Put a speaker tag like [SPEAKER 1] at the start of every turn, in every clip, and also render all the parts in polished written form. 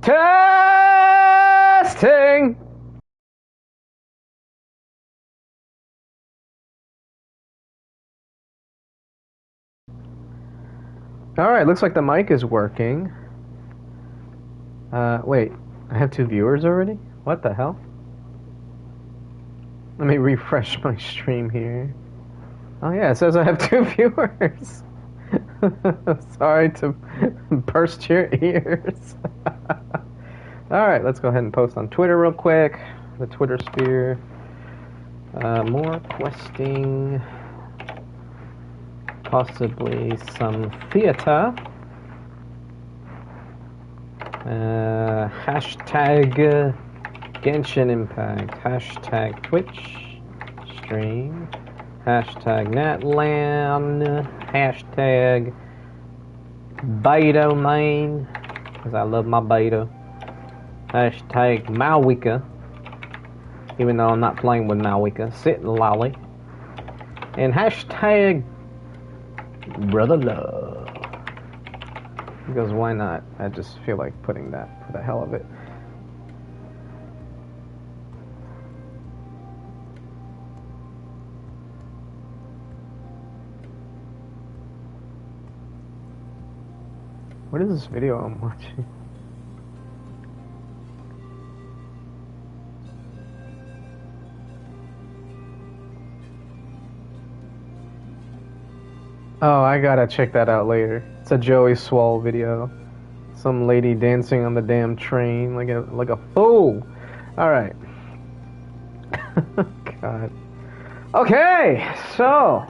[SPEAKER 1] Testing! Alright, looks like the mic is working. Wait, I have 2 viewers already? What the hell? Let me refresh my stream here. Oh yeah, it says I have 2 viewers. Sorry to burst your ears. Alright, let's go ahead and post on Twitter real quick. The Twitter sphere. More questing. Possibly some theater. Hashtag Genshin Impact. Hashtag Twitch stream. Hashtag Natlan. Hashtag Beto main. Because I love my Beto. Hashtag Malwika. Even though I'm not playing with Malwika. Citlali. And hashtag Brother Love. Because why not? I just feel like putting that for the hell of it. What is this video I'm watching? Oh, I gotta check that out later. It's a Joey Swall video. Some lady dancing on the damn train like a fool. Alright. God. Okay, so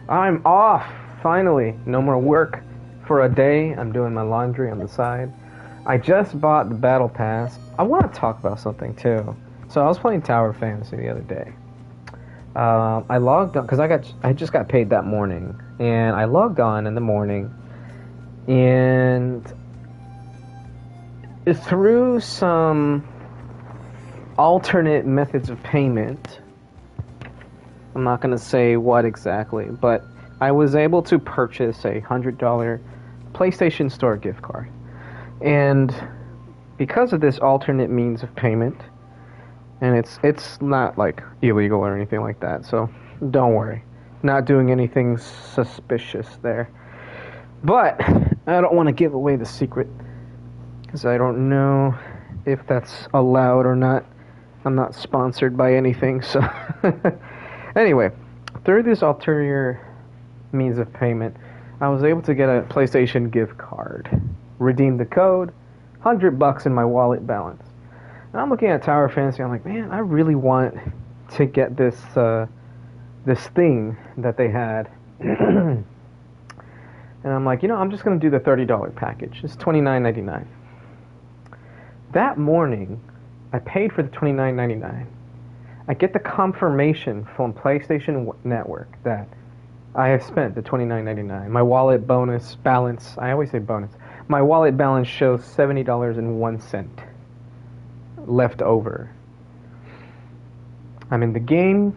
[SPEAKER 1] I'm off, finally. No more work for a day. I'm doing my laundry on the side. I just bought the Battle Pass. I want to talk about something too. So I was playing Tower Fantasy the other day. I logged on because I just got paid that morning, and I logged on in the morning, and through some alternate methods of payment, I'm not gonna say what exactly, but I was able to purchase a $100 PlayStation Store gift card, and because of this alternate means of payment. And it's not like illegal or anything like that, so don't worry. Not doing anything suspicious there. But I don't want to give away the secret because I don't know if that's allowed or not. I'm not sponsored by anything, so anyway, through this ulterior means of payment, I was able to get a PlayStation gift card. Redeem the code, $100 in my wallet balance. And I'm looking at Tower Fantasy, I'm like, man, I really want to get this this thing that they had. And I'm like, I'm just going to do the $30 package. It's $29.99. That morning, I paid for the $29.99. I get the confirmation from PlayStation Network that I have spent the $29.99. My wallet bonus balance, I always say bonus, my wallet balance shows $70.01. Left over. I'm in the game.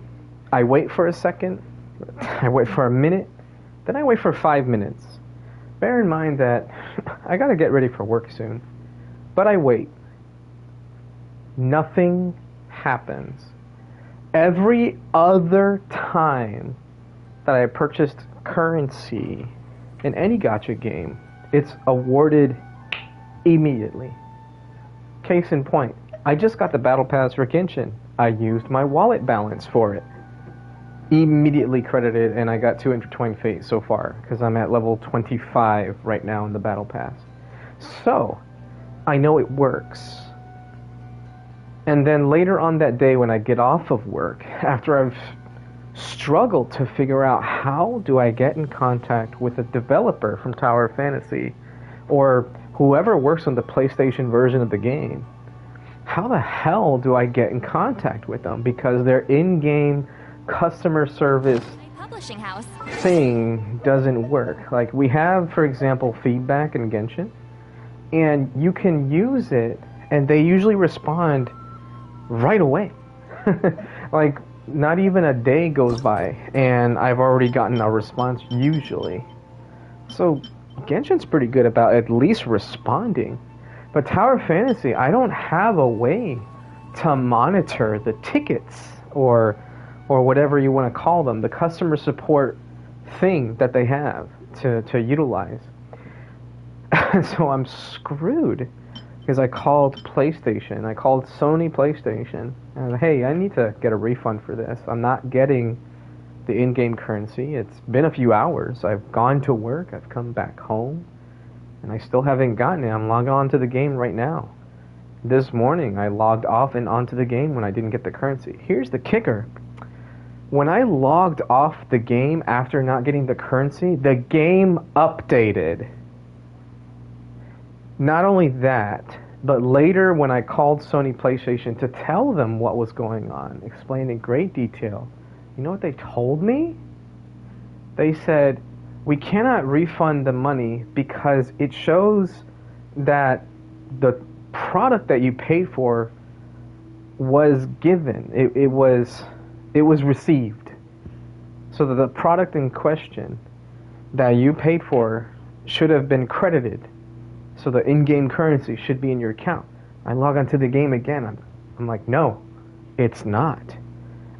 [SPEAKER 1] I wait for a second. I wait for a minute. Then I wait for 5 minutes. Bear in mind that I gotta get ready for work soon. But I wait. Nothing happens. Every other time that I purchased currency in any gacha game, it's awarded immediately. Case in point. I just got the Battle Pass for Genshin. I used my wallet balance for it. Immediately credited, and I got 220 fate so far, because I'm at level 25 right now in the Battle Pass. So, I know it works. And then later on that day when I get off of work, after I've struggled to figure out how do I get in contact with a developer from Tower Fantasy, or whoever works on the PlayStation version of the game, how the hell do I get in contact with them? Because their in-game customer service
[SPEAKER 2] publishing house
[SPEAKER 1] thing doesn't work. Like, we have, for example, feedback in Genshin, and you can use it, and they usually respond right away. Like, not even a day goes by, and I've already gotten a response usually. So, Genshin's pretty good about at least responding. But Tower Fantasy, I don't have a way to monitor the tickets or whatever you want to call them, the customer support thing that they have to utilize. So I'm screwed because I called PlayStation. I called Sony PlayStation. And hey, I need to get a refund for this. I'm not getting the in-game currency. It's been a few hours. I've gone to work. I've come back home. And I still haven't gotten it. I'm logged on to the game right now. This morning, I logged off and onto the game when I didn't get the currency. Here's the kicker. When I logged off the game after not getting the currency, the game updated. Not only that, but later when I called Sony PlayStation to tell them what was going on, explained in great detail, you know what they told me? They said, we cannot refund the money because it shows that the product that you paid for was given. It was received. So that the product in question that you paid for should have been credited. So the in-game currency should be in your account. I log onto the game again. I'm like, no, it's not.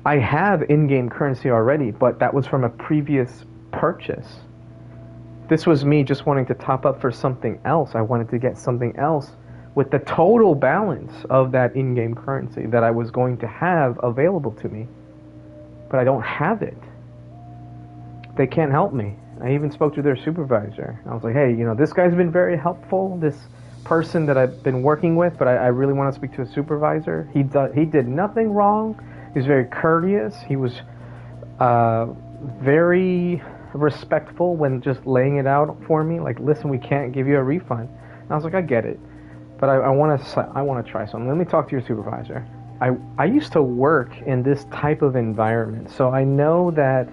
[SPEAKER 1] I have in-game currency already, but that was from a previous purchase. This was me just wanting to top up for something else. I wanted to get something else with the total balance of that in-game currency that I was going to have available to me. But I don't have it. They can't help me. I even spoke to their supervisor. I was like, hey, this guy's been very helpful, this person that I've been working with, but I really want to speak to a supervisor. He did nothing wrong. He was very courteous. He was very respectful when just laying it out for me. Like, listen, we can't give you a refund. And I was like, I get it, but I want to try something. Let me talk to your supervisor. I used to work in this type of environment, so I know that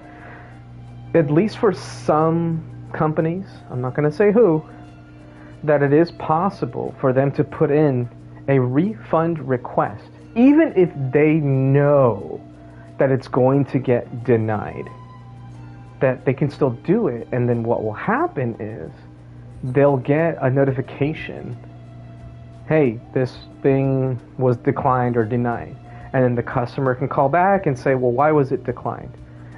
[SPEAKER 1] at least for some companies, I'm not going to say who, that it is possible for them to put in a refund request, even if they know that it's going to get denied, that they can still do it. And then what will happen is they'll get a notification, hey, this thing was declined or denied. And then the customer can call back and say, well, why was it declined?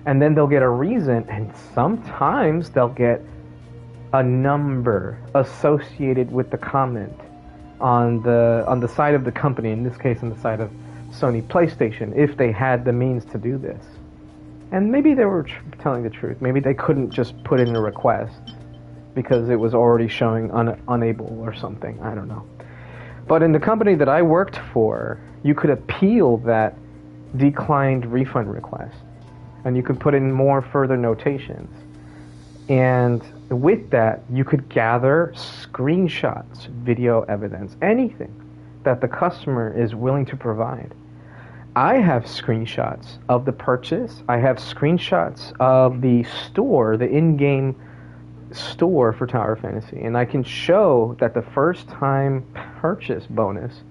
[SPEAKER 1] And then they'll get a reason, and sometimes they'll get a number associated with the comment on the side of the company, in this case on the side of Sony PlayStation, if they had the means to do this. And maybe they were telling the truth. Maybe they couldn't just put in a request because it was already showing unable or something. I don't know. But in the company that I worked for, you could appeal that declined refund request. And you could put in more further notations. And with that, you could gather screenshots, video evidence, anything that the customer is willing to provide. I have screenshots of the purchase. I have screenshots of the store, the in-game store for Tower Fantasy. And I can show that the first time purchase bonus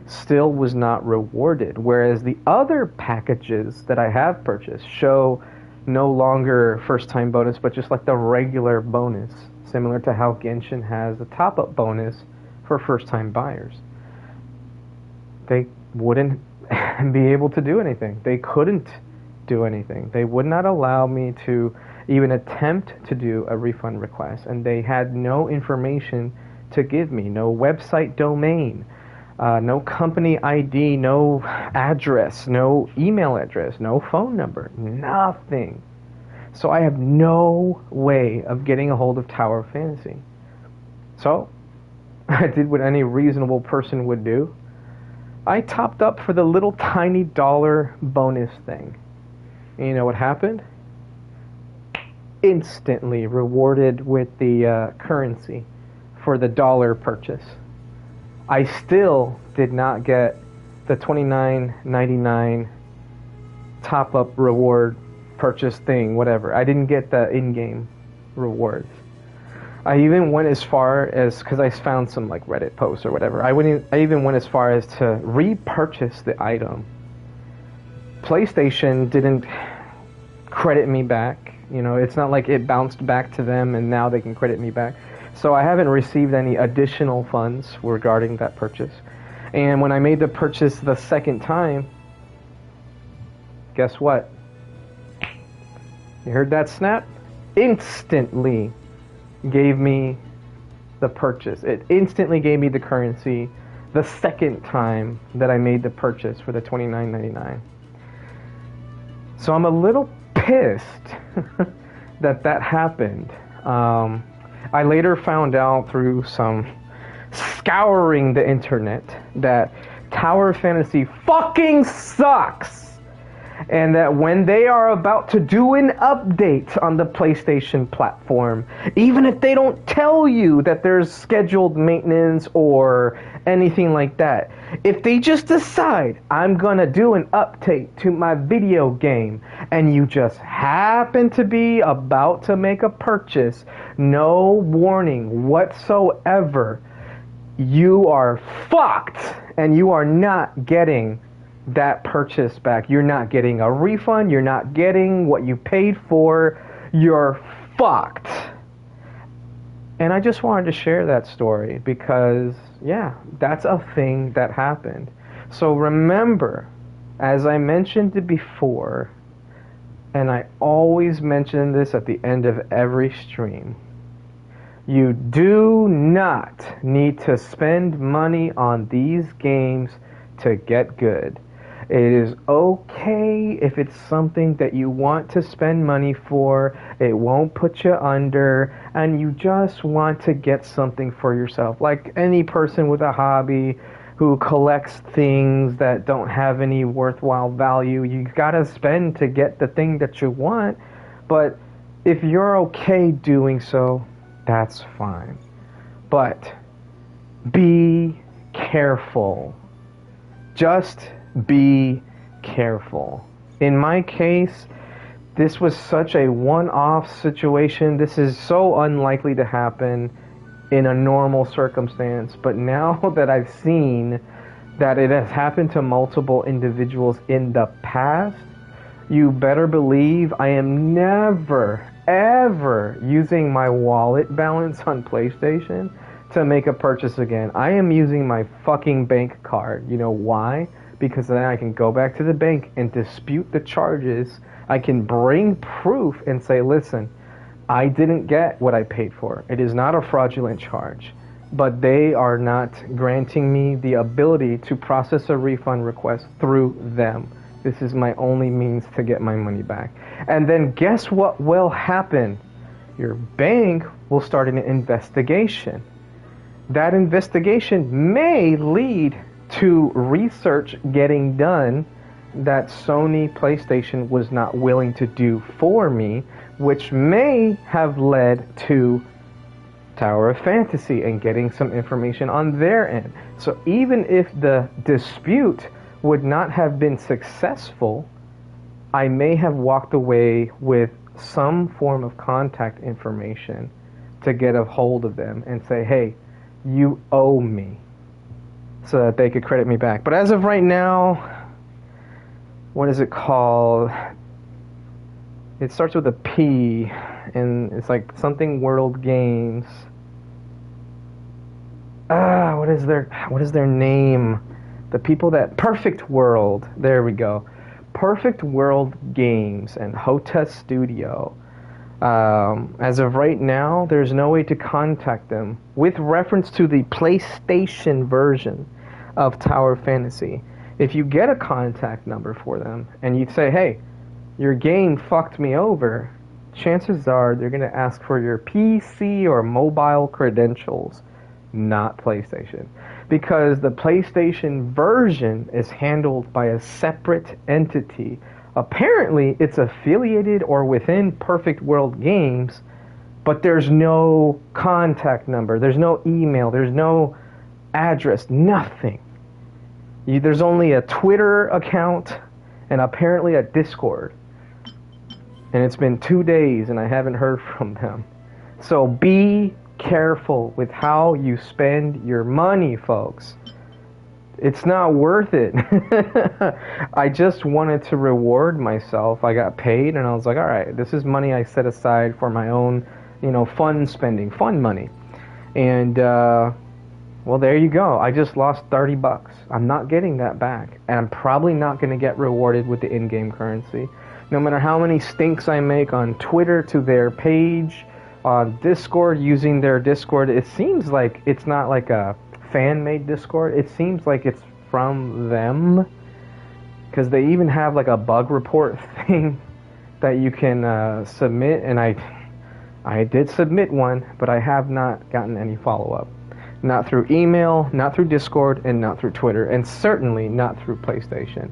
[SPEAKER 1] still was not rewarded, whereas the other packages that I have purchased show no longer first time bonus, but just like the regular bonus, similar to how Genshin has a top-up bonus for first time buyers. They wouldn't be able to do anything. They couldn't do anything. They would not allow me to even attempt to do a refund request, and they had no information to give me, no website domain, no company ID, no address, no email address, no phone number, nothing. So I have no way of getting a hold of Tower Fantasy. So I did what any reasonable person would do. I topped up for the little tiny dollar bonus thing. And you know what happened? Instantly rewarded with the currency for the dollar purchase. I still did not get the $29.99 top-up reward purchase thing, whatever. I didn't get the in-game rewards. I even went as far as, because I found some like Reddit posts or whatever, I even went as far as to repurchase the item. PlayStation didn't credit me back. It's not like it bounced back to them and now they can credit me back. So I haven't received any additional funds regarding that purchase. And when I made the purchase the second time, guess what? You heard that snap? Instantly gave me the purchase. It instantly gave me the currency the second time that I made the purchase for the $29.99. So I'm a little pissed that happened. I later found out through some scouring the internet that Tower Fantasy fucking sucks. And that when they are about to do an update on the PlayStation platform, even if they don't tell you that there's scheduled maintenance or anything like that, if they just decide, I'm gonna do an update to my video game, and you just happen to be about to make a purchase, no warning whatsoever, you are fucked, and you are not getting that purchase back. You're not getting a refund. You're not getting what you paid for. You're fucked. And I just wanted to share that story because, yeah, that's a thing that happened. So remember, as I mentioned it before, and I always mention this at the end of every stream, you do not need to spend money on these games to get good. It is okay if it's something that you want to spend money for, it won't put you under, and you just want to get something for yourself. Like any person with a hobby who collects things that don't have any worthwhile value, you gotta spend to get the thing that you want. But if you're okay doing so, that's fine. But be careful. Just be careful. In my case, this was such a one-off situation. This is so unlikely to happen in a normal circumstance. But now that I've seen that it has happened to multiple individuals in the past, you better believe I am never, ever using my wallet balance on PlayStation to make a purchase again. I am using my fucking bank card. You know why? Because then I can go back to the bank and dispute the charges. I can bring proof and say, listen, I didn't get what I paid for. It is not a fraudulent charge. But they are not granting me the ability to process a refund request through them. This is my only means to get my money back. And then guess what will happen? Your bank will start an investigation. That investigation may lead to research getting done that Sony PlayStation was not willing to do for me, which may have led to Tower of Fantasy and getting some information on their end. So even if the dispute would not have been successful, I may have walked away with some form of contact information to get a hold of them and say, hey, you owe me, so that they could credit me back. But as of right now, what is it called? It starts with a P, and it's like something World Games. What is their name? The people that Perfect World. There we go. Perfect World Games and Hota Studio. As of right now, there's no way to contact them with reference to the PlayStation version of Tower Fantasy. If you get a contact number for them and you say, hey, your game fucked me over, chances are they're going to ask for your PC or mobile credentials, not PlayStation. Because the PlayStation version is handled by a separate entity. Apparently, it's affiliated or within Perfect World Games, but there's no contact number, there's no email, there's no address, nothing. There's only a Twitter account and apparently a Discord. And it's been 2 days and I haven't heard from them. So be careful with how you spend your money, folks. It's not worth it. I just wanted to reward myself. I got paid and I was like, all right, this is money I set aside for my own, fun spending, fun money. And well, there you go. I just lost 30 bucks. I'm not getting that back, and I'm probably not going to get rewarded with the in-game currency. No matter how many stinks I make on Twitter to their page, on Discord using their Discord, it seems like it's not like a fan-made Discord. It seems like it's from them, because they even have like a bug report thing that you can submit, and I did submit one, but I have not gotten any follow-up. Not through email, not through Discord, and not through Twitter, and certainly not through PlayStation.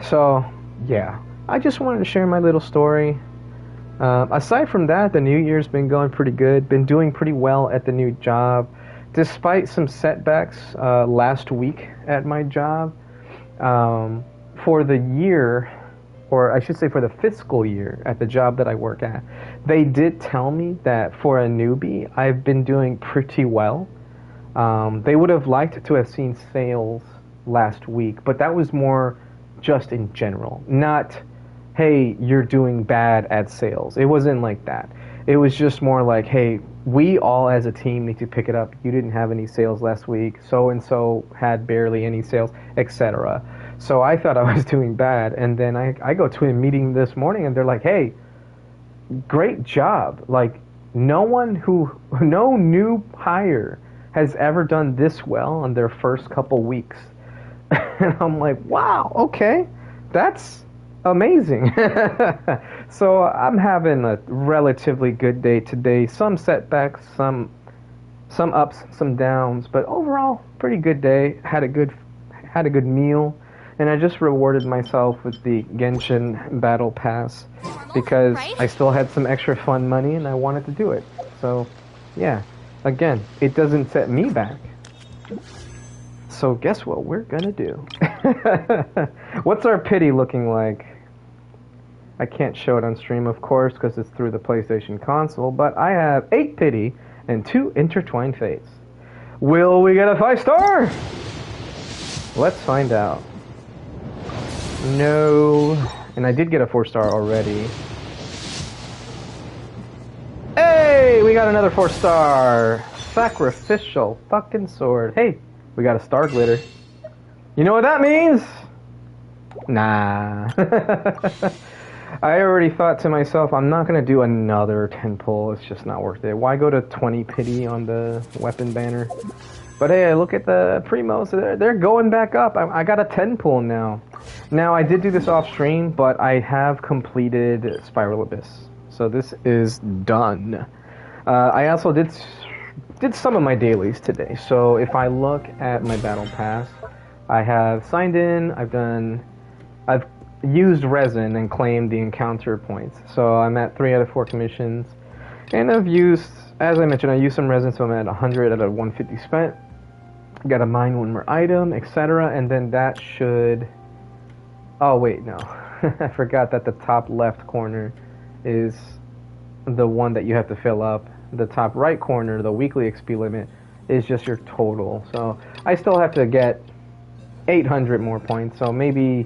[SPEAKER 1] So, yeah. I just wanted to share my little story. Aside from that, the new year's been going pretty good. Been doing pretty well at the new job. Despite some setbacks last week at my job, for the year, or I should say for the fiscal year at the job that I work at, they did tell me that for a newbie, I've been doing pretty well. They would have liked to have seen sales last week, but that was more just in general. Not, hey, you're doing bad at sales. It wasn't like that. It was just more like, hey, we all as a team need to pick it up. You didn't have any sales last week. So-and-so had barely any sales, etc. So I thought I was doing bad, and then I go to a meeting this morning, and they're like, hey, great job. Like, no new hire has ever done this well on their first couple weeks. And I'm like, wow, okay, that's amazing. So I'm having a relatively good day today. Some setbacks, some ups, some downs, but overall, pretty good day. Had a good meal. And I just rewarded myself with the Genshin Battle Pass because I still had some extra fun money and I wanted to do it. So, yeah. Again, it doesn't set me back. So guess what we're gonna do? What's our pity looking like? I can't show it on stream, of course, because it's through the PlayStation console, but I have 8 pity and 2 intertwined fates. Will we get a 5-star? Let's find out. No. And I did get a 4-star already. Hey! We got another 4-star. Sacrificial fucking sword. Hey, we got a star glitter. You know what that means? Nah. I already thought to myself, I'm not going to do another 10 pull. It's just not worth it. Why go to 20 pity on the weapon banner? But hey, look at the primos. They're going back up. I got a 10 pull now. Now, I did do this off stream, but I have completed Spiral Abyss. So this is done. I also did some of my dailies today. So if I look at my battle pass, I have signed in. I've used resin and claimed the encounter points. So I'm at 3 out of 4 commissions. And I've used, as I mentioned, I used some resin, so I'm at 100 out of 150 spent. Got to mine one more item, etc. And then that should... Oh, wait, no. I forgot that the top left corner is the one that you have to fill up. The top right corner, the weekly XP limit, is just your total. So I still have to get 800 more points. So maybe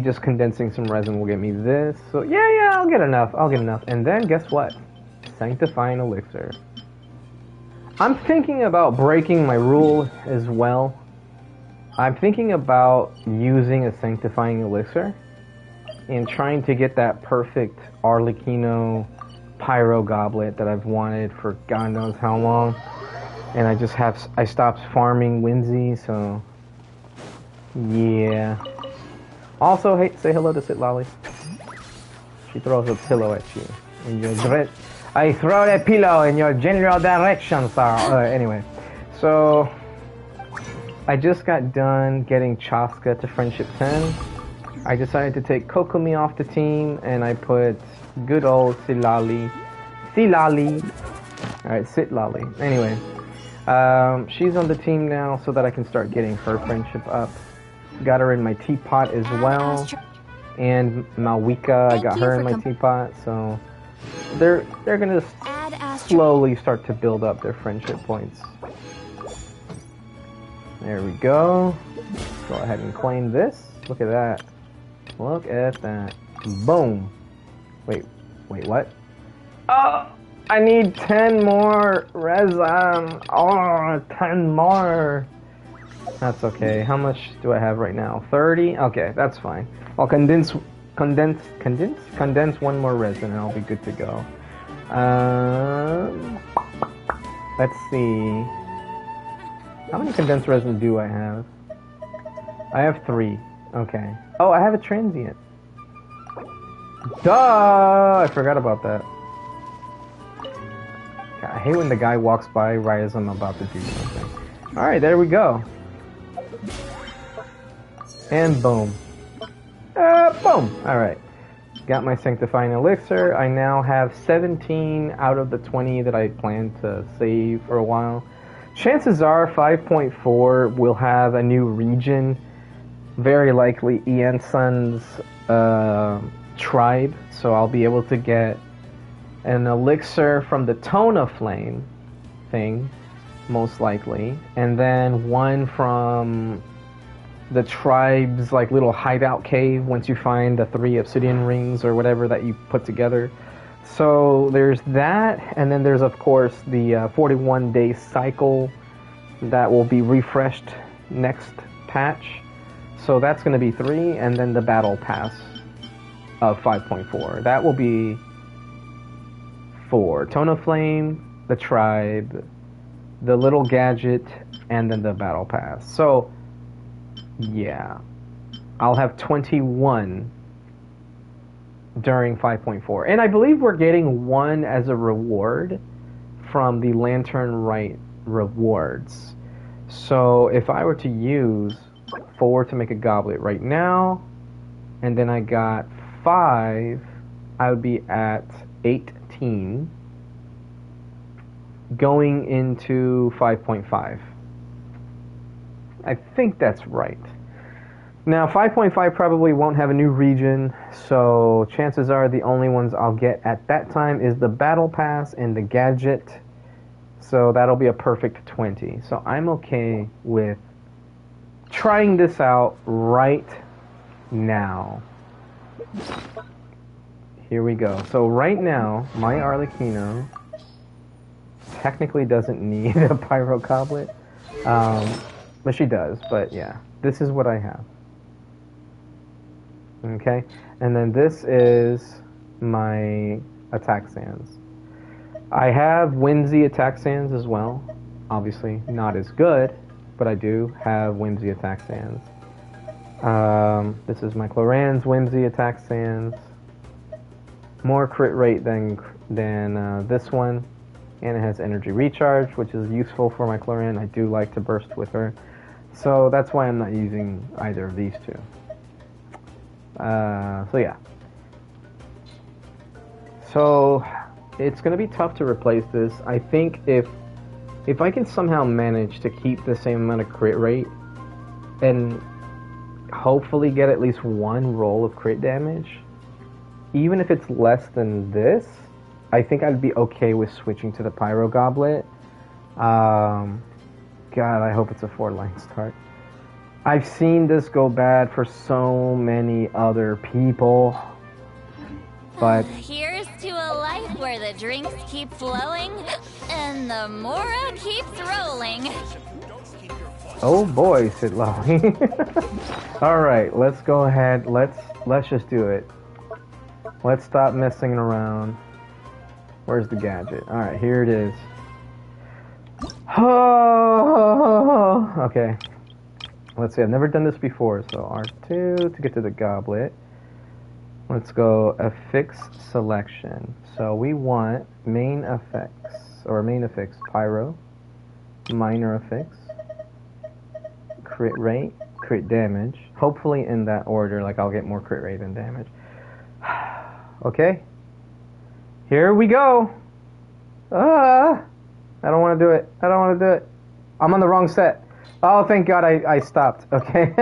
[SPEAKER 1] just condensing some resin will get me this. So yeah, I'll get enough. And then guess what? Sanctifying Elixir. I'm thinking about breaking my rule as well. I'm thinking about using a Sanctifying Elixir and trying to get that perfect Papi-Cchino Pyro Goblet that I've wanted for God knows how long. And I stopped farming Whimsy, so yeah. Also, hey, say hello to Citlali. She throws a pillow at you. I throw that pillow in your general direction, sir. Anyway, so I just got done getting Chaska to Friendship 10. I decided to take Kokomi off the team, and I put good old Citlali. Alright, Citlali. Anyway, she's on the team now so that I can start getting her friendship up. Got her in my teapot as well. And Malwika, I got her in my teapot, so they're gonna slowly start to build up their friendship points. There we go. Go ahead and claim this. Look at that. Look at that. Boom. Wait, what? Oh! I need 10 more resin. Oh, 10 more. That's okay. How much do I have right now? 30? Okay, that's fine. I'll condense one more resin and I'll be good to go. Let's see. How many condensed resin do I have? I have 3. Okay. Oh, I have a transient. Duh! I forgot about that. God, I hate when the guy walks by right as I'm about to do something. Alright, there we go. And boom. Boom! Alright. Got my Sanctifying Elixir. I now have 17 out of the 20 that I plan to save for a while. Chances are 5.4 will have a new region. Very likely Iansun's tribe. So I'll be able to get an elixir from the Tona Flame thing, most likely. And then one from the tribe's like little hideout cave once you find the 3 obsidian rings or whatever that you put together. So there's that, and then there's of course the 41-day cycle that will be refreshed next patch. So that's going to be 3, and then the battle pass of 5.4. That will be 4. Tona Flame, the tribe, the little gadget, and then the battle pass. So yeah, I'll have 21 during 5.4. And I believe we're getting 1 as a reward from the Lantern Rite rewards. So if I were to use 4 to make a goblet right now, and then I got 5, I would be at 18 going into 5.5. I think that's right. Now, 5.5 probably won't have a new region, so chances are the only ones I'll get at that time is the Battle Pass and the Gadget. So that'll be a perfect 20. So I'm okay with trying this out right now. Here we go. So right now, my Arlecchino technically doesn't need a Pyro Goblet. But she does, but yeah. This is what I have. Okay? And then this is my attack sands. I have Whimsy attack sands as well. Obviously, not as good, but I do have Whimsy attack sands. This is my Cloran's Whimsy attack sands. More crit rate than this one. And it has energy recharge, which is useful for my Cloran. I do like to burst with her. So that's why I'm not using either of these two. So yeah. So it's going to be tough to replace this. I think if I can somehow manage to keep the same amount of crit rate and hopefully get at least 1 roll of crit damage, even if it's less than this, I think I'd be okay with switching to the Pyro Goblet. God, I hope it's a 4-line start. I've seen this go bad for so many other people. But
[SPEAKER 2] here's to a life where the drinks keep flowing and the Mora keeps rolling.
[SPEAKER 1] Oh boy, Citlali. Alright, let's go ahead. Let's just do it. Let's stop messing around. Where's the gadget? Alright, here it is. Oh, okay. Let's see, I've never done this before, so R2 to get to the goblet. Let's go affix selection. So we want main effects, or main affix pyro, minor affix, crit rate, crit damage. Hopefully in that order, like I'll get more crit rate than damage. Okay. Here we go. I don't want to do it. I don't want to do it. I'm on the wrong set. Oh, thank God I stopped. Okay.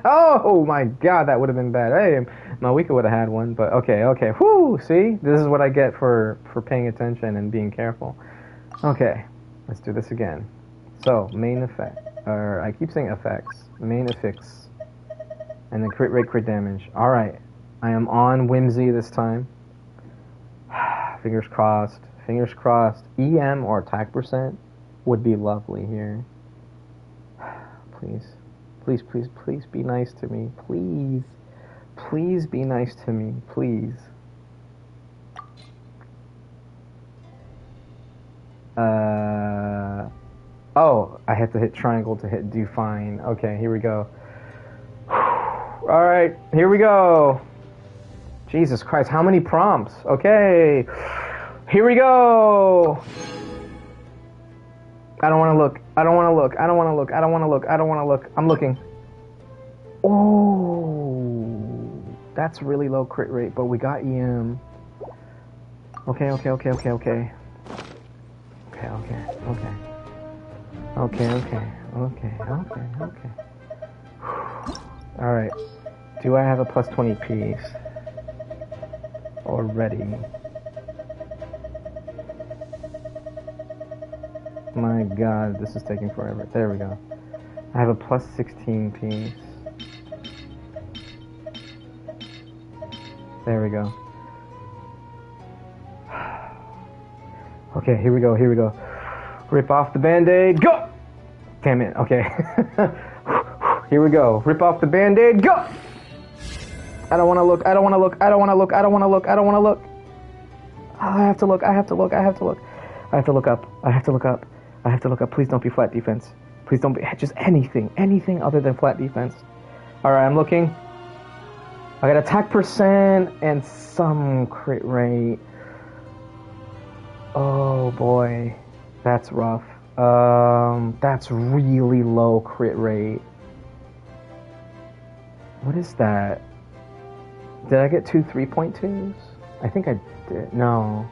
[SPEAKER 1] Oh my God, that would have been bad. Hey, Mawika would have had one, but okay. Whoo, see? This is what I get for paying attention and being careful. Okay, let's do this again. So, main effect, or I keep saying effects. Main affix, and then crit rate, crit damage. Alright, I am on Whimsy this time. Fingers crossed. Fingers crossed. EM or attack percent would be lovely here. Please. Please, please, please be nice to me. Please. Please be nice to me. Please. Oh, I have to hit triangle to hit define. Okay, here we go. Alright, here we go. Jesus Christ, how many prompts? Okay, here we go. I don't want to look. I don't want to look. I don't want to look. I don't want to look. I don't want to look. I'm looking. Oh, that's really low crit rate, but we got EM. Okay, okay, okay, okay, okay. Okay, okay, okay. Okay, okay, okay, okay, okay. Alright. Do I have a plus 20 piece? Already. My god, this is taking forever. There we go. I have a plus 16 piece. There we go. Okay, here we go, here we go. Rip off the band-aid, go! Damn it, okay. Here we go. Rip off the band-aid, go! I don't want to look, I don't want to look, I don't want to look, I don't want to look, I don't want to look. Oh, I have to look, I have to look, I have to look. I have to look up, I have to look up. I have to look up. Please don't be flat defense. Please don't be, just anything. Anything other than flat defense. Alright, I'm looking. I got attack percent and some crit rate. Oh boy. That's rough. That's really low crit rate. What is that? Did I get two 3.2s? I think I did. No.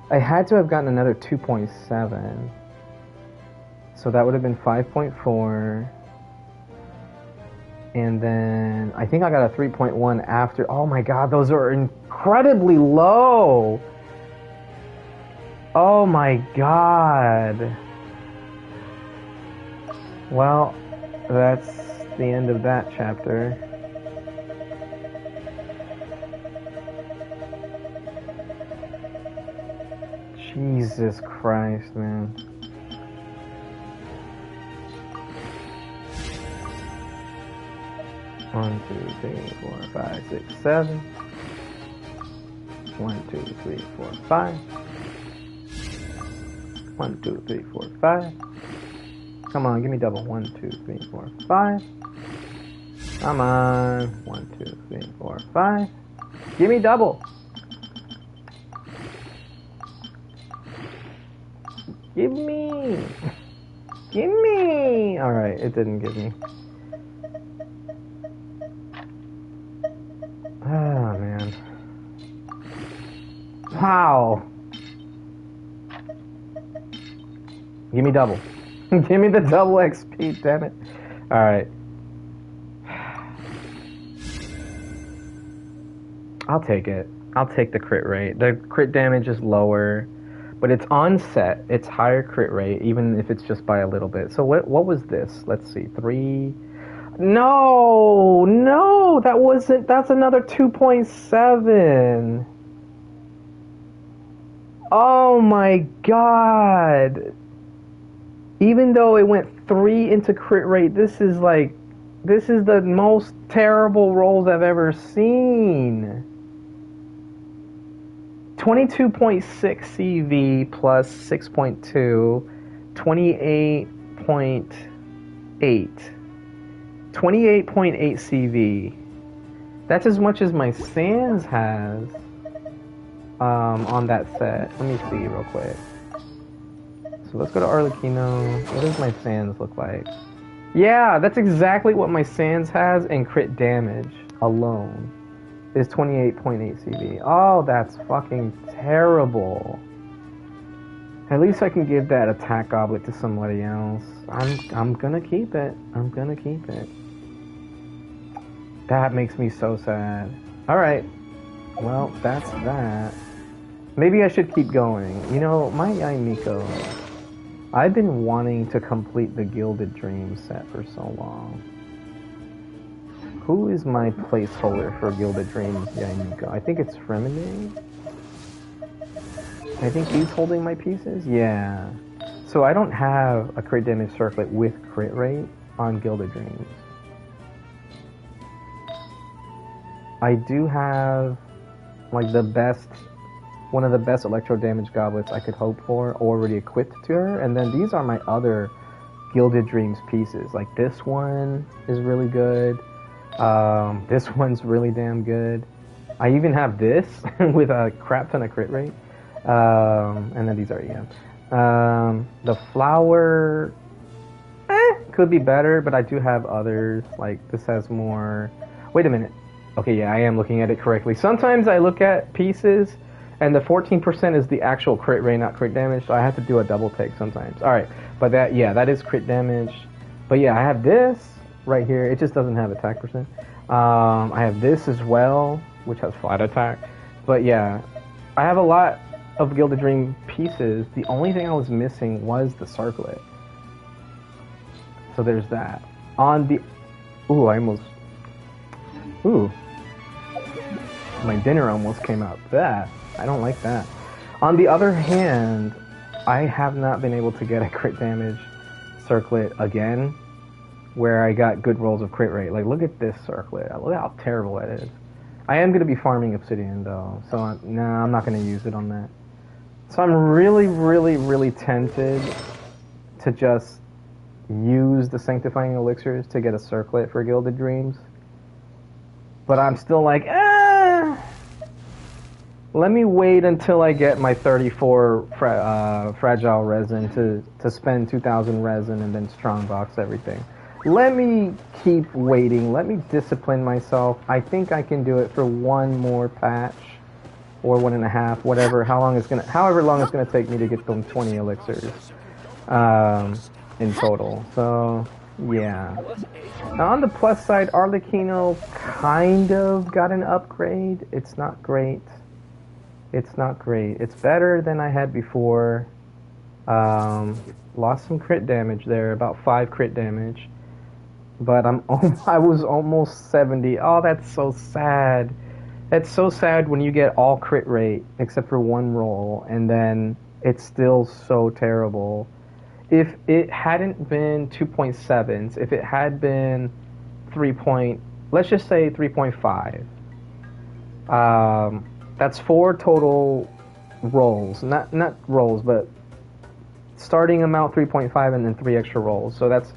[SPEAKER 1] I had to have gotten another 2.7. So that would have been 5.4. And then I think I got a 3.1 after. Oh my god, those are incredibly low. Oh my god. Well, that's the end of that chapter. Jesus Christ, man. One, 2, 3, 4, 5, 6, 7. 1, 2, 3, 4, 5. 1, 2, 3, 4, 5. Come on, give me double. 1, 2, 3, 4, 5. Come on. 1, 2, 3, 4, 5. Give me double. Give me. Give me. Alright, it didn't give me. Oh, man. Wow. Give me double. Give me the double XP, damn it. Alright. I'll take it. I'll take the crit rate. The crit damage is lower, but it's on set. It's higher crit rate, even if it's just by a little bit. So what was this? Let's see. 3... No! No! That wasn't... That's another 2.7. Oh my god! Even though it went 3 into crit rate, this is like... This is the most terrible rolls I've ever seen. 22.6 CV plus 6.2, 28.8. 28.8 CV. That's as much as my Sans has on that set. Let me see real quick. So let's go to Arlecchino. What does my Sans look like? Yeah, that's exactly what my Sans has, and crit damage alone is 28.8 CV. Oh, that's fucking terrible. At least I can give that attack goblet to somebody else. I'm gonna keep it. I'm gonna keep it. That makes me so sad. Alright. Well, that's that. Maybe I should keep going. You know, my Yaimiko, I've been wanting to complete the Gilded Dream set for so long. Who is my placeholder for Gilded Dreams Yaimiko? I think it's Fremine. I think he's holding my pieces? Yeah. So I don't have a crit damage circlet with crit rate on Gilded Dreams. I do have like the best, one of the best electro damage goblets I could hope for already equipped to her, and then these are my other Gilded Dreams pieces. Like this one is really good. This one's really damn good. I even have this with a crap ton of crit rate. And then these are the flower could be better, but I do have others. Like this has more. Wait a minute. Okay, yeah, I am looking at it correctly. Sometimes I look at pieces and the 14% is the actual crit rate, not crit damage, so I have to do a double take sometimes. Alright, but that, yeah, that is crit damage. But yeah, I have this right here. It just doesn't have attack percent. I have this as well, which has flat attack. But yeah, I have a lot of Gilded Dream pieces. The only thing I was missing was the circlet. So there's that. On the... Ooh, I almost... Ooh. My dinner almost came out. That. I don't like that. On the other hand, I have not been able to get a crit damage circlet again, where I got good rolls of crit rate. Like, look at this circlet. Look how terrible that is. I am going to be farming obsidian, though, so I'm not going to use it on that. So I'm really, really, really tempted to just use the Sanctifying Elixirs to get a circlet for Gilded Dreams. But I'm still like, let me wait until I get my 34 fragile resin to spend 2,000 resin and then strongbox everything. Let me keep waiting. Let me discipline myself. I think I can do it for one more patch, or 1.5, whatever. However long it's gonna take me to get them 20 elixirs in total. So yeah. Now on the plus side, Papi-Cchino kind of got an upgrade. It's not great. It's not great. It's better than I had before. Lost some crit damage there, about 5 crit damage. But I was almost 70. Oh, that's so sad. That's so sad when you get all crit rate except for one roll, and then it's still so terrible. If it hadn't been 2.7s, if it had been let's just say 3.5. That's 4 total rolls. Not rolls, but starting amount 3.5 and then 3 extra rolls. So that's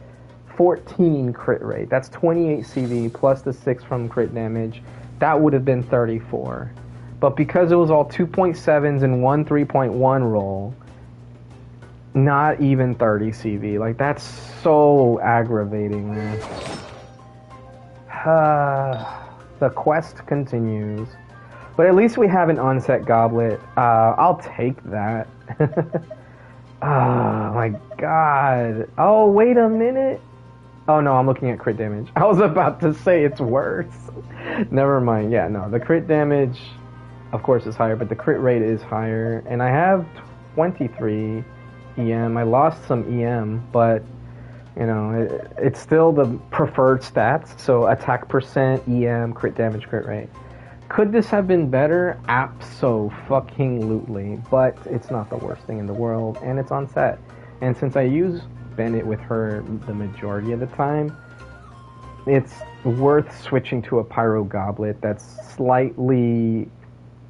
[SPEAKER 1] 14 crit rate. That's 28 CV plus the 6 from crit damage. That would have been 34. But because it was all 2.7s and one 3.1 roll, not even 30 CV. Like, that's so aggravating, man. The quest continues. But at least we have an onset goblet. I'll take that. Oh my god. Oh, wait a minute. Oh no, I'm looking at crit damage. I was about to say it's worse. Never mind. Yeah, no, the crit damage, of course, is higher, but the crit rate is higher. And I have 23 EM. I lost some EM, but, you know, it's still the preferred stats. So attack percent, EM, crit damage, crit rate. Could this have been better? Abso-fucking-lutely. But it's not the worst thing in the world, and it's on set. And since I use Bennett with her the majority of the time, it's worth switching to a Pyro Goblet that's slightly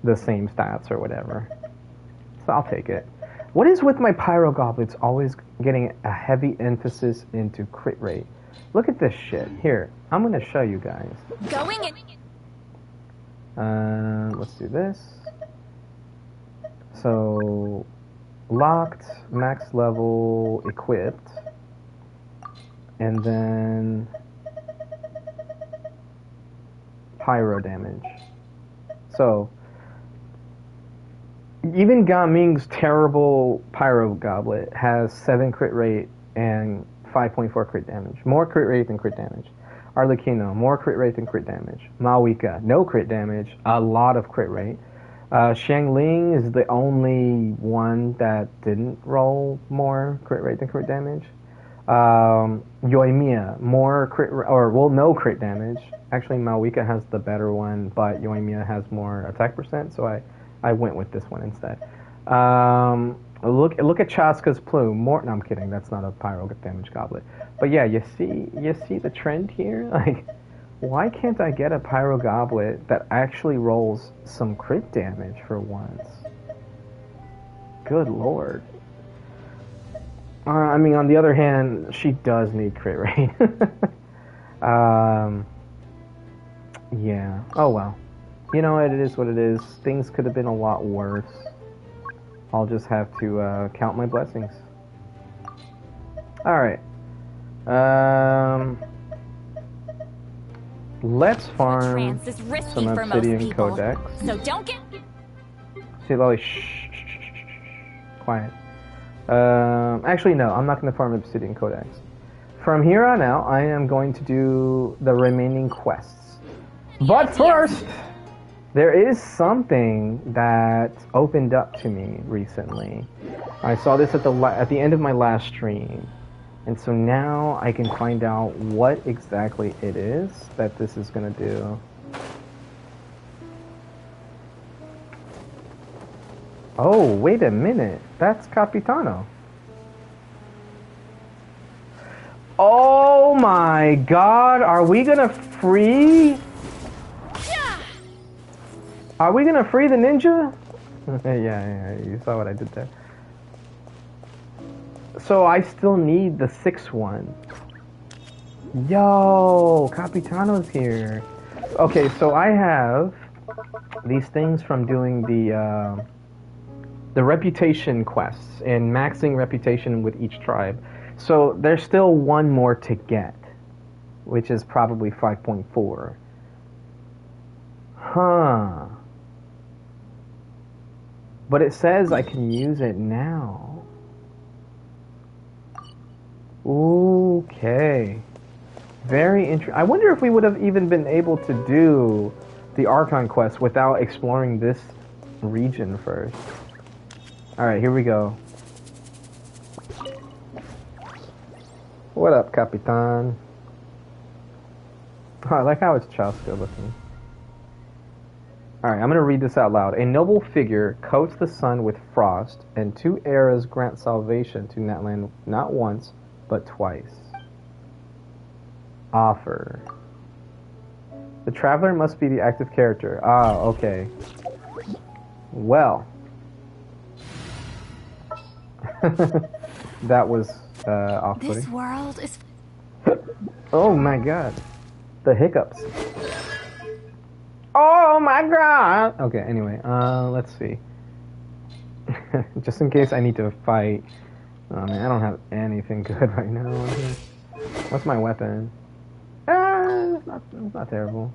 [SPEAKER 1] the same stats or whatever. So I'll take it. What is with my Pyro Goblets always getting a heavy emphasis into crit rate? Look at this shit. Here, I'm going to show you guys.
[SPEAKER 2] Going in.
[SPEAKER 1] Let's do this. So, locked, max level, equipped, and then pyro damage. So, even Gaming's terrible pyro goblet has 7 crit rate and 5.4 crit damage. More crit rate than crit damage. Papi-Cchino, more crit rate than crit damage. Maoika, no crit damage, a lot of crit rate. Xiangling is the only one that didn't roll more crit rate than crit damage. Yoimiya, more crit, no crit damage. Actually, Maoika has the better one, but Yoimiya has more attack percent, so I went with this one instead. Look at Chaska's plume. More. No, I'm kidding. That's not a pyro damage goblet. But yeah, you see the trend here. Like, why can't I get a pyro goblet that actually rolls some crit damage for once? Good lord. I mean, on the other hand, she does need crit rate. Yeah. Oh well. You know, it is what it is. Things could have been a lot worse. I'll just have to count my blessings. Alright. Let's farm some obsidian codex.
[SPEAKER 2] So don't get...
[SPEAKER 1] Citlali, shh. Quiet. Actually, no, I'm not going to farm obsidian codex. From here on out, I am going to do the remaining quests. But first, there is something that opened up to me recently. I saw this at the end of my last stream. And so now I can find out what exactly it is that this is going to do. Oh, wait a minute. That's Papi-Cchino. Oh my god, are we gonna free? Are we gonna free the ninja? yeah, you saw what I did there. So I still need the 6th one. Yo, Papi-Cchino's here. Okay, so I have these things from doing the reputation quests and maxing reputation with each tribe. So there's still one more to get, which is probably 5.4. Huh. But it says I can use it now. Okay. Very interesting. I wonder if we would have even been able to do the Archon quest without exploring this region first. Alright, here we go. What up, Capitan? Oh, I like how it's Chaska looking. Alright, I'm going to read this out loud. A noble figure coats the sun with frost, and 2 eras grant salvation to Natland not once, but twice. Offer. The traveler must be the active character. Ah, okay. Well. That was off-putting.
[SPEAKER 2] This world is...
[SPEAKER 1] Oh my god. The hiccups. Oh my god! Okay, anyway, let's see. Just in case I need to fight. Oh man, I don't have anything good right now. What's my weapon? It's not terrible.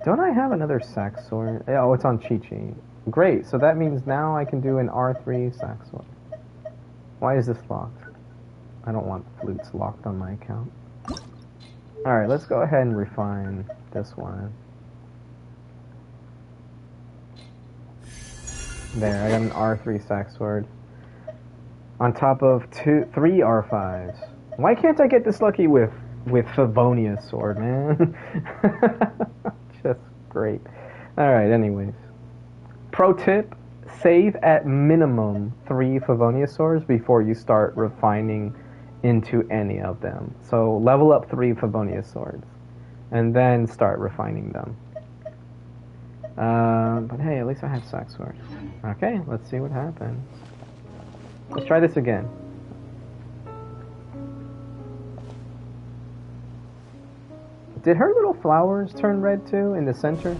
[SPEAKER 1] Don't I have another sax sword? Oh, it's on Chi-Chi. Great, so that means now I can do an R3 sax sword. Why is this locked? I don't want flutes locked on my account. Alright, let's go ahead and refine this one. There, I got an R3 sax sword. On top of 3 R5s. Why can't I get this lucky with Favonia's sword, man? Just great. Alright, anyways. Pro tip, save at minimum 3 Favonia swords before you start refining into any of them. So level up 3 Favonia swords. And then start refining them. But hey, at least I have sax sword. Okay, let's see what happens. Let's try this again. Did her little flowers turn red too in the center?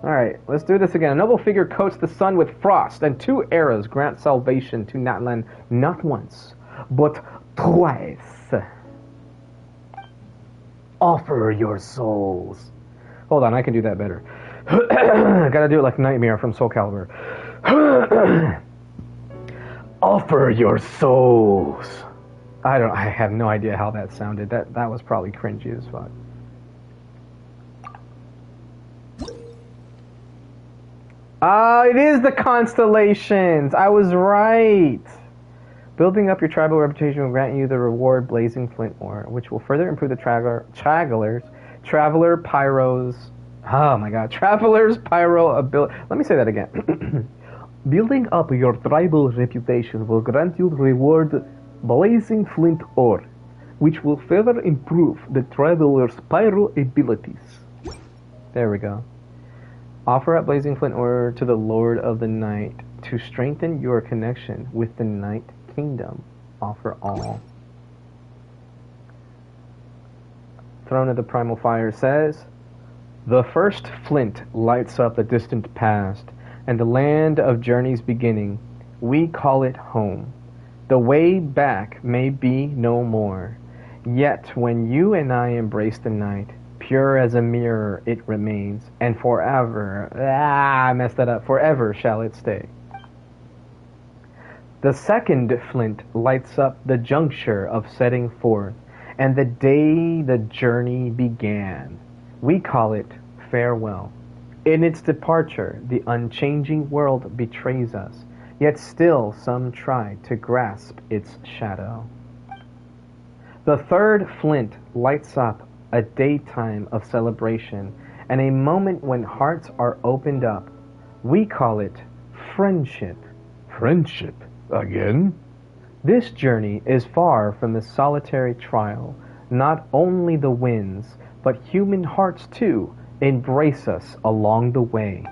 [SPEAKER 1] Alright, let's do this again. A noble figure coats the sun with frost, and 2 eras grant salvation to Natlan not once, but twice. Offer your souls. Hold on, I can do that better. I gotta do it like Nightmare from Soul Calibur. Offer your souls. I have no idea how that sounded. That was probably cringy as fuck. It is the constellations. I was right. Building up your tribal reputation will grant you the reward Blazing Flint Ore, which will further improve the Traveler Pyro's... Oh my god. Traveler's Pyro ability... Let me say that again. Building up your tribal reputation will grant you the reward Blazing Flint Ore, which will further improve the traveler's pyro abilities. There we go. Offer up Blazing Flint Ore to the Lord of the Night to strengthen your connection with the Night Kingdom. Offer all. Throne of the Primal Fire says, the first flint lights up the distant past, and the land of journey's beginning. We call it home. The way back may be no more. Yet when you and I embrace the night, pure as a mirror it remains, and forever, I messed that up, forever shall it stay. The second flint lights up the juncture of setting forth, and the day the journey began. We call it farewell. In its departure, the unchanging world betrays us, yet still some try to grasp its shadow. The third flint lights up a daytime of celebration, and a moment when hearts are opened up. We call it friendship. Friendship? Again? This journey is far from the solitary trial. Not only the winds, but human hearts too embrace us along the way.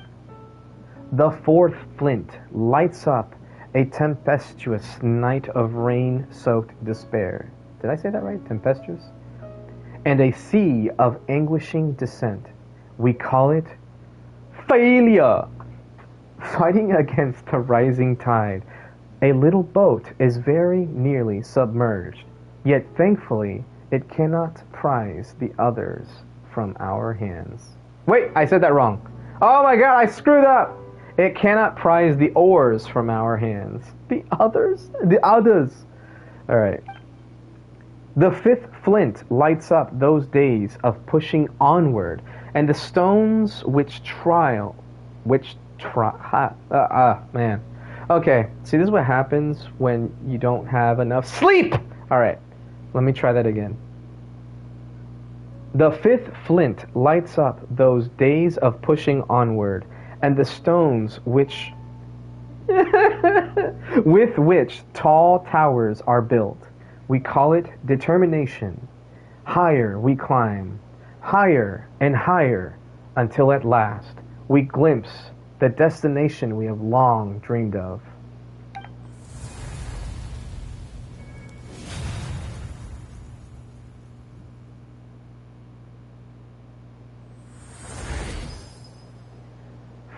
[SPEAKER 1] The fourth flint lights up a tempestuous night of rain-soaked despair. Did I say that right? Tempestuous? And a sea of anguishing descent. We call it failure. Fighting against the rising tide, a little boat is very nearly submerged, yet thankfully it cannot prize the others from our hands. Wait, I said that wrong. Oh my god, I screwed up! It cannot prize the oars from our hands. The others? The others! Alright. The fifth flint lights up those days of pushing onward, and the stones man. Okay, see, this is what happens when you don't have enough sleep! Alright, let me try that again. The fifth flint lights up those days of pushing onward, and the stones with which tall towers are built. We call it determination. Higher we climb, higher and higher, until at last we glimpse the destination we have long dreamed of.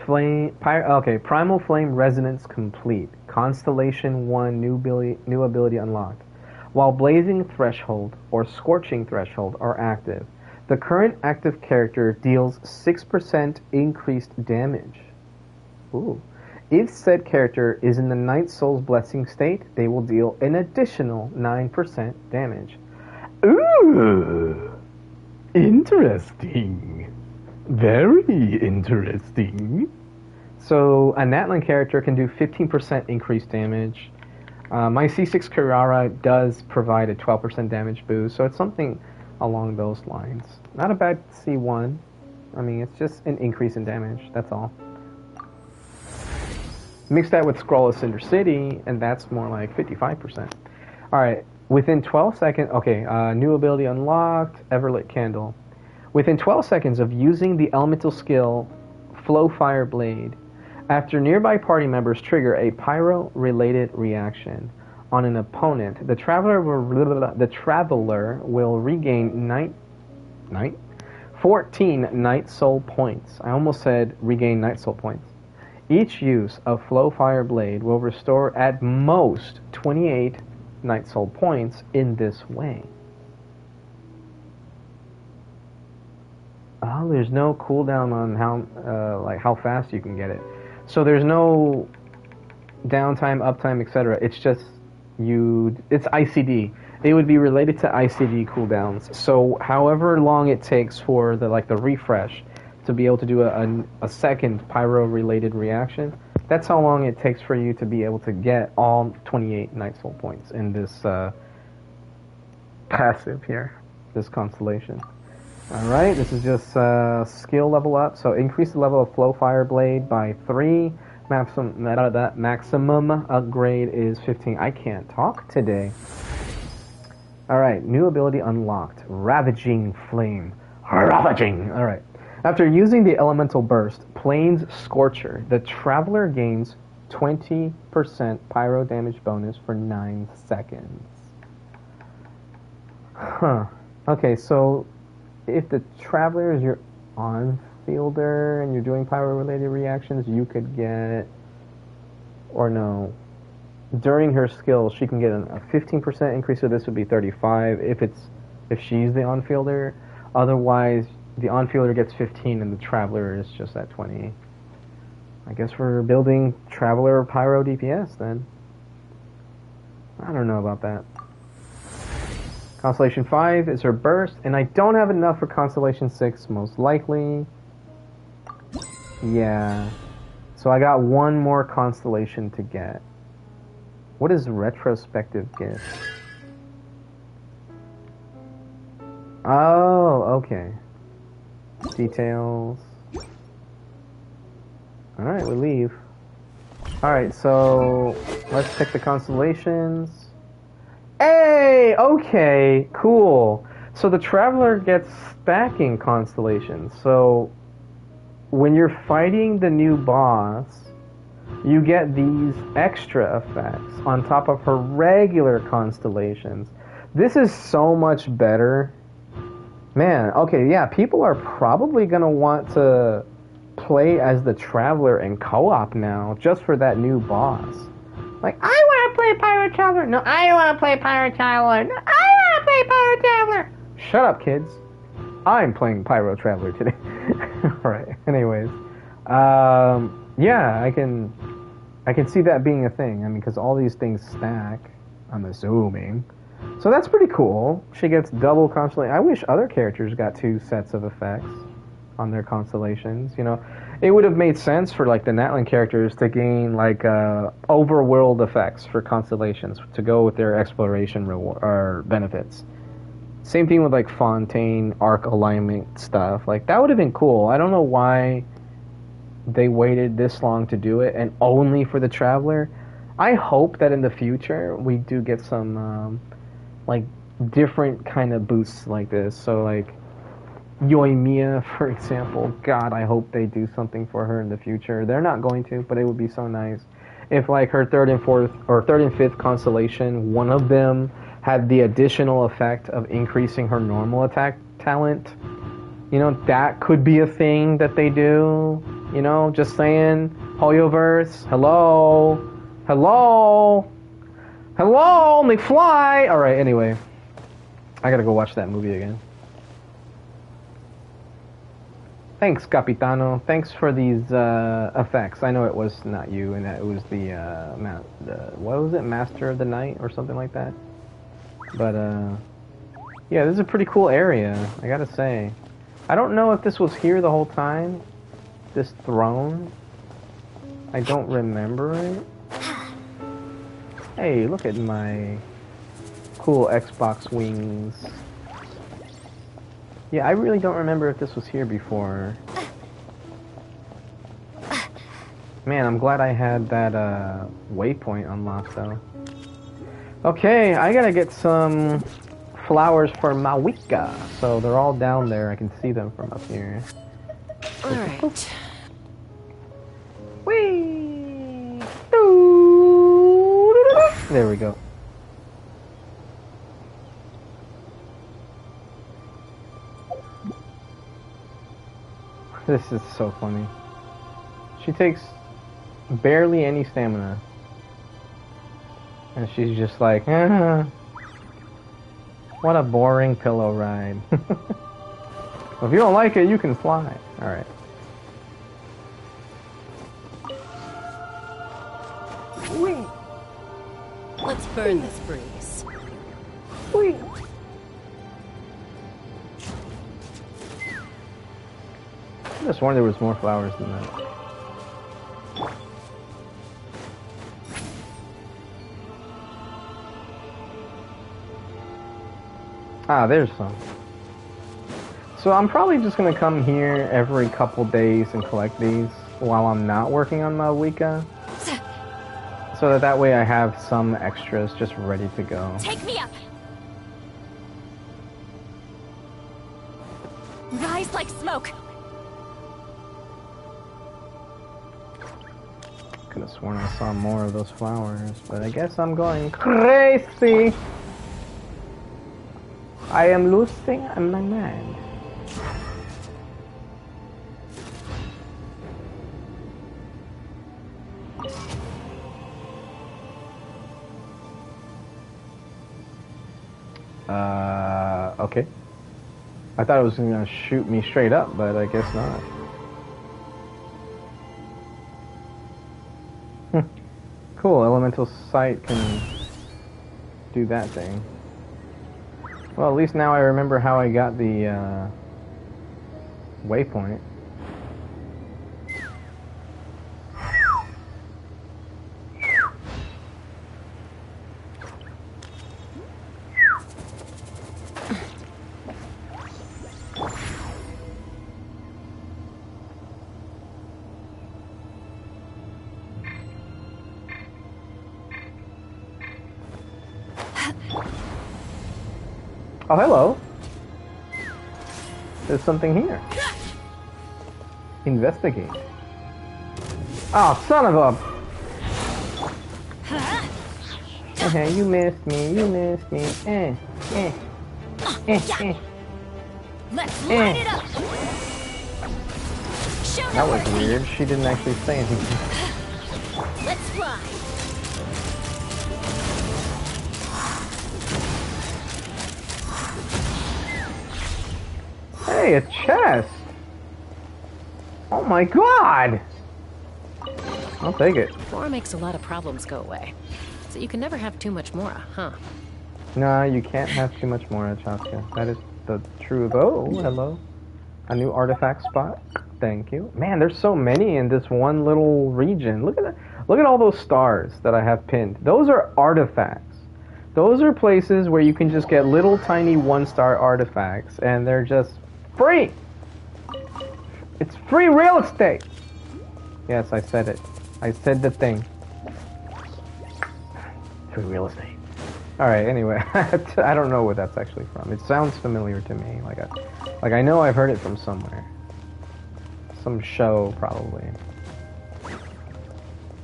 [SPEAKER 1] Primal Flame Resonance complete. Constellation 1 new ability unlocked. While Blazing Threshold or Scorching Threshold are active, the current active character deals 6% increased damage. Ooh. If said character is in the Night Soul's Blessing state, they will deal an additional 9% damage. Ooh! Interesting. Very interesting. So a Natlan character can do 15% increased damage. My C6 Kirara does provide a 12% damage boost, so it's something along those lines. Not a bad C1. I mean, it's just an increase in damage, that's all. Mix that with Scroll of Cinder City, and that's more like 55%. Alright, within 12 seconds... Okay, new ability unlocked, Everlit Candle. Within 12 seconds of using the elemental skill Flow Fire Blade, after nearby party members trigger a pyro-related reaction on an opponent, the traveler will regain 14 Night Soul points. I almost said regain Night Soul points. Each use of Flow Fire Blade will restore at most 28 Night Soul points in this way. Oh, there's no cooldown on how fast you can get it. So there's no downtime, uptime, etc. It's just it's ICD. It would be related to ICD cooldowns. So however long it takes for the refresh to be able to do a second pyro-related reaction, that's how long it takes for you to be able to get all 28 Night Soul points in this passive here, this constellation. Alright, this is just skill level up. So increase the level of Flow Fire Blade by 3, Maximum upgrade is 15. I can't talk today. Alright, new ability unlocked. Ravaging Flame. Ravaging! Alright. After using the Elemental Burst, Plains Scorcher, the Traveler gains 20% pyro damage bonus for 9 seconds. Huh. Okay, so if the Traveler is your on-fielder and you're doing pyro-related reactions, you could get... Or no. During her skill, she can get a 15% increase, so this would be 35 if she's the on-fielder. Otherwise, the on-fielder gets 15 and the Traveler is just at 20. I guess we're building Traveler Pyro DPS then. I don't know about that. Constellation 5 is her burst, and I don't have enough for Constellation 6, most likely. Yeah. So I got one more Constellation to get. What is retrospective gift? Oh, okay. Details. Alright, we leave. Alright, so let's pick the constellations. Hey! Okay, cool. So the Traveler gets stacking constellations. So when you're fighting the new boss, you get these extra effects on top of her regular constellations. This is so much better. Man, okay, yeah, people are probably gonna want to play as the Traveler in co-op now, just for that new boss. Like, I wanna play Pyro Traveler! No, I don't wanna play Pyro Traveler! No, I wanna play Pyro Traveler! Shut up, kids. I'm playing Pyro Traveler today. Alright, anyways. Yeah, I can see that being a thing. I mean, because all these things stack, I'm assuming. So that's pretty cool. She gets double constellation. I wish other characters got 2 sets of effects on their constellations. You know, it would have made sense for like the Natlan characters to gain like overworld effects for constellations to go with their exploration reward or benefits. Same thing with like Fontaine arc alignment stuff. Like that would have been cool. I don't know why they waited this long to do it, and only for the Traveler. I hope that in the future we do get some like different kind of boosts like this. So like Yoimiya, for example, God, I hope they do something for her in the future. They're not going to, but it would be so nice if like her third and fifth constellation, one of them had the additional effect of increasing her normal attack talent. You know, that could be a thing that they do. You know, just saying. Hoyoverse, hello, hello, hello, McFly. All right, anyway, I gotta go watch that movie again. Thanks, Capitano. Thanks for these effects. I know it was not you, and that it was the what was it, Master of the Night or something like that. But yeah, this is a pretty cool area, I gotta say. I don't know if this was here the whole time. This throne. I don't remember it. Hey, look at my cool Xbox wings. Yeah, I really don't remember if this was here before. Man, I'm glad I had that waypoint unlocked though. Okay, I gotta get some flowers for Mawika. So they're all down there. I can see them from up here.
[SPEAKER 3] Alright.
[SPEAKER 1] Whee! There we go. This is so funny. She takes barely any stamina. And she's just like, what a boring pillow ride. Well, if you don't like it, you can fly. Alright. Whee!
[SPEAKER 3] Let's burn this breeze.
[SPEAKER 1] Whee! I just wondered there was more flowers than that. Ah, there's some. So I'm probably just gonna come here every couple days and collect these. while I'm not working on my Wicca. So that way I have some extras just ready to go.
[SPEAKER 2] Take me up. Rise like smoke.
[SPEAKER 1] Could have sworn I saw more of those flowers, but I guess I'm going crazy. I am losing my mind. Okay. I thought it was gonna shoot me straight up, but I guess not. Cool, elemental sight can do that thing. Well, at least now I remember how I got the waypoint. Oh, hello. There's something here. Investigate. Oh, son of a... Okay, you missed me, you missed me.
[SPEAKER 2] Let's light it up.
[SPEAKER 1] That was weird. She didn't actually say anything.
[SPEAKER 2] Let's fly.
[SPEAKER 1] Hey, a chest! Oh my god! I'll take it.
[SPEAKER 3] 4 makes a lot of problems go away. So you can never have too much Mora, huh?
[SPEAKER 1] No, you can't have too much more, Chaska. That is the truth. Oh, hello. A new artifact spot. Thank you. Man, there's so many in this one little region. Look at that. Look at all those stars that I have pinned. Those are artifacts. Those are places where you can just get little tiny 1-star artifacts, and they're just free. It's free real estate. Yes, I said it. I said the thing. Free real estate. All right. Anyway, I don't know where that's actually from. It sounds familiar to me. Like I know I've heard it from somewhere. Some show probably.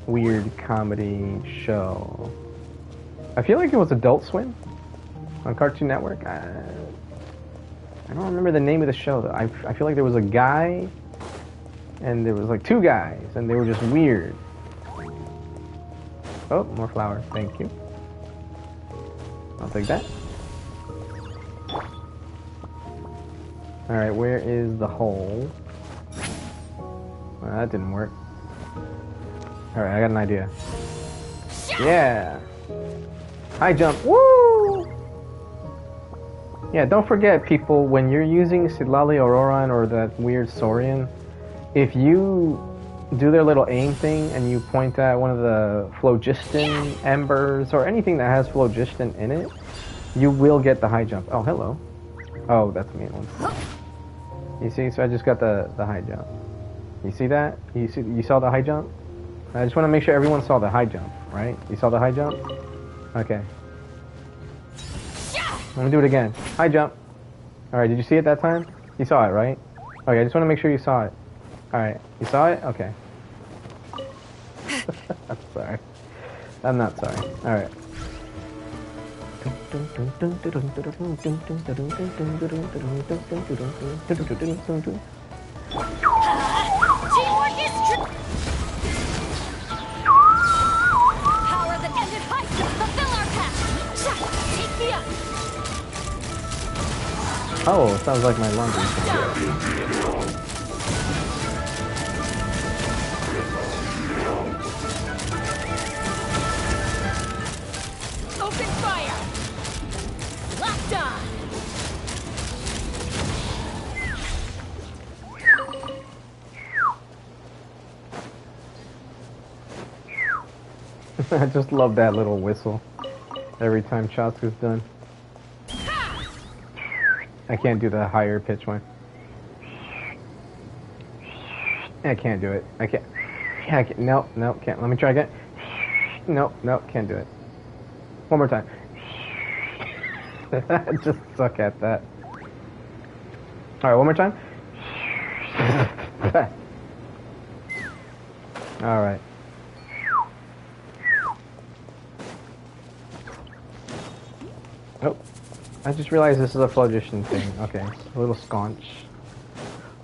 [SPEAKER 1] Weird comedy show. I feel like it was Adult Swim on Cartoon Network. I don't remember the name of the show though. I feel like there was a guy and there was like 2 guys and they were just weird. Oh, more flowers. Thank you. I'll take that. Alright, where is the hole? Well, that didn't work. Alright, I got an idea. Yeah! High jump! Woo! Yeah, don't forget, people, when you're using Citlali, Auroran, or that weird Saurian, if you do their little aim thing and you point at one of the phlogiston embers or anything that has phlogiston in it, you will get the high jump. Oh, hello. Oh, that's me. You see, so I just got the high jump. You see that? You saw the high jump? I just want to make sure everyone saw the high jump, right? You saw the high jump? Okay. I'm gonna do it again. High jump. Alright, did you see it that time? You saw it, right? Okay, I just want to make sure you saw it. Alright, you saw it? Okay. I'm sorry. I'm not sorry. Alright.
[SPEAKER 2] Teamwork is true. Power that ended high jump. Fulfill our path. Take me up.
[SPEAKER 1] Oh, sounds like my laundry.
[SPEAKER 2] Open fire. Locked on.
[SPEAKER 1] I just love that little whistle every time Chaska's done. I can't do the higher pitch one. I can't do it. I can't. I can't. No, no, can't. Let me try again. No, no, can't do it. One more time. I just suck at that. Alright, one more time. Alright. Oh, I just realized this is a phlogistian thing. Okay, a little sconch.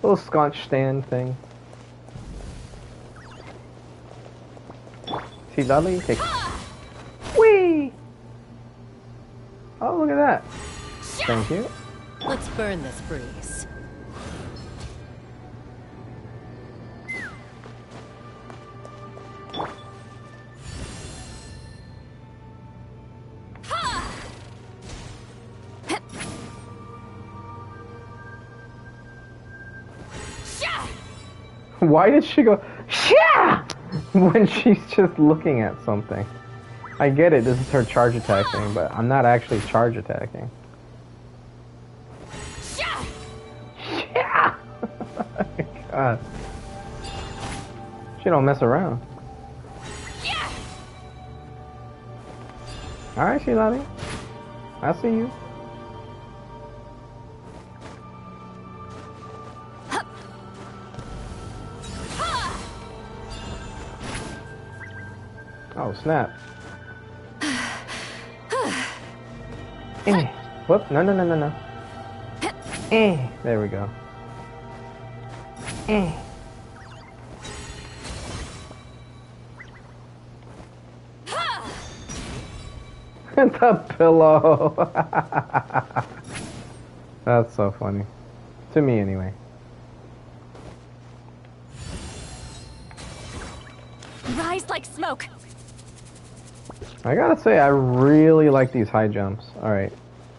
[SPEAKER 1] Little sconch stand thing. Citlali, take it. Whee! Oh, look at that. Thank you.
[SPEAKER 3] Let's burn this breeze.
[SPEAKER 1] Why did she go, yeah, when she's just looking at something? I get it, this is her charge attack thing, but I'm not actually charge attacking. Yeah! God. She don't mess around. Alright, Citlali. I see you. Oh, snap. Whoop, no, no, no, no, no. There we go. The pillow. That's so funny. To me, anyway.
[SPEAKER 2] Rise like smoke.
[SPEAKER 1] I gotta say, I really like these high jumps. Alright.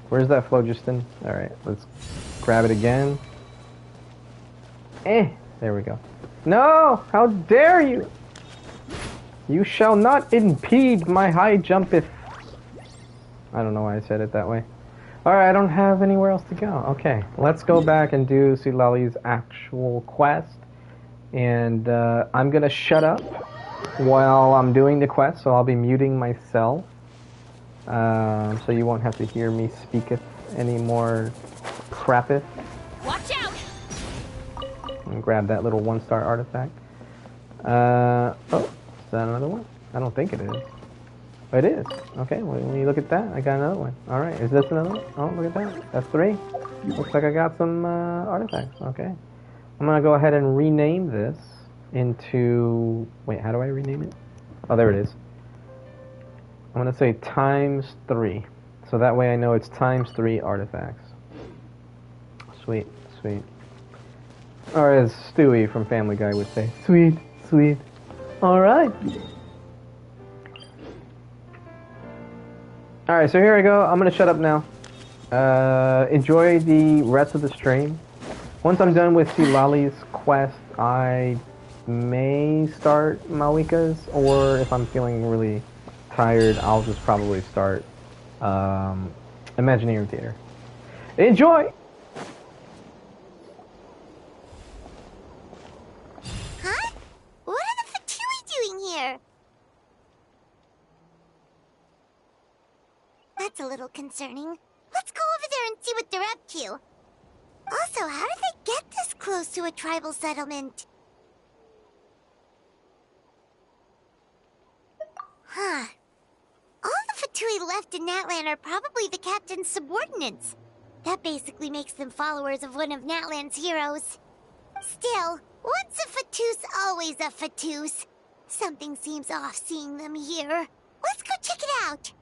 [SPEAKER 1] Where's that phlogiston? Alright, let's grab it again. There we go. No! How dare you! You shall not impede my high jumpeth. I don't know why I said it that way. Alright, I don't have anywhere else to go. Okay, let's go back and do Citlali's actual quest. And I'm gonna shut up while I'm doing the quest, so I'll be muting myself. So you won't have to hear me speaketh any more crapeth.
[SPEAKER 2] Watch out!
[SPEAKER 1] And grab that little 1-star artifact. Oh, is that another one? I don't think it is. Oh, it is. Okay, well, when you look at that, I got another one. Alright, is this another one? Oh, look at that. That's 3. Looks like I got some artifacts. Okay. I'm gonna go ahead and rename this into... Wait, how do I rename it? Oh, there it is. I'm gonna say ×3. So that way I know it's ×3 artifacts. Sweet, sweet. Or as Stewie from Family Guy would say, sweet, sweet. Alright. Alright, so here I go. I'm gonna shut up now. Enjoy the rest of the stream. Once I'm done with Citlali's quest, I may start Malika's, or if I'm feeling really tired, I'll just probably start Imaginarium Theater. Enjoy!
[SPEAKER 4] Huh? What are the Fatui doing here? That's a little concerning. Let's go over there and see what they're up to. Also, how did they get this close to a tribal settlement? Huh. All the Fatui left in Natlan are probably the captain's subordinates. That basically makes them followers of one of Natlan's heroes. Still, once a Fatus, always a Fatus. Something seems off seeing them here. Let's go check it out.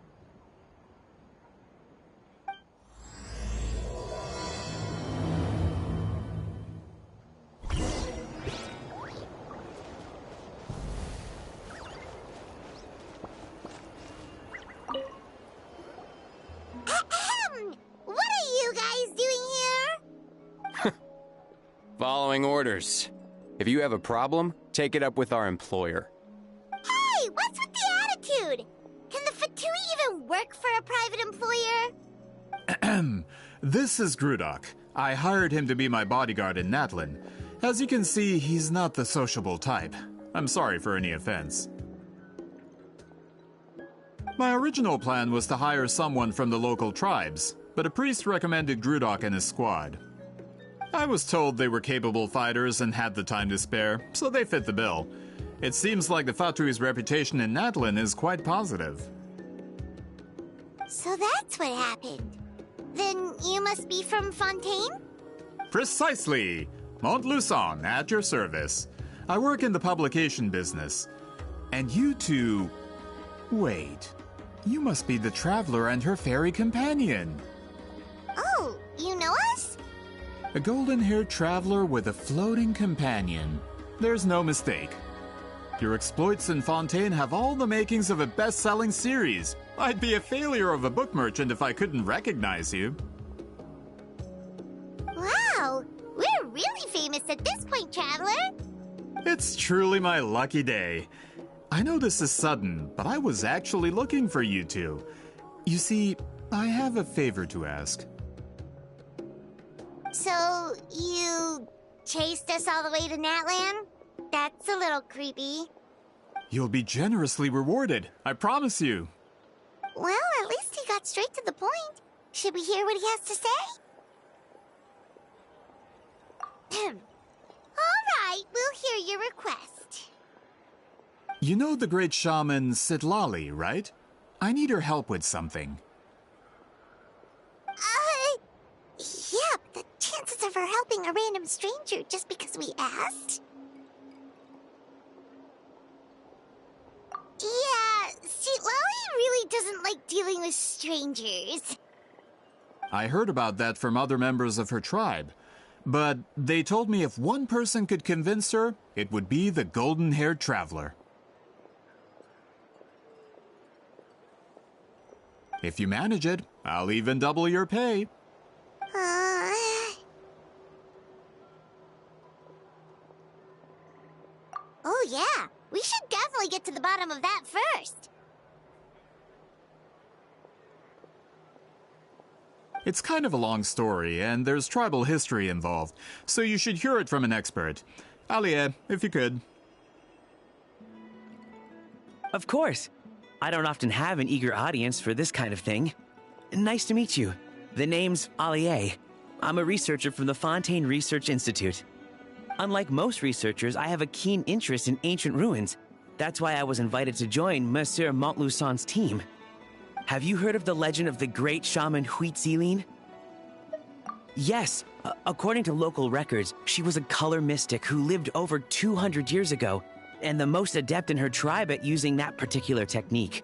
[SPEAKER 4] What are you guys doing here?
[SPEAKER 5] Following orders. If you have a problem, take it up with our employer.
[SPEAKER 4] Hey, what's with the attitude? Can the Fatui even work for a private employer?
[SPEAKER 6] This is Grudok. I hired him to be my bodyguard in Natlan. As you can see, he's not the sociable type. I'm sorry for any offense. My original plan was to hire someone from the local tribes, but a priest recommended Grudok and his squad. I was told they were capable fighters and had the time to spare, so they fit the bill. It seems like the Fatui's reputation in Natlan is quite positive.
[SPEAKER 4] So that's what happened. Then you must be from Fontaine?
[SPEAKER 6] Precisely! Montluçon, at your service. I work in the publication business. And you two... Wait. You must be the traveler and her fairy companion.
[SPEAKER 4] Oh, you know us?
[SPEAKER 6] A golden-haired traveler with a floating companion. There's no mistake. Your exploits in Fontaine have all the makings of a best-selling series. I'd be a failure of a book merchant if I couldn't recognize you.
[SPEAKER 4] Wow, we're really famous at this point, Traveler.
[SPEAKER 6] It's truly my lucky day. I know this is sudden, but I was actually looking for you two. You see, I have a favor to ask.
[SPEAKER 4] So, you chased us all the way to Natlan? That's a little creepy.
[SPEAKER 6] You'll be generously rewarded, I promise you.
[SPEAKER 4] Well, at least he got straight to the point. Should we hear what he has to say? All right, we'll hear your request.
[SPEAKER 6] You know the great shaman Citlali, right? I need her help with something.
[SPEAKER 4] Yeah, but the chances of her helping a random stranger just because we asked? Yeah, Citlali really doesn't like dealing with strangers.
[SPEAKER 6] I heard about that from other members of her tribe. But they told me if one person could convince her, it would be the golden-haired traveler. If you manage it, I'll even double your pay.
[SPEAKER 4] Oh yeah, we should definitely get to the bottom of that first.
[SPEAKER 6] It's kind of a long story, and there's tribal history involved, so you should hear it from an expert. Alie, if you could.
[SPEAKER 7] Of course. I don't often have an eager audience for this kind of thing. Nice to meet you. The name's Alie. I'm a researcher from the Fontaine Research Institute. Unlike most researchers, I have a keen interest in ancient ruins. That's why I was invited to join Monsieur Montluçon's team. Have you heard of the legend of the great shaman Citlali? Yes. According to local records, she was a color mystic who lived over 200 years ago, and the most adept in her tribe at using that particular technique.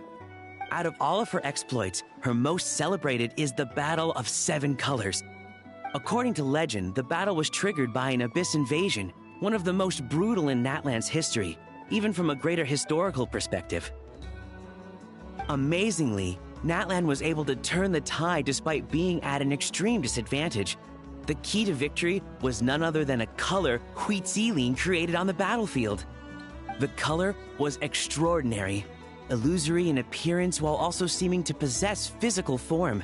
[SPEAKER 7] Out of all of her exploits, her most celebrated is the Battle of Seven Colors. According to legend, the battle was triggered by an abyss invasion, one of the most brutal in Natlan's history, even from a greater historical perspective. Amazingly, Natlan was able to turn the tide despite being at an extreme disadvantage. The key to victory was none other than a color Citlali created on the battlefield. The color was extraordinary, illusory in appearance while also seeming to possess physical form.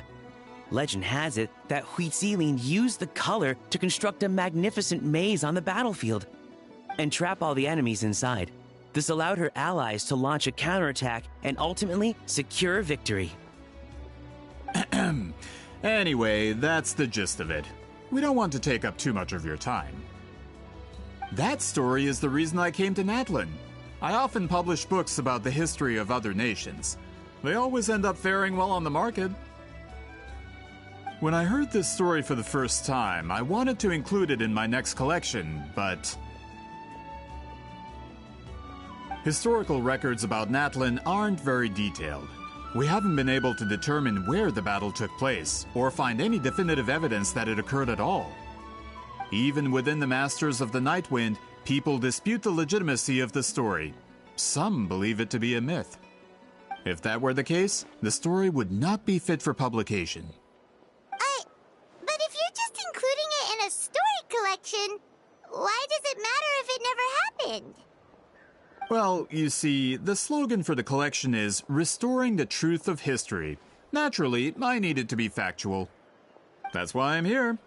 [SPEAKER 7] Legend has it that Citlali used the color to construct a magnificent maze on the battlefield and trap all the enemies inside. This allowed her allies to launch a counterattack and ultimately secure victory.
[SPEAKER 6] Anyway, that's the gist of it. We don't want to take up too much of your time. That story is the reason I came to Natlan. I often publish books about the history of other nations. They always end up faring well on the market. When I heard this story for the first time, I wanted to include it in my next collection, but... Historical records about Natlan aren't very detailed. We haven't been able to determine where the battle took place, or find any definitive evidence that it occurred at all. Even within the Masters of the Nightwind, people dispute the legitimacy of the story. Some believe it to be a myth. If that were the case, the story would not be fit for publication.
[SPEAKER 4] But if you're just including it in a story collection, why does it matter if it never happened?
[SPEAKER 6] Well, you see, the slogan for the collection is Restoring the Truth of History. Naturally, I need it to be factual. That's why I'm here.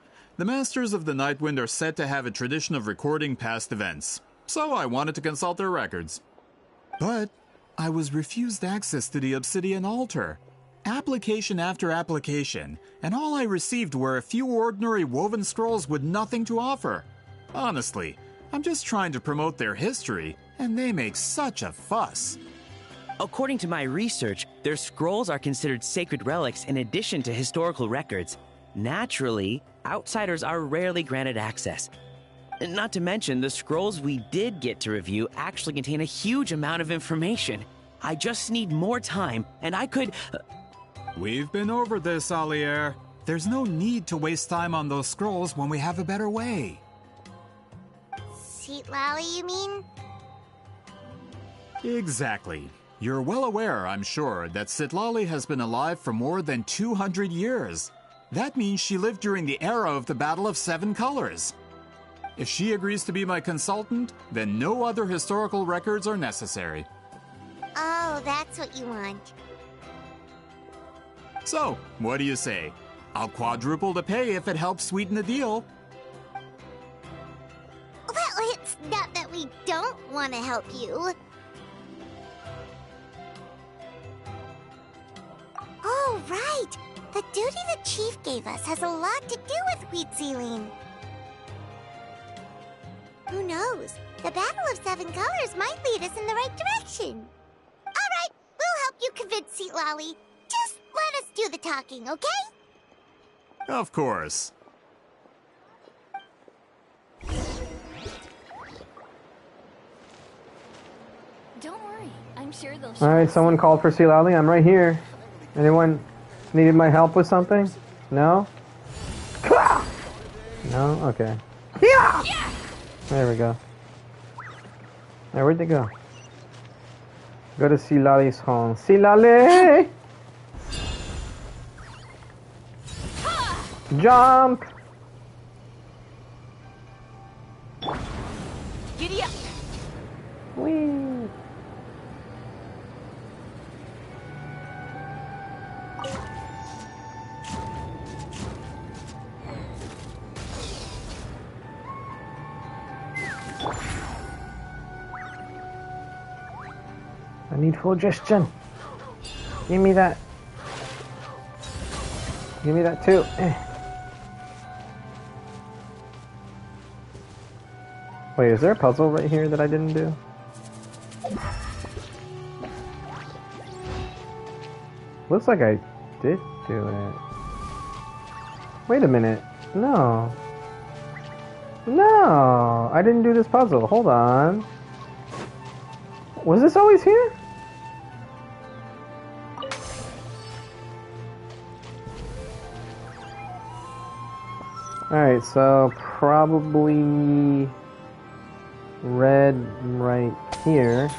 [SPEAKER 6] The Masters of the Nightwind are said to have a tradition of recording past events, so I wanted to consult their records. But I was refused access to the Obsidian Altar. Application after application, and all I received were a few ordinary woven scrolls with nothing to offer. Honestly, I'm just trying to promote their history, and they make such a fuss.
[SPEAKER 7] According to my research, their scrolls are considered sacred relics in addition to historical records. Naturally, outsiders are rarely granted access. Not to mention, the scrolls we did get to review actually contain a huge amount of information. I just need more time, and I could...
[SPEAKER 6] We've been over this, Alier. There's no need to waste time on those scrolls when we have a better way.
[SPEAKER 4] Citlali, you mean?
[SPEAKER 6] Exactly. You're well aware, I'm sure, that Citlali has been alive for more than 200 years. That means she lived during the era of the Battle of Seven Colors. If she agrees to be my consultant, then no other historical records are necessary.
[SPEAKER 4] Oh, that's what you want.
[SPEAKER 6] So, what do you say? I'll quadruple the pay if it helps sweeten the deal.
[SPEAKER 4] Well, it's not that we don't want to help you. Oh, right! The duty the chief gave us has a lot to do with wheat sealing. Who knows? The Battle of Seven Colors might lead us in the right direction. Alright, we'll help you convince Citlali. Just let us do the talking, okay?
[SPEAKER 6] Of course.
[SPEAKER 2] Don't worry, I'm sure they'll.
[SPEAKER 1] Alright, someone called for Citlali. I'm right here. Anyone needed my help with something? No? No? Okay. Yeah! There we go. Now, where'd they go? Go to Citlali's home. Citlali! Jump!
[SPEAKER 3] Giddy up!
[SPEAKER 1] Whee! I need full gestion. Give me that. Give me that too. Wait, is there a puzzle right here that I didn't do? Looks like I did do it. Wait a minute. No. No, I didn't do this puzzle. Hold on. Was this always here? Alright, so probably red right here.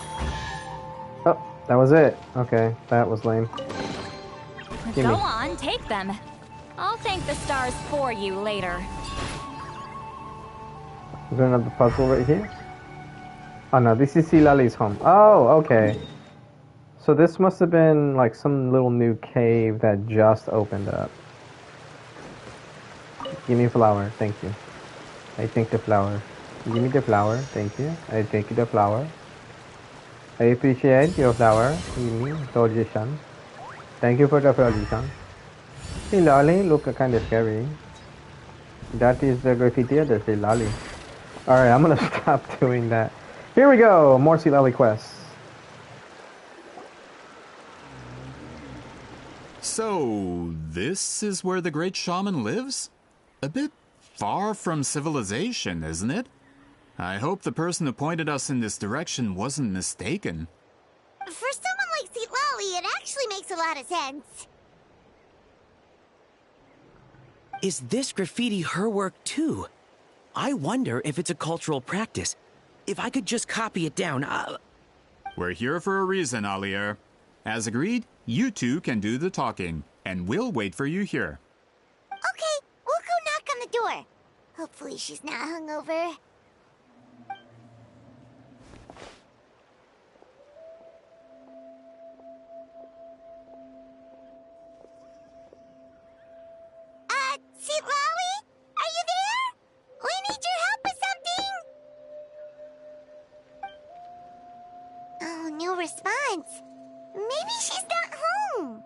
[SPEAKER 1] Oh, that was it. Okay, that was lame. Give
[SPEAKER 2] Go
[SPEAKER 1] me.
[SPEAKER 2] on, take them. I'll thank the stars for you later.
[SPEAKER 1] Is there another puzzle right here? Oh no, this is Citlali's home. Oh, okay. So this must have been like some little new cave that just opened up. Give me a flower, thank you. I take the flower. Give me the flower, thank you. I take the flower. I appreciate your flower. Give me suggestion. Thank you for the suggestion. Citlali look kind of scary. That is the graffiti of the Citlali. Alright, I'm gonna stop doing that. Here we go, more Citlali quests.
[SPEAKER 6] So, this is where the great shaman lives? A bit far from civilization, isn't it? I hope the person who pointed us in this direction wasn't mistaken.
[SPEAKER 4] For someone like Citlali, it actually makes a lot of sense.
[SPEAKER 7] Is this graffiti her work too? I wonder if it's a cultural practice. If I could just copy it down,
[SPEAKER 6] We're here for a reason, Alier. As agreed, you two can do the talking, and we'll wait for you here.
[SPEAKER 4] Okay, we'll go knock on the door. Hopefully she's not hungover. Citlali? Are you there? sense. Maybe she's not home.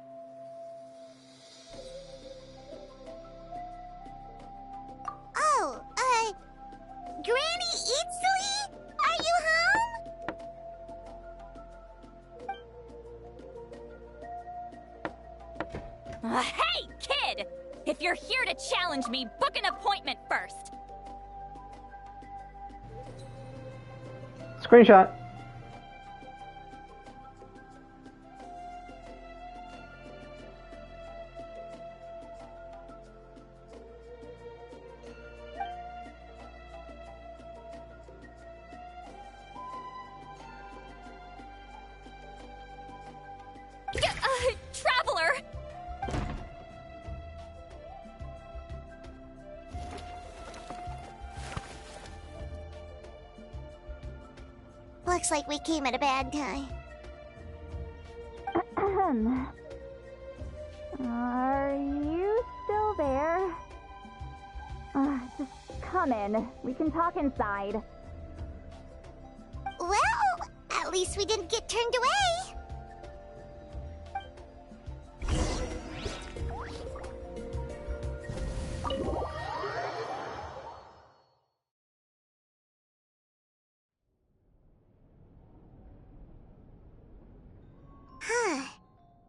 [SPEAKER 4] Oh, Granny Citlali? Are you home?
[SPEAKER 2] Hey, kid! If you're here to challenge me, book an appointment first.
[SPEAKER 1] Screenshot.
[SPEAKER 2] Traveler!
[SPEAKER 4] Looks like we came at a bad time.
[SPEAKER 8] Are you still there? Just come in. We can talk inside.
[SPEAKER 4] Well, at least we didn't get turned away.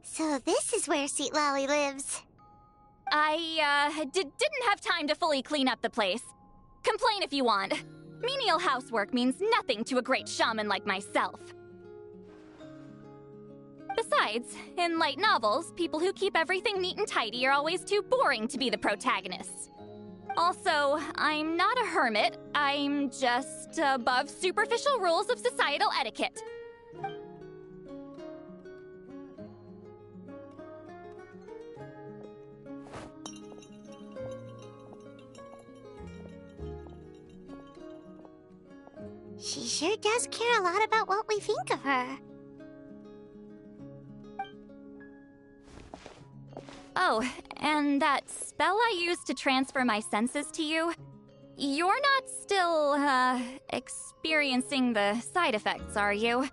[SPEAKER 4] So this is where Citlali lives.
[SPEAKER 2] I, didn't have time to fully clean up the place. Complain if you want. Menial housework means nothing to a great shaman like myself. Besides, in light novels, people who keep everything neat and tidy are always too boring to be the protagonists. Also, I'm not a hermit. I'm just above superficial rules of societal etiquette.
[SPEAKER 4] She sure does care a lot about what we think of her.
[SPEAKER 2] Oh, and that spell I used to transfer my senses to you, you're not still, experiencing the side effects, are you?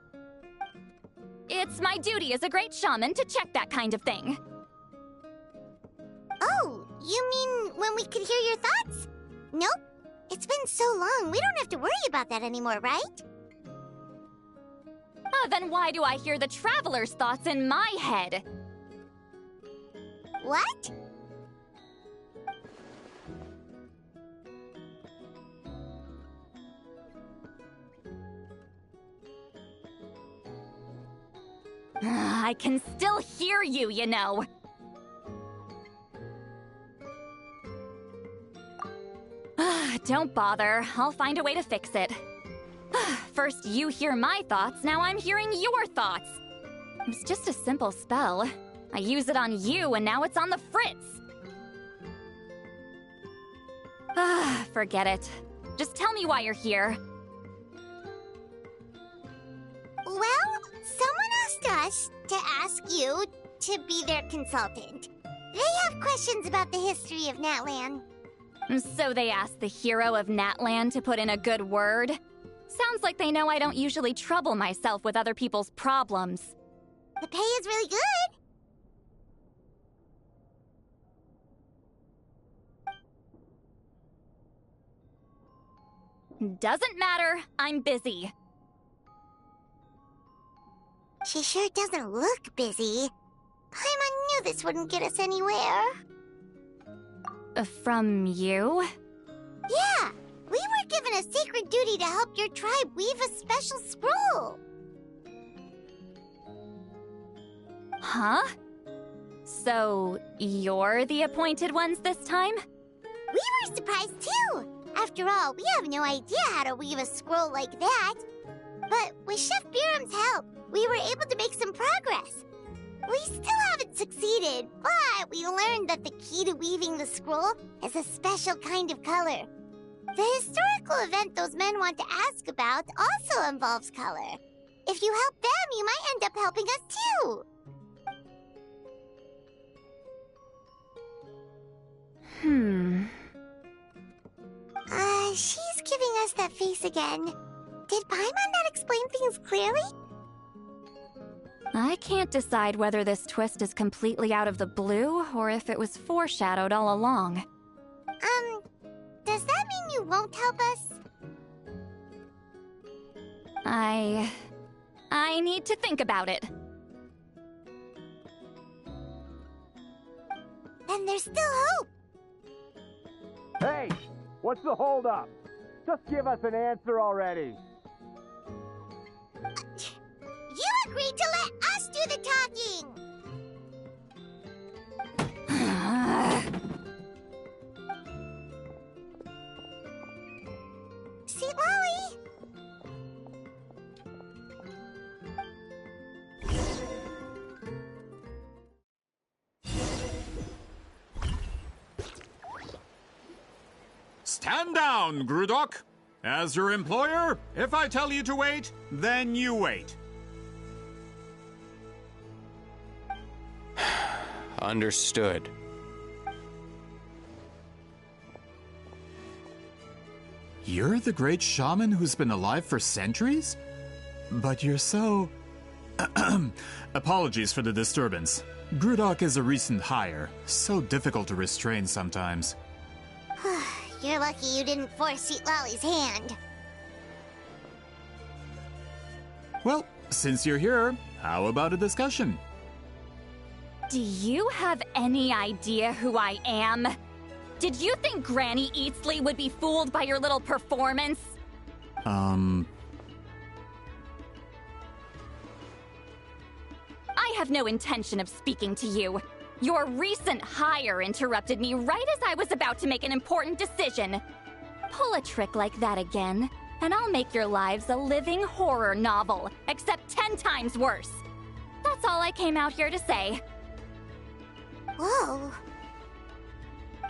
[SPEAKER 2] It's my duty as a great shaman to check that kind of thing.
[SPEAKER 4] Oh, you mean when we could hear your thoughts? Nope. It's been so long, we don't have to worry about that anymore, right?
[SPEAKER 2] Then why do I hear the traveler's thoughts in my head?
[SPEAKER 4] What?
[SPEAKER 2] I can still hear you, you know. Don't bother. I'll find a way to fix it. First you hear my thoughts, now I'm hearing your thoughts. It was just a simple spell. I use it on you, and now it's on the Fritz. Forget it. Just tell me why you're here.
[SPEAKER 4] Well, someone asked us to ask you to be their consultant. They have questions about the history of Natlan.
[SPEAKER 2] So they asked the hero of Natlan to put in a good word? Sounds like they know I don't usually trouble myself with other people's problems.
[SPEAKER 4] The pay is really good.
[SPEAKER 2] Doesn't matter. I'm busy.
[SPEAKER 4] She sure doesn't look busy. Paimon knew this wouldn't get us anywhere.
[SPEAKER 2] From you?
[SPEAKER 4] Yeah, we were given a sacred duty to help your tribe weave a special scroll.
[SPEAKER 2] Huh? So, you're the appointed ones this time?
[SPEAKER 4] We were surprised too. After all, we have no idea how to weave a scroll like that. But with Chef Biram's help, we were able to make some progress. We still haven't succeeded, but we learned that the key to weaving the scroll is a special kind of color. The historical event those men want to ask about also involves color. If you help them, you might end up helping us too. She's giving us that face again. Did Paimon not explain things clearly?
[SPEAKER 2] I can't decide whether this twist is completely out of the blue or if it was foreshadowed all along.
[SPEAKER 4] Does that mean you won't help us?
[SPEAKER 2] I need to think about it.
[SPEAKER 4] Then there's still hope!
[SPEAKER 9] Hey! What's the holdup? Just give us an answer already!
[SPEAKER 4] You agreed to let us do the talking! Citlali!
[SPEAKER 6] Stand down, Grudok! As your employer, if I tell you to wait, then you wait.
[SPEAKER 5] Understood.
[SPEAKER 6] You're the great shaman who's been alive for centuries? But you're so... Apologies for the disturbance. Grudok is a recent hire, so difficult to restrain sometimes.
[SPEAKER 4] You're lucky you didn't force Citlali's hand.
[SPEAKER 6] Well, since you're here, how about a discussion?
[SPEAKER 2] Do you have any idea who I am? Did you think Granny Eatsley would be fooled by your little performance?
[SPEAKER 6] I
[SPEAKER 2] have no intention of speaking to you. Your recent hire interrupted me right as I was about to make an important decision. Pull a trick like that again, and I'll make your lives a living horror novel, except 10 times worse. That's all I came out here to say.
[SPEAKER 4] Whoa.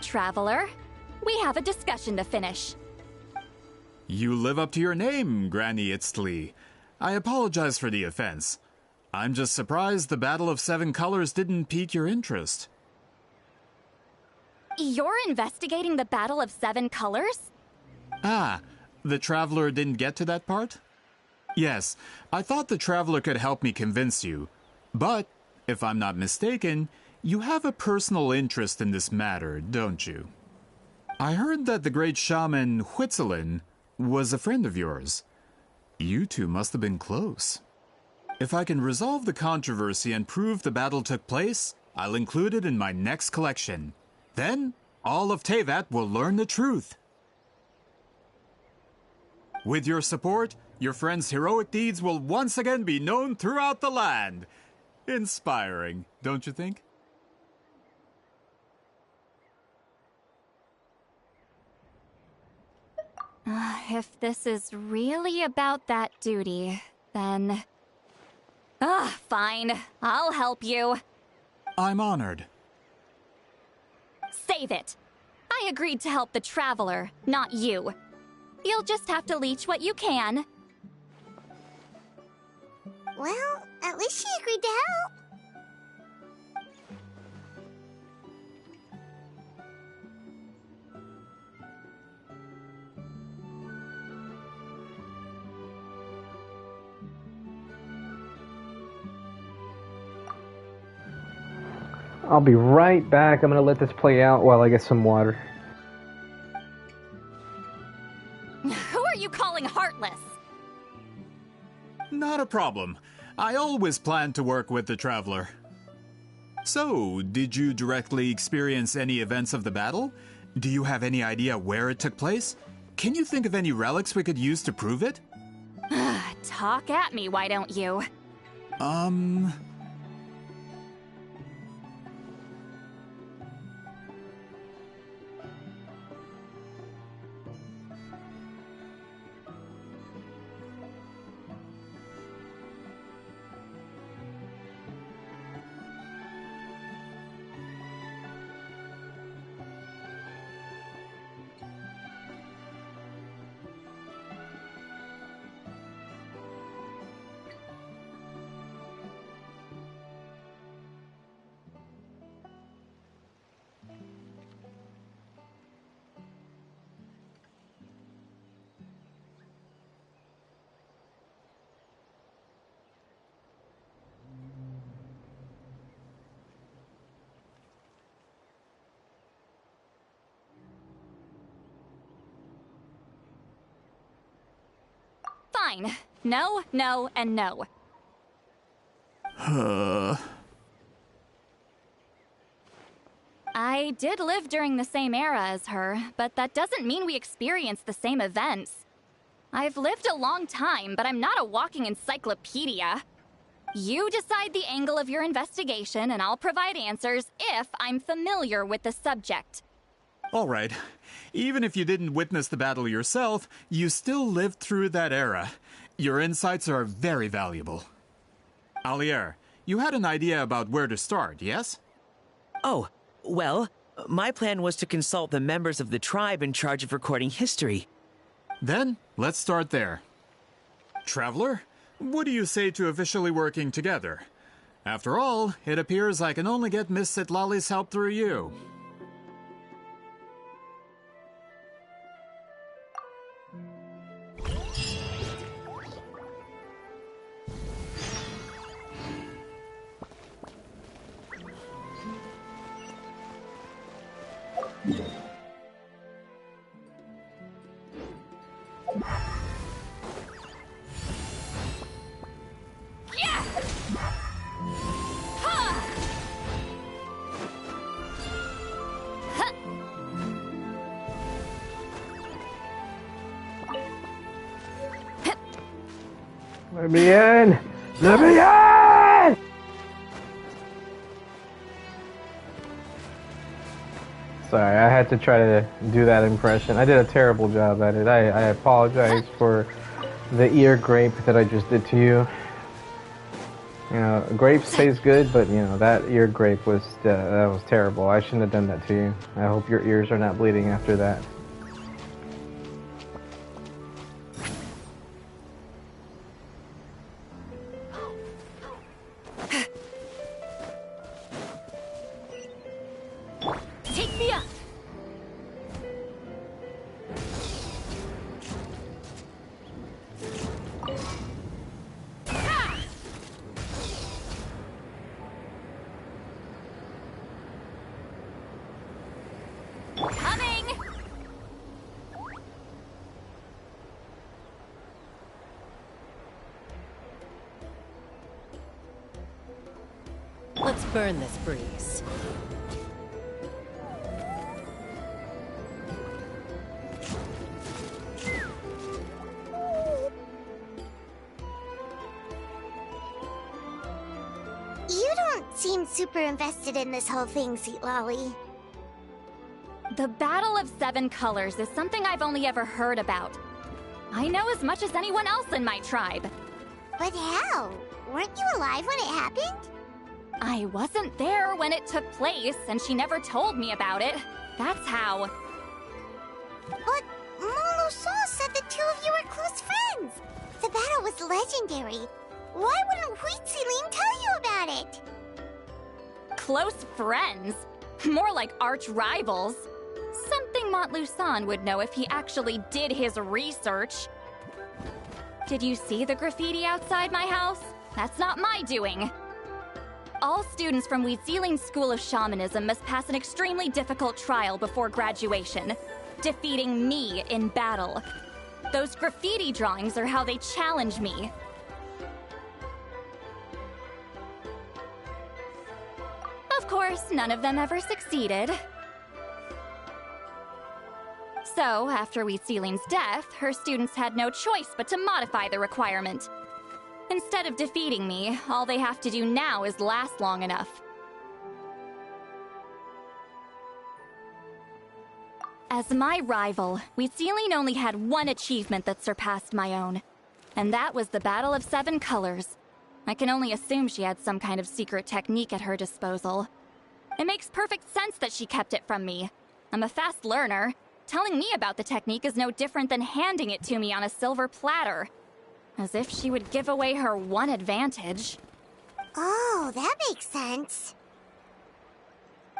[SPEAKER 2] Traveler, we have a discussion to finish.
[SPEAKER 6] You live up to your name, Granny Itztli. I apologize for the offense. I'm just surprised the Battle of Seven Colors didn't pique your interest.
[SPEAKER 2] You're investigating the Battle of Seven Colors?
[SPEAKER 6] Ah, the Traveler didn't get to that part? Yes, I thought the Traveler could help me convince you. But, if I'm not mistaken, you have a personal interest in this matter, don't you? I heard that the great shaman Huitzilin was a friend of yours. You two must have been close. If I can resolve the controversy and prove the battle took place, I'll include it in my next collection. Then, all of Teyvat will learn the truth. With your support, your friend's heroic deeds will once again be known throughout the land. Inspiring, don't you think?
[SPEAKER 2] If this is really about that duty, then... fine. I'll help you.
[SPEAKER 6] I'm honored.
[SPEAKER 2] Save it. I agreed to help the Traveler, not you. You'll just have to leech what you can.
[SPEAKER 4] Well, at least she agreed to help.
[SPEAKER 1] I'll be right back. I'm gonna let this play out while I get some water.
[SPEAKER 2] Who are you calling heartless?
[SPEAKER 6] Not a problem. I always planned to work with the Traveler. So, did you directly experience any events of the battle? Do you have any idea where it took place? Can you think of any relics we could use to prove it?
[SPEAKER 2] Talk at me, why don't you? Fine. No, no, and no. I did live during the same era as her, but that doesn't mean we experienced the same events. I've lived a long time, but I'm not a walking encyclopedia. You decide the angle of your investigation, and I'll provide answers if I'm familiar with the subject.
[SPEAKER 6] All right. Even if you didn't witness the battle yourself, you still lived through that era. Your insights are very valuable. Alier, you had an idea about where to start, yes?
[SPEAKER 7] Oh, well, my plan was to consult the members of the tribe in charge of recording history.
[SPEAKER 6] Then, let's start there. Traveler, what do you say to officially working together? After all, it appears I can only get Miss Citlali's help through you.
[SPEAKER 1] Let me in! Let me in! Sorry, I had to try to do that impression. I did a terrible job at it. I apologize for the ear grape that I just did to you. You know, grapes taste good, but you know, that ear grape was, that was terrible. I shouldn't have done that to you. I hope your ears are not bleeding after that.
[SPEAKER 3] Let's burn this breeze.
[SPEAKER 4] You don't seem super invested in this whole thing, Citlali.
[SPEAKER 2] The Battle of Seven Colors is something I've only ever heard about. I know as much as anyone else in my tribe.
[SPEAKER 4] But how? Weren't you alive when it happened?
[SPEAKER 2] I wasn't there when it took place, and she never told me about it. That's how.
[SPEAKER 4] But Molo-Saw said the two of you were close friends. The battle was legendary. Why wouldn't Huitziling tell you about it?
[SPEAKER 2] Close friends? More like arch rivals. Something Montluçon would know if he actually did his research. Did you see the graffiti outside my house? That's not my doing. All students from Huitziling's School of Shamanism must pass an extremely difficult trial before graduation, defeating me in battle. Those graffiti drawings are how they challenge me. Of course, none of them ever succeeded. So, after Huitziling's death, her students had no choice but to modify the requirement. Instead of defeating me, all they have to do now is last long enough. As my rival, Huitziling only had one achievement that surpassed my own, and that was the Battle of Seven Colors. I can only assume she had some kind of secret technique at her disposal. It makes perfect sense that she kept it from me. I'm a fast learner. Telling me about the technique is no different than handing it to me on a silver platter. As if she would give away her one advantage.
[SPEAKER 4] Oh, that makes sense.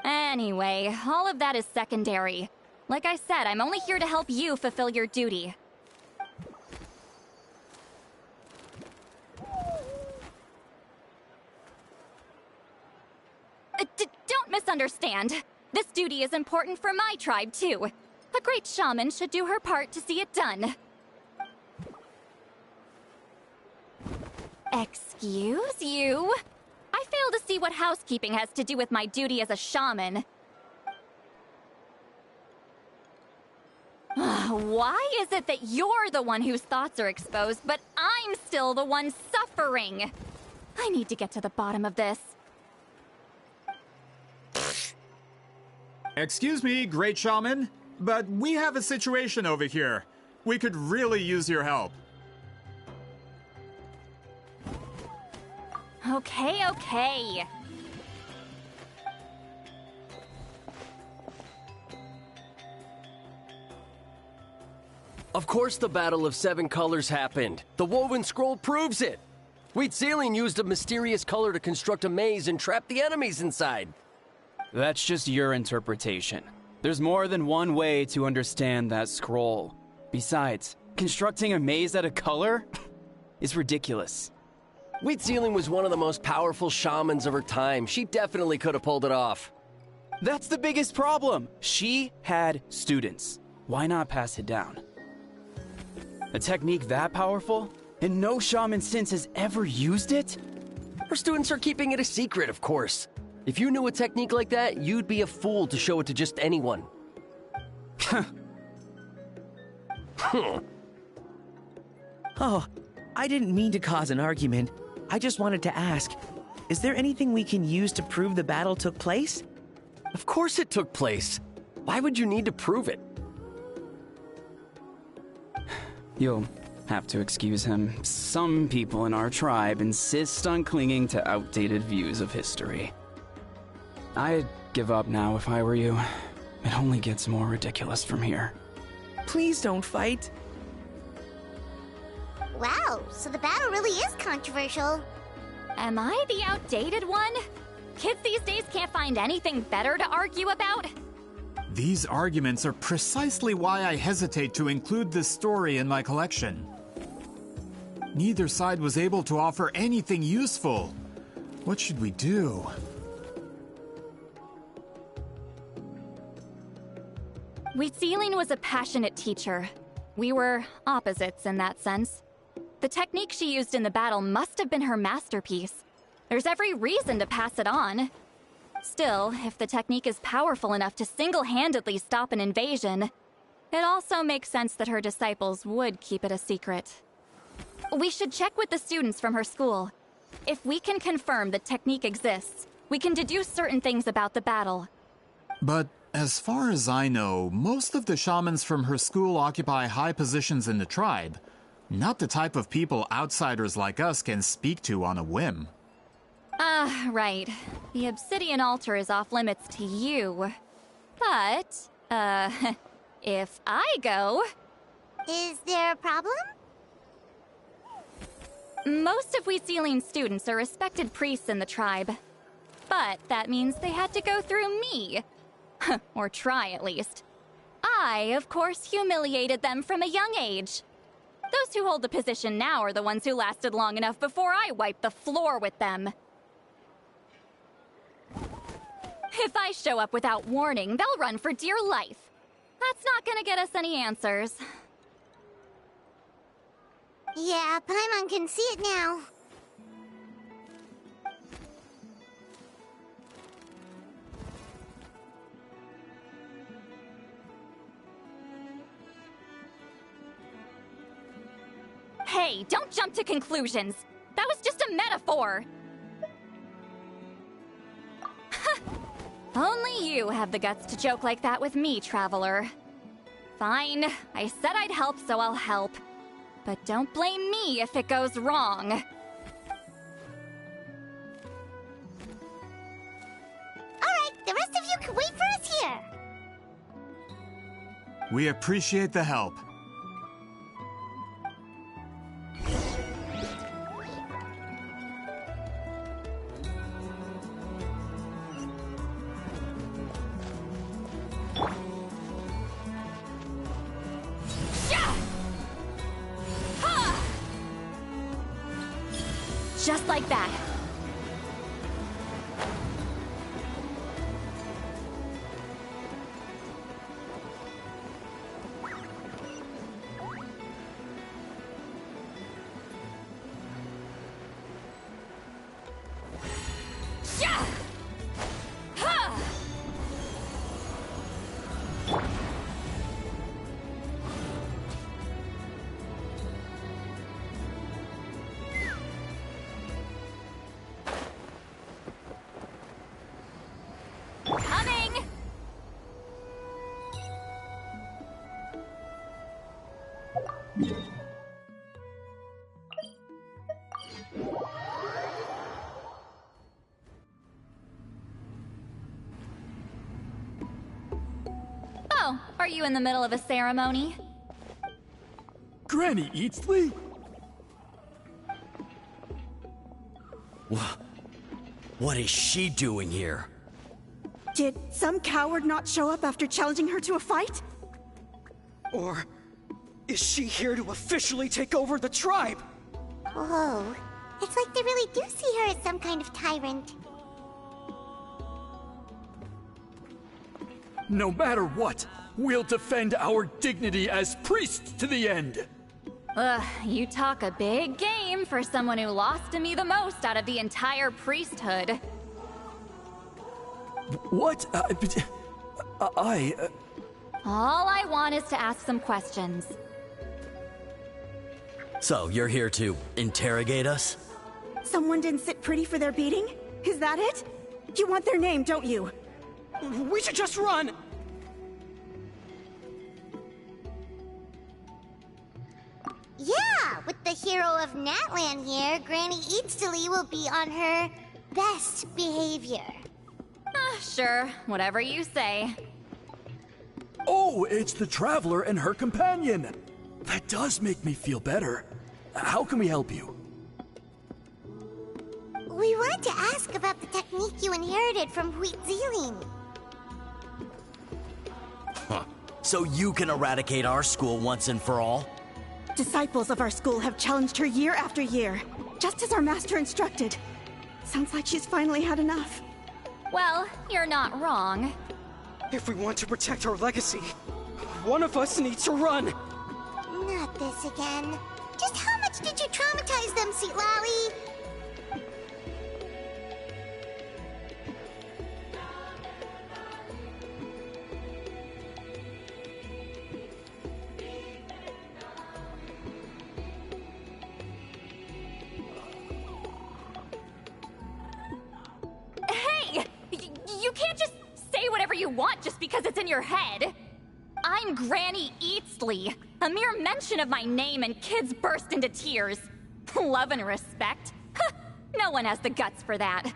[SPEAKER 2] Anyway, all of that is secondary. Like I said, I'm only here to help you fulfill your duty. Don't misunderstand. This duty is important for my tribe, too. A great shaman should do her part to see it done. Excuse you? I fail to see what housekeeping has to do with my duty as a shaman. Why is it that you're the one whose thoughts are exposed, but I'm still the one suffering? I need to get to the bottom of this.
[SPEAKER 6] Excuse me, great shaman, but we have a situation over here. We could really use your help.
[SPEAKER 2] Okay.
[SPEAKER 10] Of course the Battle of Seven Colors happened. The woven scroll proves it. Citlali used a mysterious color to construct a maze and trap the enemies inside.
[SPEAKER 11] That's just your interpretation. There's more than one way to understand that scroll. Besides, constructing a maze out of color is ridiculous.
[SPEAKER 10] Citlali was one of the most powerful shamans of her time. She definitely could have pulled it off.
[SPEAKER 11] That's the biggest problem. She had students. Why not pass it down? A technique that powerful? And no shaman since has ever used it?
[SPEAKER 10] Her students are keeping it a secret, of course. If you knew a technique like that, you'd be a fool to show it to just anyone.
[SPEAKER 7] Oh, I didn't mean to cause an argument. I just wanted to ask, is there anything we can use to prove the battle took place?
[SPEAKER 10] Of course it took place. Why would you need to prove it?
[SPEAKER 11] You'll have to excuse him. Some people in our tribe insist on clinging to outdated views of history. I'd give up now if I were you. It only gets more ridiculous from here.
[SPEAKER 7] Please don't fight.
[SPEAKER 4] Wow, so the battle really is controversial.
[SPEAKER 2] Am I the outdated one? Kids these days can't find anything better to argue about?
[SPEAKER 6] These arguments are precisely why I hesitate to include this story in my collection. Neither side was able to offer anything useful. What should we do?
[SPEAKER 2] Citlali was a passionate teacher. We were opposites in that sense. The technique she used in the battle must have been her masterpiece. There's every reason to pass it on. Still, if the technique is powerful enough to single-handedly stop an invasion, it also makes sense that her disciples would keep it a secret. We should check with the students from her school. If we can confirm the technique exists, we can deduce certain things about the battle.
[SPEAKER 6] But as far as I know, most of the shamans from her school occupy high positions in the tribe. Not the type of people outsiders like us can speak to on a whim.
[SPEAKER 2] Right. The obsidian altar is off limits to you. But, if I go...
[SPEAKER 4] Is there a problem?
[SPEAKER 2] Most of Citlali's students are respected priests in the tribe. But that means they had to go through me. Or try, at least. I, of course, humiliated them from a young age. Those who hold the position now are the ones who lasted long enough before I wiped the floor with them. If I show up without warning, they'll run for dear life. That's not gonna get us any answers.
[SPEAKER 4] Yeah, Paimon can see it now.
[SPEAKER 2] Hey, don't jump to conclusions. That was just a metaphor. Only you have the guts to joke like that with me, Traveler. Fine, I said I'd help, so I'll help. But don't blame me if it goes wrong.
[SPEAKER 4] Alright, the rest of you can wait for us here.
[SPEAKER 6] We appreciate the help.
[SPEAKER 2] Just like that. Are you in the middle of a ceremony?
[SPEAKER 12] Granny Eatsley?
[SPEAKER 13] What is she doing here?
[SPEAKER 14] Did some coward not show up after challenging her to a fight?
[SPEAKER 15] Or is she here to officially take over the tribe?
[SPEAKER 4] Whoa. It's like they really do see her as some kind of tyrant.
[SPEAKER 12] No matter what, we'll defend our dignity as priests to the end!
[SPEAKER 2] Ugh, you talk a big game for someone who lost to me the most out of the entire priesthood.
[SPEAKER 12] What?
[SPEAKER 2] All I want is to ask some questions.
[SPEAKER 13] So, you're here to interrogate us?
[SPEAKER 14] Someone didn't sit pretty for their beating? Is that it? You want their name, don't you?
[SPEAKER 15] We should just run!
[SPEAKER 4] Yeah, with the hero of Natlan here, Granny Eatsley will be on her best behavior.
[SPEAKER 2] Sure, whatever you say.
[SPEAKER 12] Oh, it's the Traveler and her companion! That does make me feel better. How can we help you?
[SPEAKER 4] We want to ask about the technique you inherited from Huitziling.
[SPEAKER 13] Huh. So you can eradicate our school once and for all?
[SPEAKER 14] Disciples of our school have challenged her year after year, just as our master instructed. Sounds like she's finally had enough.
[SPEAKER 2] Well, you're not wrong.
[SPEAKER 15] If we want to protect our legacy, one of us needs to run!
[SPEAKER 4] Not this again. Just how much did you traumatize them, Citlali?
[SPEAKER 2] Hey! You can't just say whatever you want just because it's in your head. I'm Granny Eatsley. A mere mention of my name and kids burst into tears. Love and respect? No one has the guts for that.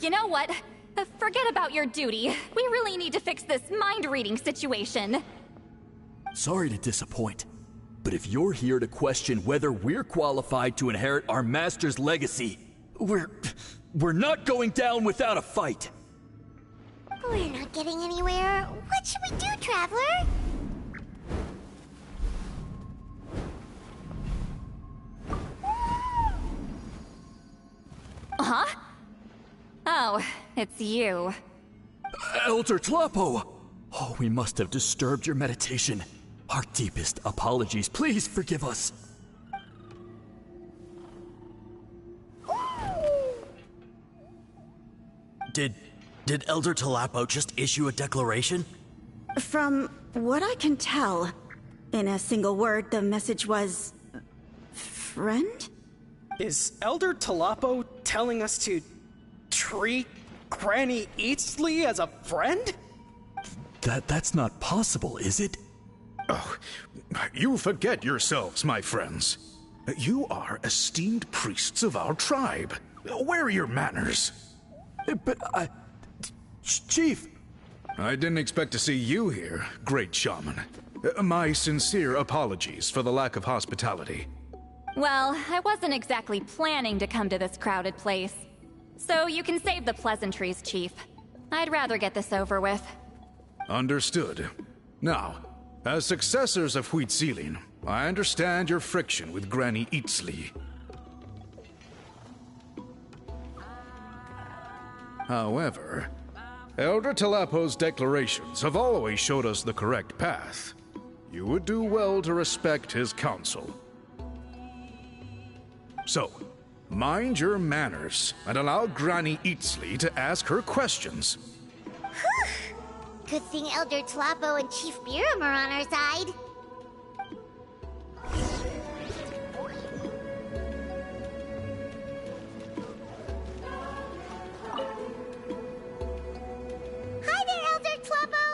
[SPEAKER 2] You know what? Forget about your duty. We really need to fix this mind-reading situation.
[SPEAKER 12] Sorry to disappoint, but if you're here to question whether we're qualified to inherit our master's legacy, we're not going down without a fight.
[SPEAKER 4] We're not getting anywhere. What should we do, Traveler?
[SPEAKER 2] Huh? Oh, it's you.
[SPEAKER 12] Elder Tlapo! Oh, we must have disturbed your meditation. Our deepest apologies. Please forgive us.
[SPEAKER 13] Did Elder Tlapo just issue a declaration?
[SPEAKER 14] From what I can tell, in a single word, the message was... friend?
[SPEAKER 15] Is Elder Tlapo telling us to treat Granny Eatsley as a friend?
[SPEAKER 12] That's not possible, is it?
[SPEAKER 16] Oh, you forget yourselves, my friends. You are esteemed priests of our tribe. Where are your manners?
[SPEAKER 12] But Chief!
[SPEAKER 16] I didn't expect to see you here, great shaman. My sincere apologies for the lack of hospitality.
[SPEAKER 2] Well, I wasn't exactly planning to come to this crowded place. So you can save the pleasantries, Chief. I'd rather get this over with.
[SPEAKER 16] Understood. Now, as successors of Huitziling, I understand your friction with Granny Eatsley. However, Elder Tlapo's declarations have always showed us the correct path. You would do well to respect his counsel. So, mind your manners and allow Granny Eatsley to ask her questions.
[SPEAKER 4] Good thing Elder Tlapo and Chief Biram are on our side. Hi there, Elder Tlapo!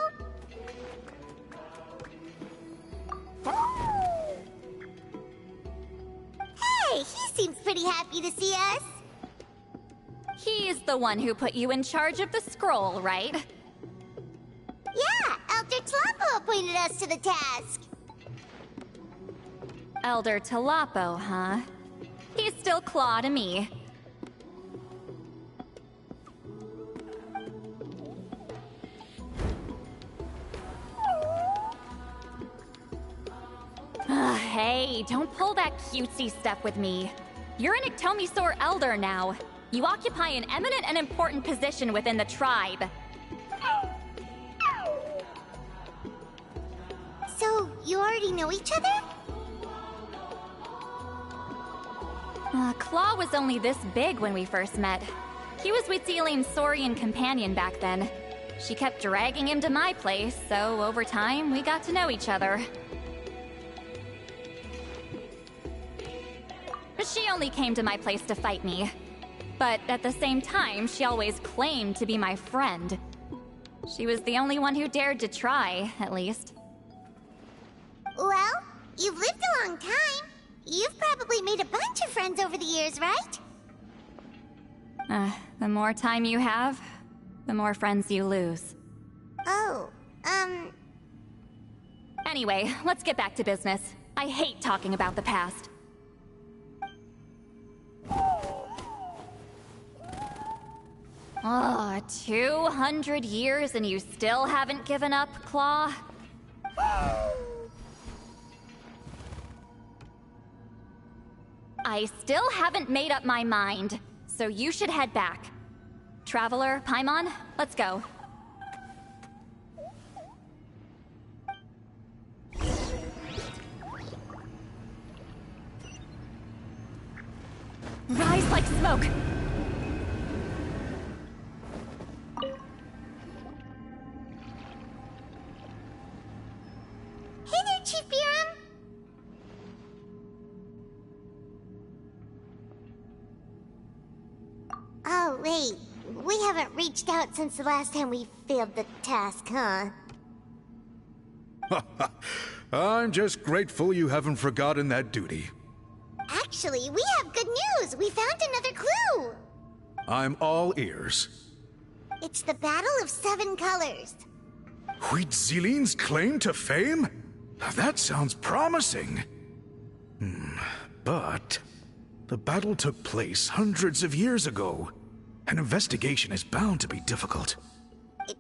[SPEAKER 4] Hey, he seems pretty happy to see us.
[SPEAKER 2] He's the one who put you in charge of the scroll, right?
[SPEAKER 4] Yeah, Elder Tlapo appointed us to the task.
[SPEAKER 2] Elder Tlapo, huh? He's still Claw to me. Hey, don't pull that cutesy stuff with me. You're an Iktomi-Sor Elder now. You occupy an eminent and important position within the tribe.
[SPEAKER 4] So, you already know each other?
[SPEAKER 2] Claw was only this big when we first met. He was with Celine's Saurian companion back then. She kept dragging him to my place, so over time, we got to know each other. She only came to my place to fight me. But at the same time, she always claimed to be my friend. She was the only one who dared to try, at least.
[SPEAKER 4] Well, you've lived a long time. You've probably made a bunch of friends over the years, right?
[SPEAKER 2] The more time you have, the more friends you lose.
[SPEAKER 4] Oh,
[SPEAKER 2] Anyway, let's get back to business. I hate talking about the past. 200 years and you still haven't given up, Claw? I still haven't made up my mind, so you should head back. Traveler, Paimon, let's go. Rise like smoke!
[SPEAKER 4] Hey there, Chief Biram! Oh, wait. We haven't reached out since the last time we failed the task, huh?
[SPEAKER 16] I'm just grateful you haven't forgotten that duty.
[SPEAKER 4] Actually, we have good news! We found another clue!
[SPEAKER 16] I'm all ears.
[SPEAKER 4] It's the Battle of Seven Colors.
[SPEAKER 16] Huitziline's claim to fame? That sounds promising. But the battle took place hundreds of years ago. An investigation is bound to be difficult.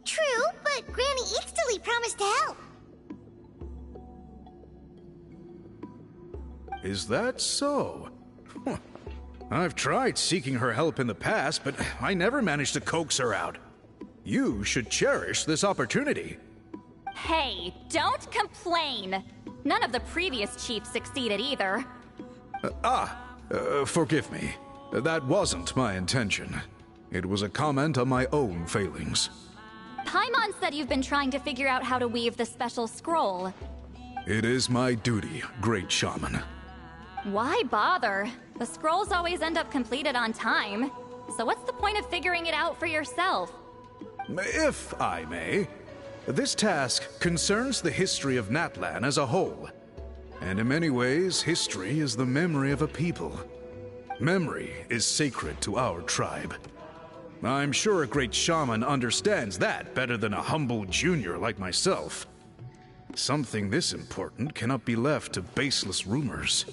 [SPEAKER 4] True, but Granny Eatsterly promised to help.
[SPEAKER 16] Is that so? Huh. I've tried seeking her help in the past, but I never managed to coax her out. You should cherish this opportunity.
[SPEAKER 2] Hey, don't complain! None of the previous chiefs succeeded either.
[SPEAKER 16] Forgive me. That wasn't my intention. It was a comment on my own failings.
[SPEAKER 2] Paimon said you've been trying to figure out how to weave the special scroll.
[SPEAKER 16] It is my duty, great shaman.
[SPEAKER 2] Why bother? The scrolls always end up completed on time. So what's the point of figuring it out for yourself?
[SPEAKER 16] If I may, this task concerns the history of Natlan as a whole. And in many ways, history is the memory of a people. Memory is sacred to our tribe. I'm sure a great shaman understands that better than a humble junior like myself. Something this important cannot be left to baseless rumors.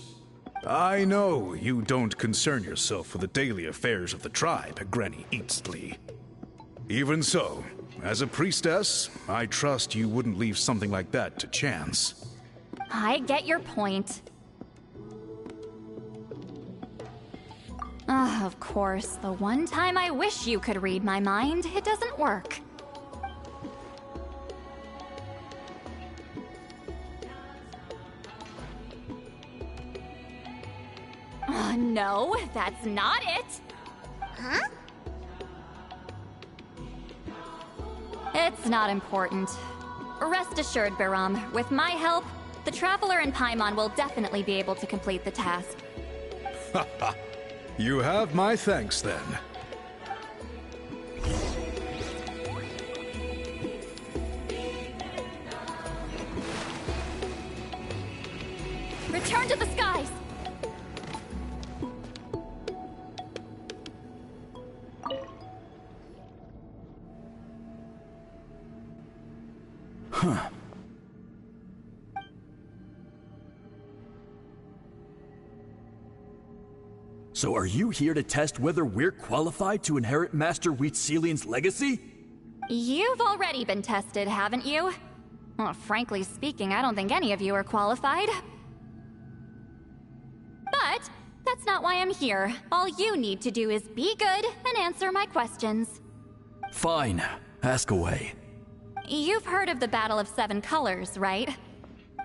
[SPEAKER 16] I know you don't concern yourself with the daily affairs of the tribe, Granny Eatsterly. Even so, as a priestess, I trust you wouldn't leave something like that to chance.
[SPEAKER 2] I get your point. Of course, the one time I wish you could read my mind, it doesn't work. No, that's not it!
[SPEAKER 4] Huh?
[SPEAKER 2] It's not important. Rest assured, Biram, with my help, the Traveler and Paimon will definitely be able to complete the task.
[SPEAKER 16] You have my thanks, then.
[SPEAKER 2] Return to the skies!
[SPEAKER 12] Huh. So are you here to test whether we're qualified to inherit Master Wheatselian's legacy?
[SPEAKER 2] You've already been tested, haven't you? Well, frankly speaking, I don't think any of you are qualified. But that's not why I'm here. All you need to do is be good and answer my questions.
[SPEAKER 12] Fine. Ask away.
[SPEAKER 2] You've heard of the Battle of Seven Colors, right?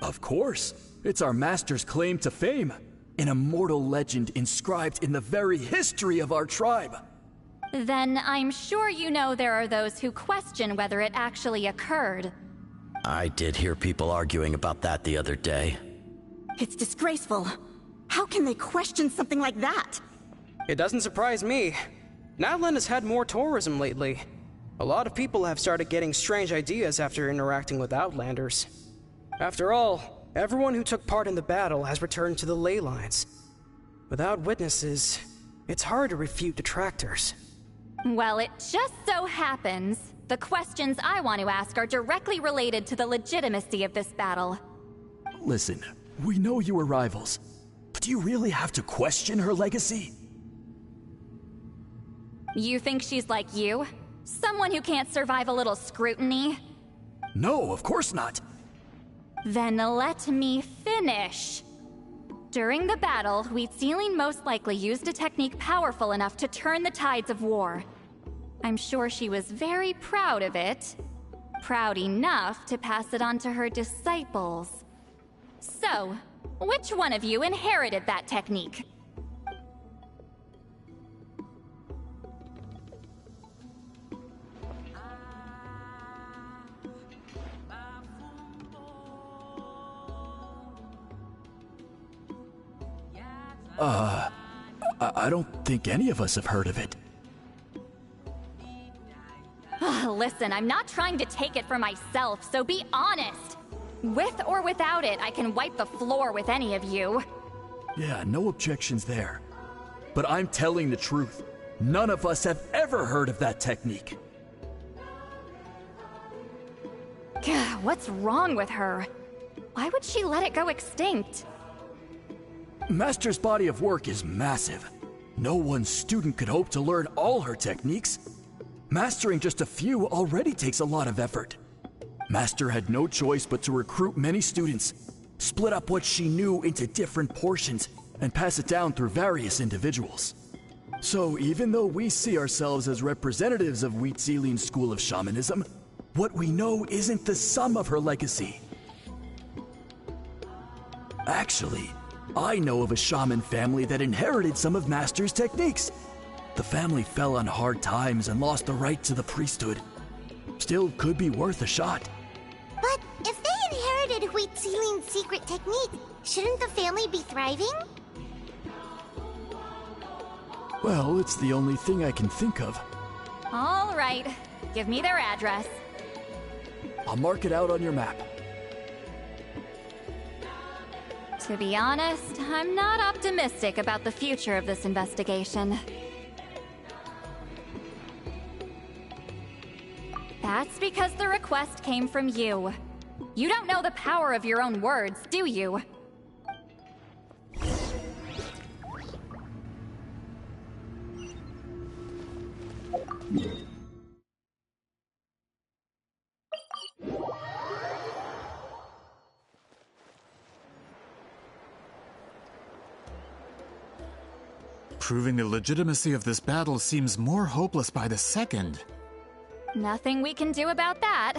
[SPEAKER 12] Of course. It's our master's claim to fame. An immortal legend inscribed in the very history of our tribe.
[SPEAKER 2] Then I'm sure you know there are those who question whether it actually occurred.
[SPEAKER 13] I did hear people arguing about that the other day.
[SPEAKER 14] It's disgraceful. How can they question something like that?
[SPEAKER 15] It doesn't surprise me. Natlan has had more tourism lately. A lot of people have started getting strange ideas after interacting with Outlanders. After all, everyone who took part in the battle has returned to the ley lines. Without witnesses, it's hard to refute detractors.
[SPEAKER 2] Well, it just so happens the questions I want to ask are directly related to the legitimacy of this battle.
[SPEAKER 12] Listen, we know you were rivals, but do you really have to question her legacy?
[SPEAKER 2] You think she's like you? Someone who can't survive a little scrutiny?
[SPEAKER 12] No, of course not.
[SPEAKER 2] Then let me finish. During the battle, Wheatselian most likely used a technique powerful enough to turn the tides of war. I'm sure she was very proud of it. Proud enough to pass it on to her disciples. So, which one of you inherited that technique?
[SPEAKER 12] I don't think any of us have heard of it.
[SPEAKER 2] Listen, I'm not trying to take it for myself, so be honest. With or without it, I can wipe the floor with any of you.
[SPEAKER 12] Yeah, no objections there. But I'm telling the truth. None of us have ever heard of that technique.
[SPEAKER 2] What's wrong with her? Why would she let it go extinct?
[SPEAKER 12] Master's body of work is massive. No one student could hope to learn all her techniques. Mastering just a few already takes a lot of effort. Master had no choice but to recruit many students, split up what she knew into different portions, and pass it down through various individuals. So even though we see ourselves as representatives of Wheatselian's school of shamanism, what we know isn't the sum of her legacy. Actually, I know of a shaman family that inherited some of Master's techniques. The family fell on hard times and lost the right to the priesthood. Still could be worth a shot.
[SPEAKER 4] But if they inherited Wheatselian's secret technique, shouldn't the family be thriving?
[SPEAKER 12] Well, it's the only thing I can think of.
[SPEAKER 2] All right, give me their address.
[SPEAKER 12] I'll mark it out on your map.
[SPEAKER 2] To be honest, I'm not optimistic about the future of this investigation. That's because the request came from you. You don't know the power of your own words, do you?
[SPEAKER 6] Proving the legitimacy of this battle seems more hopeless by the second.
[SPEAKER 2] Nothing we can do about that.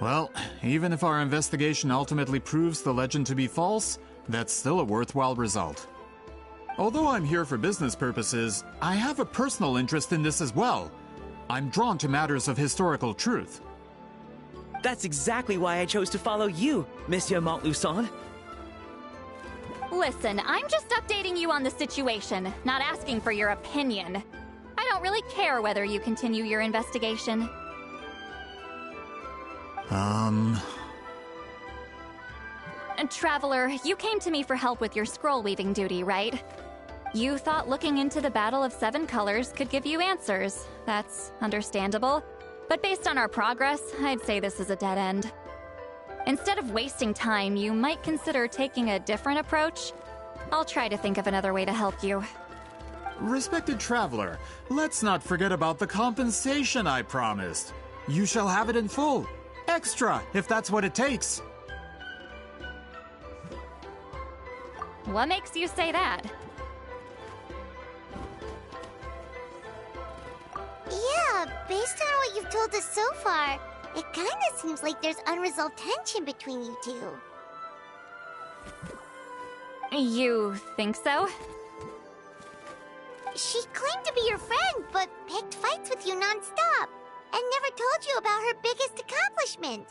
[SPEAKER 6] Well, even if our investigation ultimately proves the legend to be false, that's still a worthwhile result. Although I'm here for business purposes, I have a personal interest in this as well. I'm drawn to matters of historical truth.
[SPEAKER 7] That's exactly why I chose to follow you, Monsieur Montluçon.
[SPEAKER 2] Listen, I'm just updating you on the situation, not asking for your opinion. I don't really care whether you continue your investigation. Traveler, you came to me for help with your scroll weaving duty, right? You thought looking into the Battle of Seven Colors could give you answers. That's understandable. But based on our progress, I'd say this is a dead end. Instead of wasting time, you might consider taking a different approach. I'll try to think of another way to help you.
[SPEAKER 6] Respected traveler, let's not forget about the compensation I promised. You shall have it in full. Extra, if that's what it takes.
[SPEAKER 2] What makes you say that?
[SPEAKER 4] Yeah, based on what you've told us so far, it kinda seems like there's unresolved tension between you two.
[SPEAKER 2] You think so?
[SPEAKER 4] She claimed to be your friend, but picked fights with you non-stop, and never told you about her biggest accomplishment.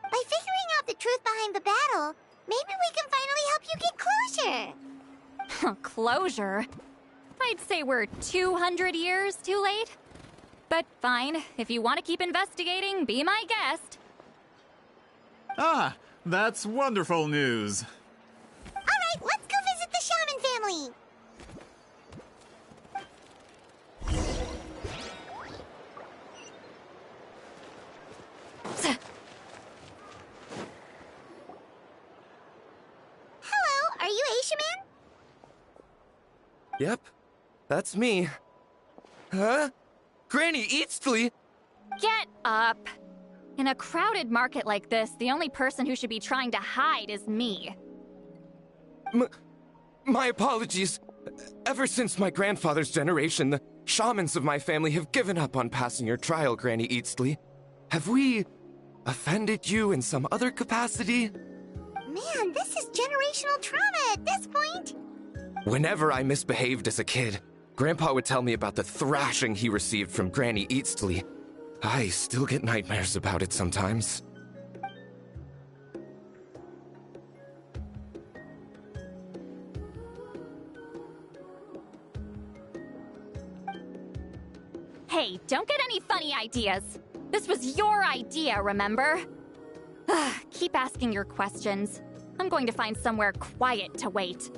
[SPEAKER 4] By figuring out the truth behind the battle, maybe we can finally help you get closure.
[SPEAKER 2] Closure? I'd say we're 200 years too late. But fine, if you want to keep investigating, be my guest.
[SPEAKER 6] Ah, that's wonderful news.
[SPEAKER 4] Alright, let's go visit the shaman family! Hello, are you Aishaman?
[SPEAKER 17] Yep, that's me. Huh? Granny Eatsley?
[SPEAKER 2] Get up! In a crowded market like this, the only person who should be trying to hide is me.
[SPEAKER 17] My apologies. Ever since my grandfather's generation, the shamans of my family have given up on passing your trial, Granny Eatsley. Have we offended you in some other capacity?
[SPEAKER 4] Man, this is generational trauma at this point.
[SPEAKER 17] Whenever I misbehaved as a kid, Grandpa would tell me about the thrashing he received from Granny Eatsley. I still get nightmares about it sometimes.
[SPEAKER 2] Hey, don't get any funny ideas. This was your idea, remember? Keep asking your questions. I'm going to find somewhere quiet to wait.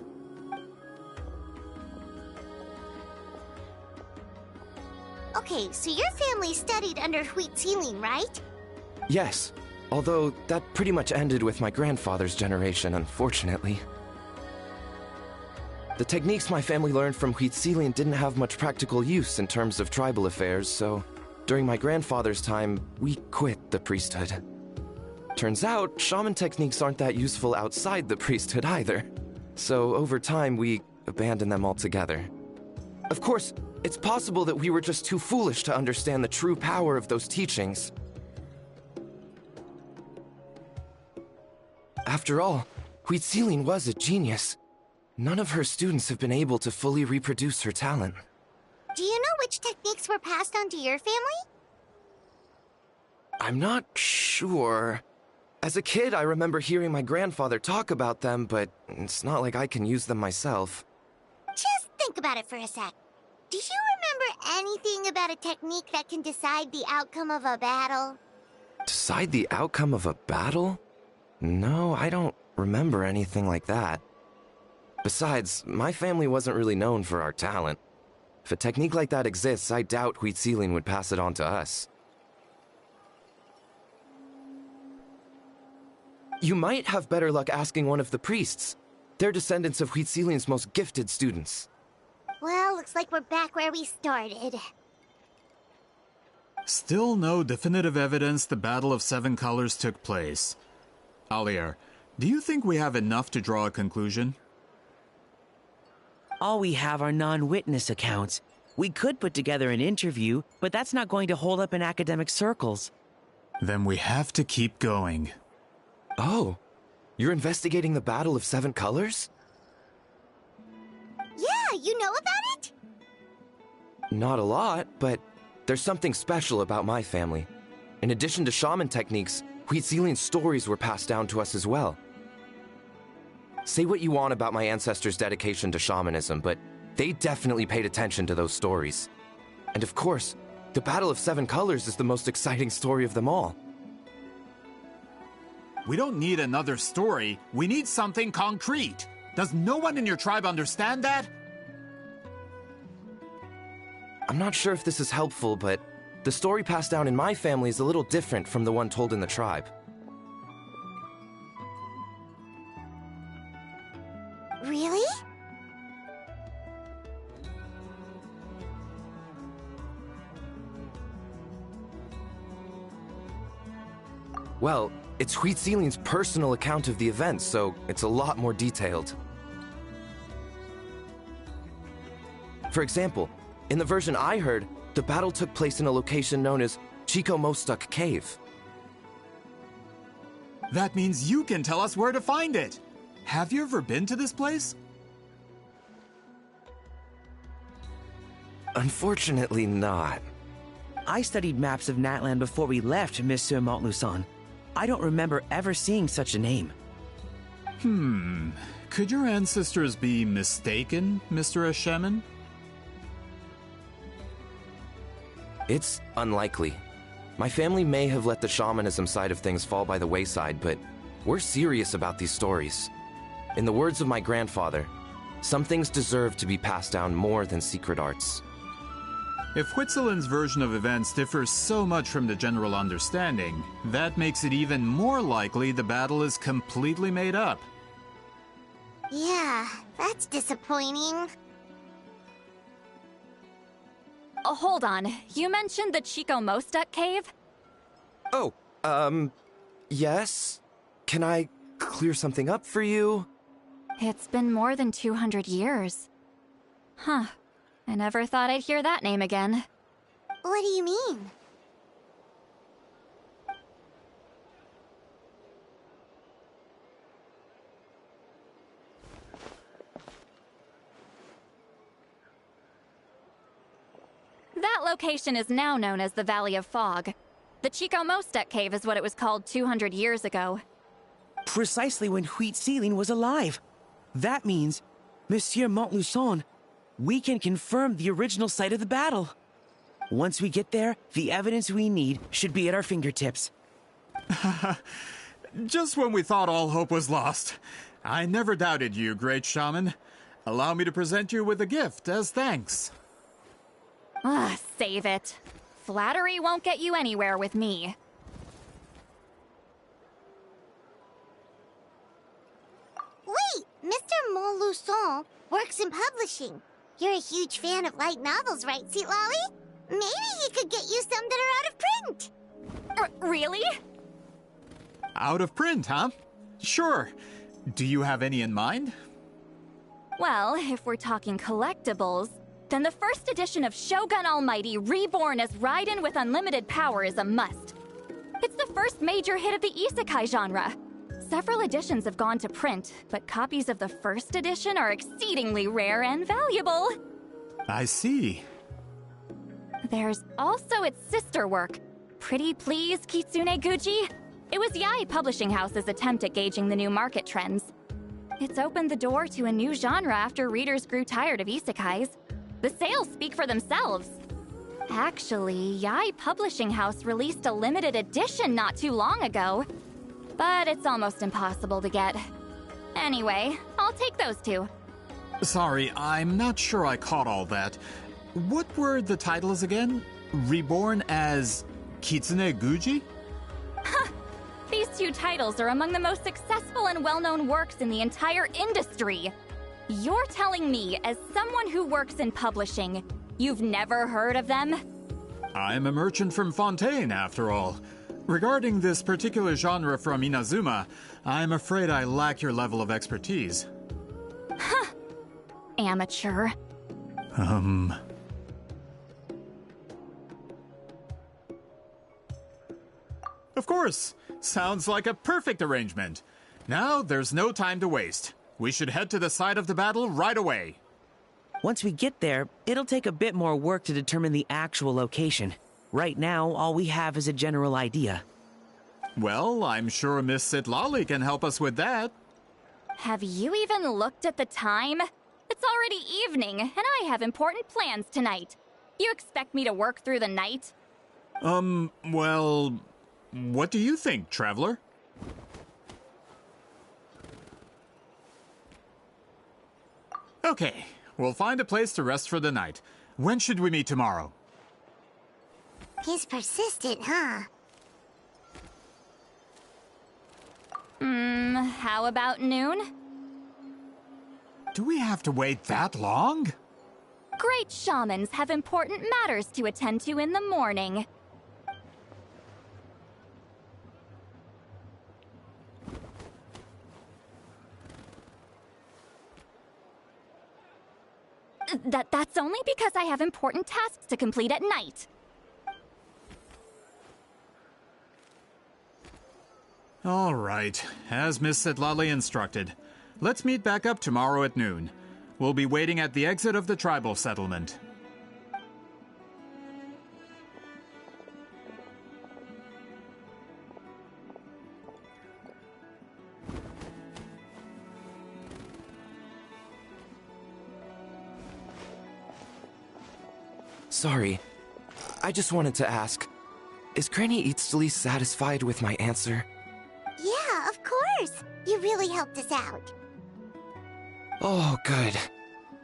[SPEAKER 4] Okay, so your family studied under Citlali, right?
[SPEAKER 17] Yes, although that pretty much ended with my grandfather's generation, unfortunately. The techniques my family learned from Citlali didn't have much practical use in terms of tribal affairs, so during my grandfather's time, we quit the priesthood. Turns out, shaman techniques aren't that useful outside the priesthood either. So over time, we abandoned them altogether. Of course, it's possible that we were just too foolish to understand the true power of those teachings. After all, Citlali was a genius. None of her students have been able to fully reproduce her talent.
[SPEAKER 4] Do you know which techniques were passed on to your family?
[SPEAKER 17] I'm not sure. As a kid, I remember hearing my grandfather talk about them, but it's not like I can use them myself.
[SPEAKER 4] Just think about it for a sec. Do you remember anything about a technique that can decide the outcome of a battle?
[SPEAKER 17] Decide the outcome of a battle? No, I don't remember anything like that. Besides, my family wasn't really known for our talent. If a technique like that exists, I doubt Citlali would pass it on to us. You might have better luck asking one of the priests. They're descendants of Citlali's most gifted students.
[SPEAKER 4] Well, looks like we're back where we started.
[SPEAKER 6] Still no definitive evidence the Battle of Seven Colors took place. Alier, do you think we have enough to draw a conclusion?
[SPEAKER 7] All we have are non-witness accounts. We could put together an interview, but that's not going to hold up in academic circles.
[SPEAKER 6] Then we have to keep going.
[SPEAKER 17] Oh, you're investigating the Battle of Seven Colors?
[SPEAKER 4] Yeah, you know about it?
[SPEAKER 17] Not a lot, but there's something special about my family. In addition to shaman techniques, Citlali's stories were passed down to us as well. Say what you want about my ancestors' dedication to shamanism, but they definitely paid attention to those stories. And of course, the Battle of Seven Colors is the most exciting story of them all.
[SPEAKER 6] We don't need another story. We need something concrete. Does no one in your tribe understand that?
[SPEAKER 17] I'm not sure if this is helpful, but the story passed down in my family is a little different from the one told in the tribe. Well, it's Huitzilian's personal account of the event, so it's a lot more detailed. For example, in the version I heard, the battle took place in a location known as Chico Mostuk Cave.
[SPEAKER 6] That means you can tell us where to find it. Have you ever been to this place?
[SPEAKER 17] Unfortunately not.
[SPEAKER 7] I studied maps of Natlan before we left, Monsieur Montluçon. I don't remember ever seeing such a name.
[SPEAKER 6] Could your ancestors be mistaken, Mr. Ashemin?
[SPEAKER 17] It's unlikely. My family may have let the shamanism side of things fall by the wayside, but we're serious about these stories. In the words of my grandfather, some things deserve to be passed down more than secret arts.
[SPEAKER 6] If Huitzilin's version of events differs so much from the general understanding, that makes it even more likely the battle is completely made up.
[SPEAKER 4] Yeah, that's disappointing.
[SPEAKER 2] Hold on. You mentioned the Chico Mostuk cave?
[SPEAKER 17] Oh, yes? Can I clear something up for you?
[SPEAKER 2] It's been more than 200 years. Huh. I never thought I'd hear that name again.
[SPEAKER 4] What do you mean?
[SPEAKER 2] That location is now known as the Valley of Fog. The Chico Mostuk cave is what it was called 200 years ago.
[SPEAKER 7] Precisely when Huitzilin was alive. That means, Monsieur Montluçon, we can confirm the original site of the battle. Once we get there, the evidence we need should be at our fingertips.
[SPEAKER 6] Just when we thought all hope was lost. I never doubted you, great shaman. Allow me to present you with a gift as thanks.
[SPEAKER 2] Save it. Flattery won't get you anywhere with me.
[SPEAKER 4] Wait, Mr. Montluçon works in publishing. You're a huge fan of light novels, right, Citlali? Maybe he could get you some that are out of print.
[SPEAKER 2] Really?
[SPEAKER 6] Out of print, huh? Sure. Do you have any in mind?
[SPEAKER 2] Well, if we're talking collectibles, then the first edition of Shogun Almighty Reborn as Raiden with Unlimited Power is a must. It's the first major hit of the isekai genre. Several editions have gone to print, but copies of the first edition are exceedingly rare and valuable.
[SPEAKER 6] I see.
[SPEAKER 2] There's also its sister work, Pretty Please Kitsune Guji. It was Yae Publishing House's attempt at gauging the new market trends. It's opened the door to a new genre after readers grew tired of isekais. The sales speak for themselves. Actually, Yae Publishing House released a limited edition not too long ago, but it's almost impossible to get. Anyway, I'll take those two.
[SPEAKER 6] Sorry, I'm not sure I caught all that. What were the titles again? Reborn as Kitsune Guji?
[SPEAKER 2] These two titles are among the most successful and well-known works in the entire industry. You're telling me, as someone who works in publishing, you've never heard of them?
[SPEAKER 6] I'm a merchant from Fontaine, after all. Regarding this particular genre from Inazuma, I'm afraid I lack your level of expertise.
[SPEAKER 2] Amateur.
[SPEAKER 6] Of course. Sounds like a perfect arrangement. Now, there's no time to waste. We should head to the site of the battle right away.
[SPEAKER 7] Once we get there, it'll take a bit more work to determine the actual location. Right now, all we have is a general idea.
[SPEAKER 6] Well, I'm sure Miss Citlali can help us with that.
[SPEAKER 2] Have you even looked at the time? It's already evening, and I have important plans tonight. You expect me to work through the night?
[SPEAKER 6] Well, what do you think, traveler? Okay, we'll find a place to rest for the night. When should we meet tomorrow?
[SPEAKER 4] He's persistent, huh?
[SPEAKER 2] How about noon?
[SPEAKER 6] Do we have to wait that long?
[SPEAKER 2] Great shamans have important matters to attend to in the morning. That's only because I have important tasks to complete at night.
[SPEAKER 6] All right, as Miss Citlali instructed. Let's meet back up tomorrow at noon. We'll be waiting at the exit of the tribal settlement.
[SPEAKER 17] Sorry. I just wanted to ask, is Granny Eatsley satisfied with my answer?
[SPEAKER 4] Yeah, of course. You really helped us out.
[SPEAKER 17] Oh, good.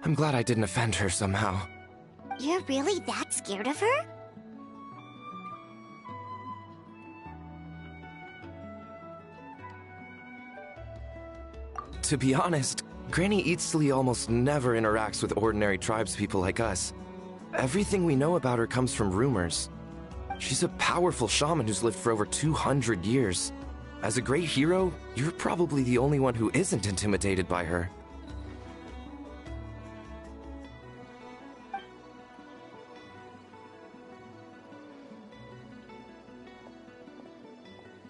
[SPEAKER 17] I'm glad I didn't offend her somehow.
[SPEAKER 4] You're really that scared of her?
[SPEAKER 17] To be honest, Granny Eatsley almost never interacts with ordinary tribespeople like us. Everything we know about her comes from rumors. She's a powerful shaman who's lived for over 200 years. As a great hero, you're probably the only one who isn't intimidated by her.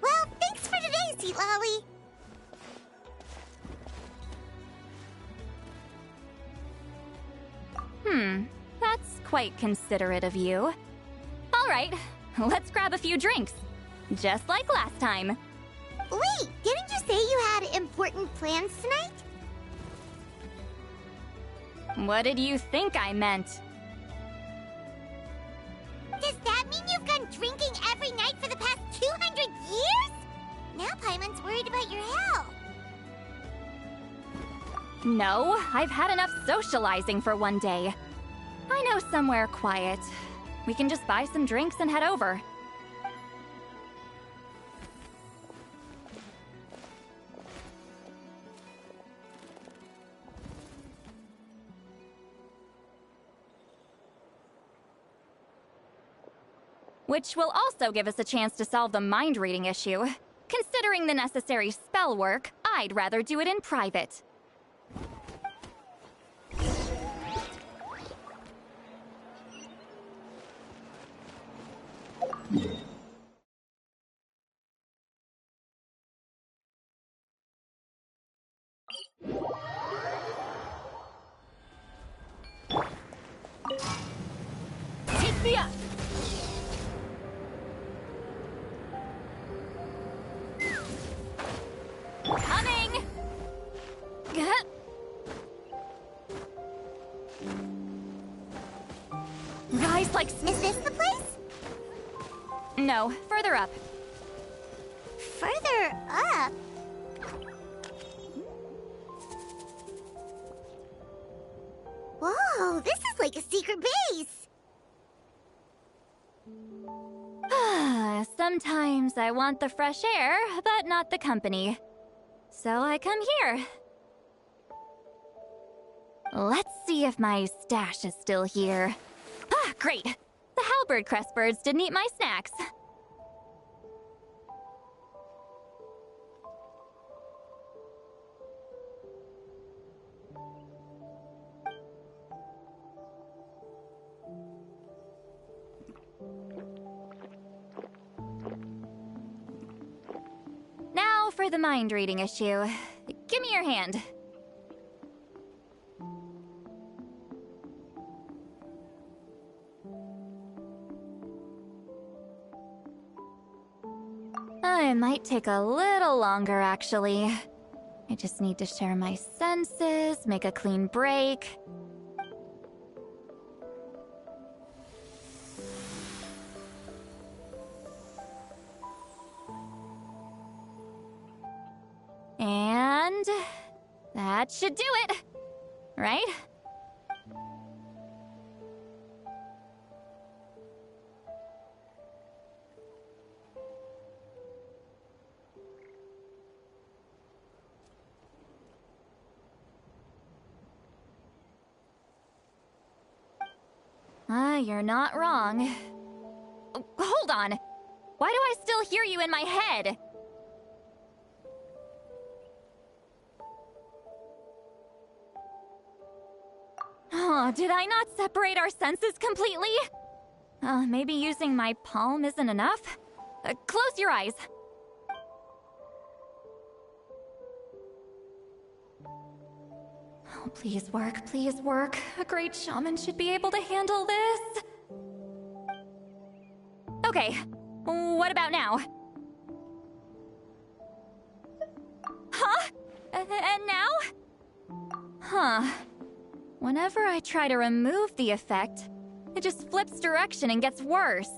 [SPEAKER 4] Well, thanks for today, Citlali.
[SPEAKER 2] That's quite considerate of you. All right, let's grab a few drinks. Just like last time.
[SPEAKER 4] Wait, didn't you say you had important plans tonight?
[SPEAKER 2] What did you think I meant?
[SPEAKER 4] Does that mean you've gone drinking every night for the past 200 years? Now Paimon's worried about your health.
[SPEAKER 2] No, I've had enough socializing for one day. I know somewhere quiet. We can just buy some drinks and head over. Which will also give us a chance to solve the mind reading issue. Considering the necessary spell work, I'd rather do it in private.
[SPEAKER 3] Take me up!
[SPEAKER 2] Coming! Guys, like...
[SPEAKER 4] Is this the place?
[SPEAKER 2] No, further up.
[SPEAKER 4] Further up? Whoa, this is like a secret base!
[SPEAKER 2] Sometimes I want the fresh air, but not the company. So I come here. Let's see if my stash is still here. Ah, great! The halberd crest birds didn't eat my snacks. Now for the mind reading issue. Give me your hand. It might take a little longer, actually. I just need to share my senses, make a clean break. And that should do it, right? You're not wrong. Hold on. Why do I still hear you in my head? Oh, did I not separate our senses completely? Maybe using my palm isn't enough? Close your eyes. Oh, please work, please work. A great shaman should be able to handle this. Okay, what about now? Huh? And now? Huh. Whenever I try to remove the effect, it just flips direction and gets worse.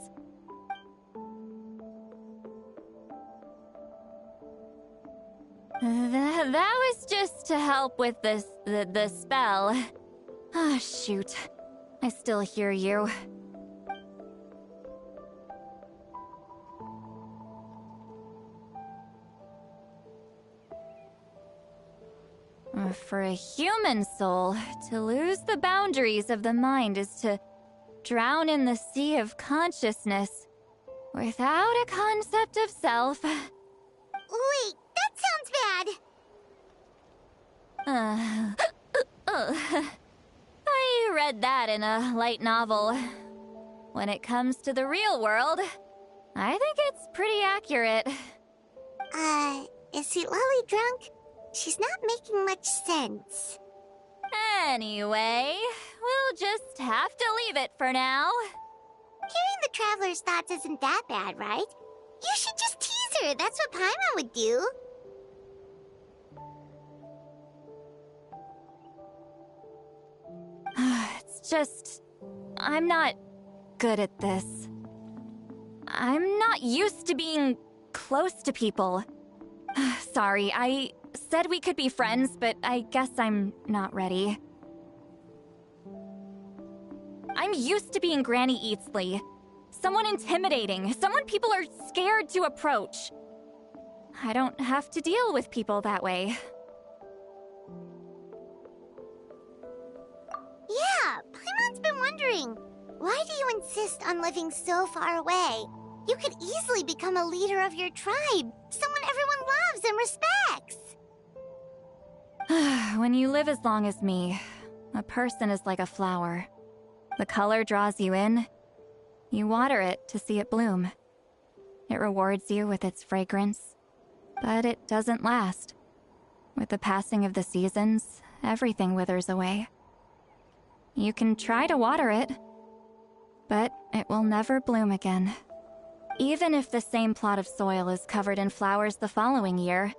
[SPEAKER 2] That was just to help with the spell. Ah, shoot. I still hear you. For a human soul, to lose the boundaries of the mind is to drown in the sea of consciousness without a concept of self.
[SPEAKER 4] Wait, that sounds bad.
[SPEAKER 2] I read that in a light novel. When it comes to the real world, I think it's pretty accurate.
[SPEAKER 4] Is Citlali drunk? She's not making much sense.
[SPEAKER 2] Anyway, we'll just have to leave it for now.
[SPEAKER 4] Hearing the Traveler's thoughts isn't that bad, right? You should just tease her. That's what Paimon would do.
[SPEAKER 2] It's just... I'm not good at this. I'm not used to being close to people. Sorry, I said we could be friends, but I guess I'm not ready. I'm used to being Granny Eatsley. Someone intimidating, someone people are scared to approach. I don't have to deal with people that way.
[SPEAKER 4] Yeah, Paimon's been wondering. Why do you insist on living so far away? You could easily become a leader of your tribe, someone everyone loves and respects.
[SPEAKER 2] When you live as long as me, a person is like a flower. The color draws you in. You water it to see it bloom. It rewards you with its fragrance, but it doesn't last. With the passing of the seasons, everything withers away. You can try to water it, but it will never bloom again. Even if the same plot of soil is covered in flowers the following year,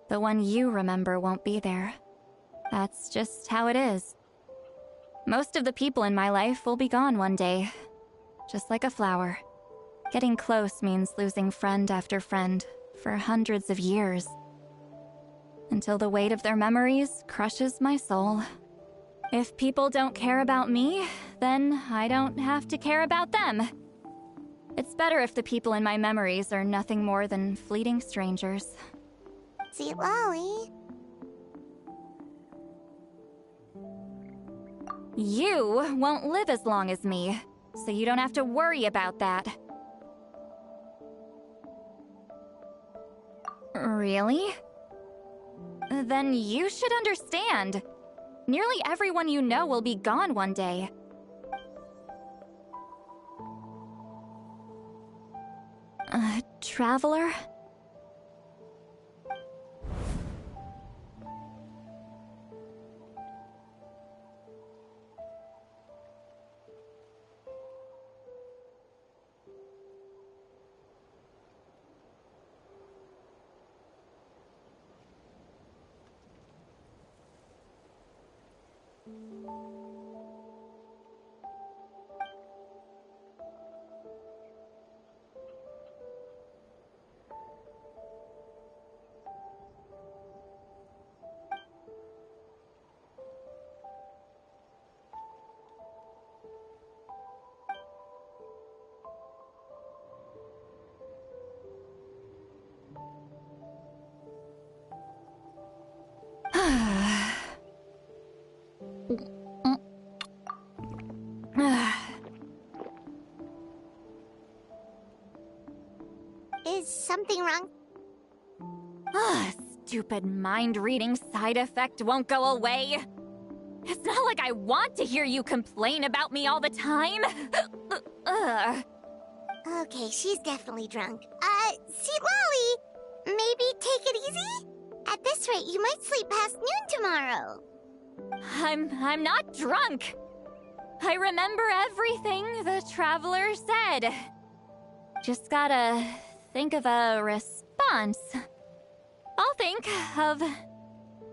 [SPEAKER 2] the one you remember won't be there. That's just how it is. Most of the people in my life will be gone one day, just like a flower. Getting close means losing friend after friend for hundreds of years, until the weight of their memories crushes my soul. If people don't care about me, then I don't have to care about them. It's better if the people in my memories are nothing more than fleeting strangers.
[SPEAKER 4] Citlali.
[SPEAKER 2] You won't live as long as me, so you don't have to worry about that. Really? Then you should understand. Nearly everyone you know will be gone one day. Traveler?
[SPEAKER 4] Is something wrong?
[SPEAKER 2] Stupid mind-reading side effect won't go away. It's not like I want to hear you complain about me all the time.
[SPEAKER 4] Okay, she's definitely drunk. Citlali, maybe take it easy? At this rate, you might sleep past noon tomorrow.
[SPEAKER 2] I'm not drunk. I remember everything the traveler said. Just gotta think of a response. I'll think of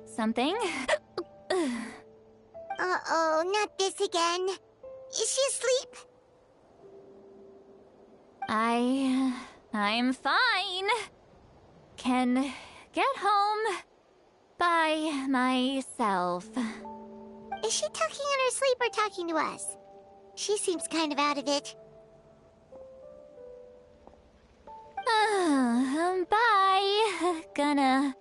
[SPEAKER 2] something.
[SPEAKER 4] Uh-oh, not this again. Is she asleep?
[SPEAKER 2] I'm fine. Can get home by myself.
[SPEAKER 4] Is she talking in her sleep or talking to us? She seems kind of out of it.
[SPEAKER 2] Bye. Gonna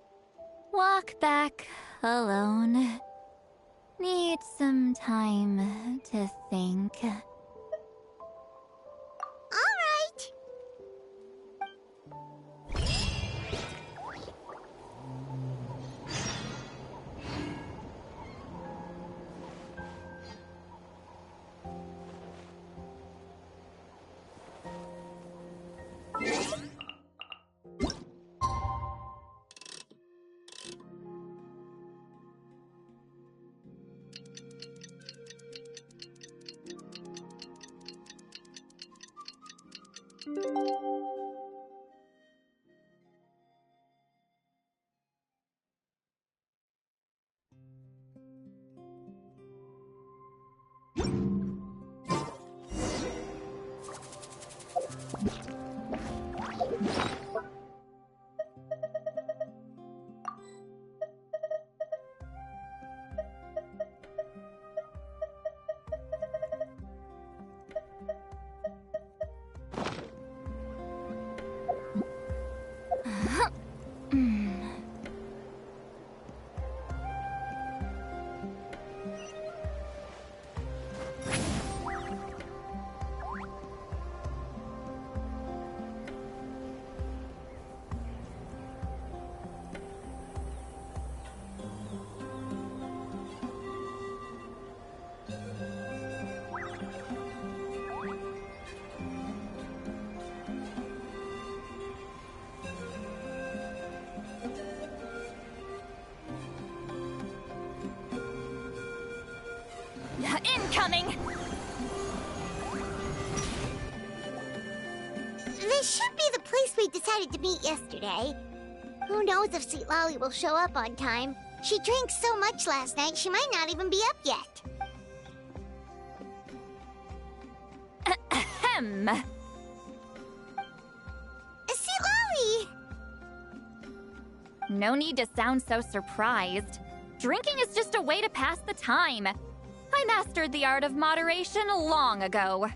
[SPEAKER 2] walk back alone. Need some time to think.
[SPEAKER 4] All right.
[SPEAKER 2] Incoming!
[SPEAKER 4] This should be the place we decided to meet yesterday. Who knows if Citlali will show up on time. She drank so much last night, she might not even be up yet.
[SPEAKER 2] Ahem.
[SPEAKER 4] Citlali!
[SPEAKER 2] No need to sound so surprised. Drinking is just a way to pass the time. I mastered the art of moderation long ago.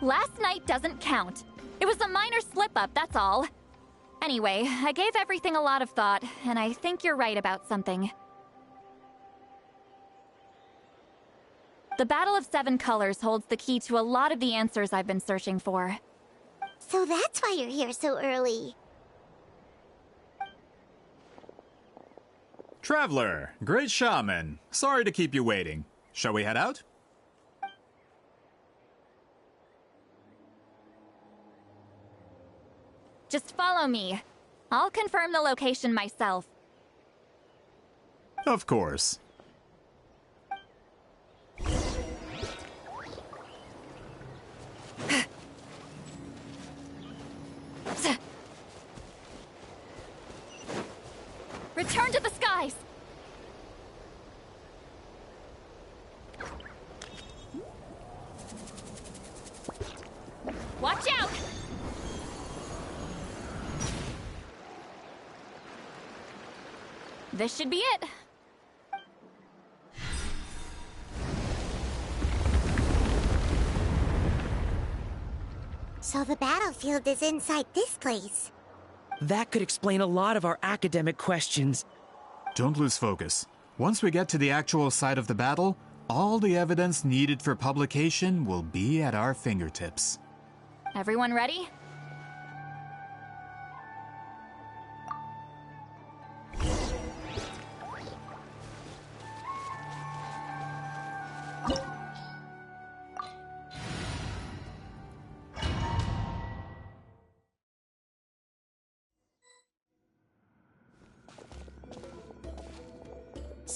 [SPEAKER 2] Last night doesn't count. It was a minor slip-up, that's all. Anyway, I gave everything a lot of thought, and I think you're right about something. The Battle of Seven Colors holds the key to a lot of the answers I've been searching for.
[SPEAKER 4] So that's why you're here so early.
[SPEAKER 6] Traveler, great shaman. Sorry to keep you waiting. Shall we head out?
[SPEAKER 2] Just follow me. I'll confirm the location myself.
[SPEAKER 6] Of course.
[SPEAKER 2] Return to the skies! Watch out! This should be it.
[SPEAKER 4] So the battlefield is inside this place.
[SPEAKER 7] That could explain a lot of our academic questions.
[SPEAKER 6] Don't lose focus. Once we get to the actual site of the battle, all the evidence needed for publication will be at our fingertips.
[SPEAKER 2] Everyone ready?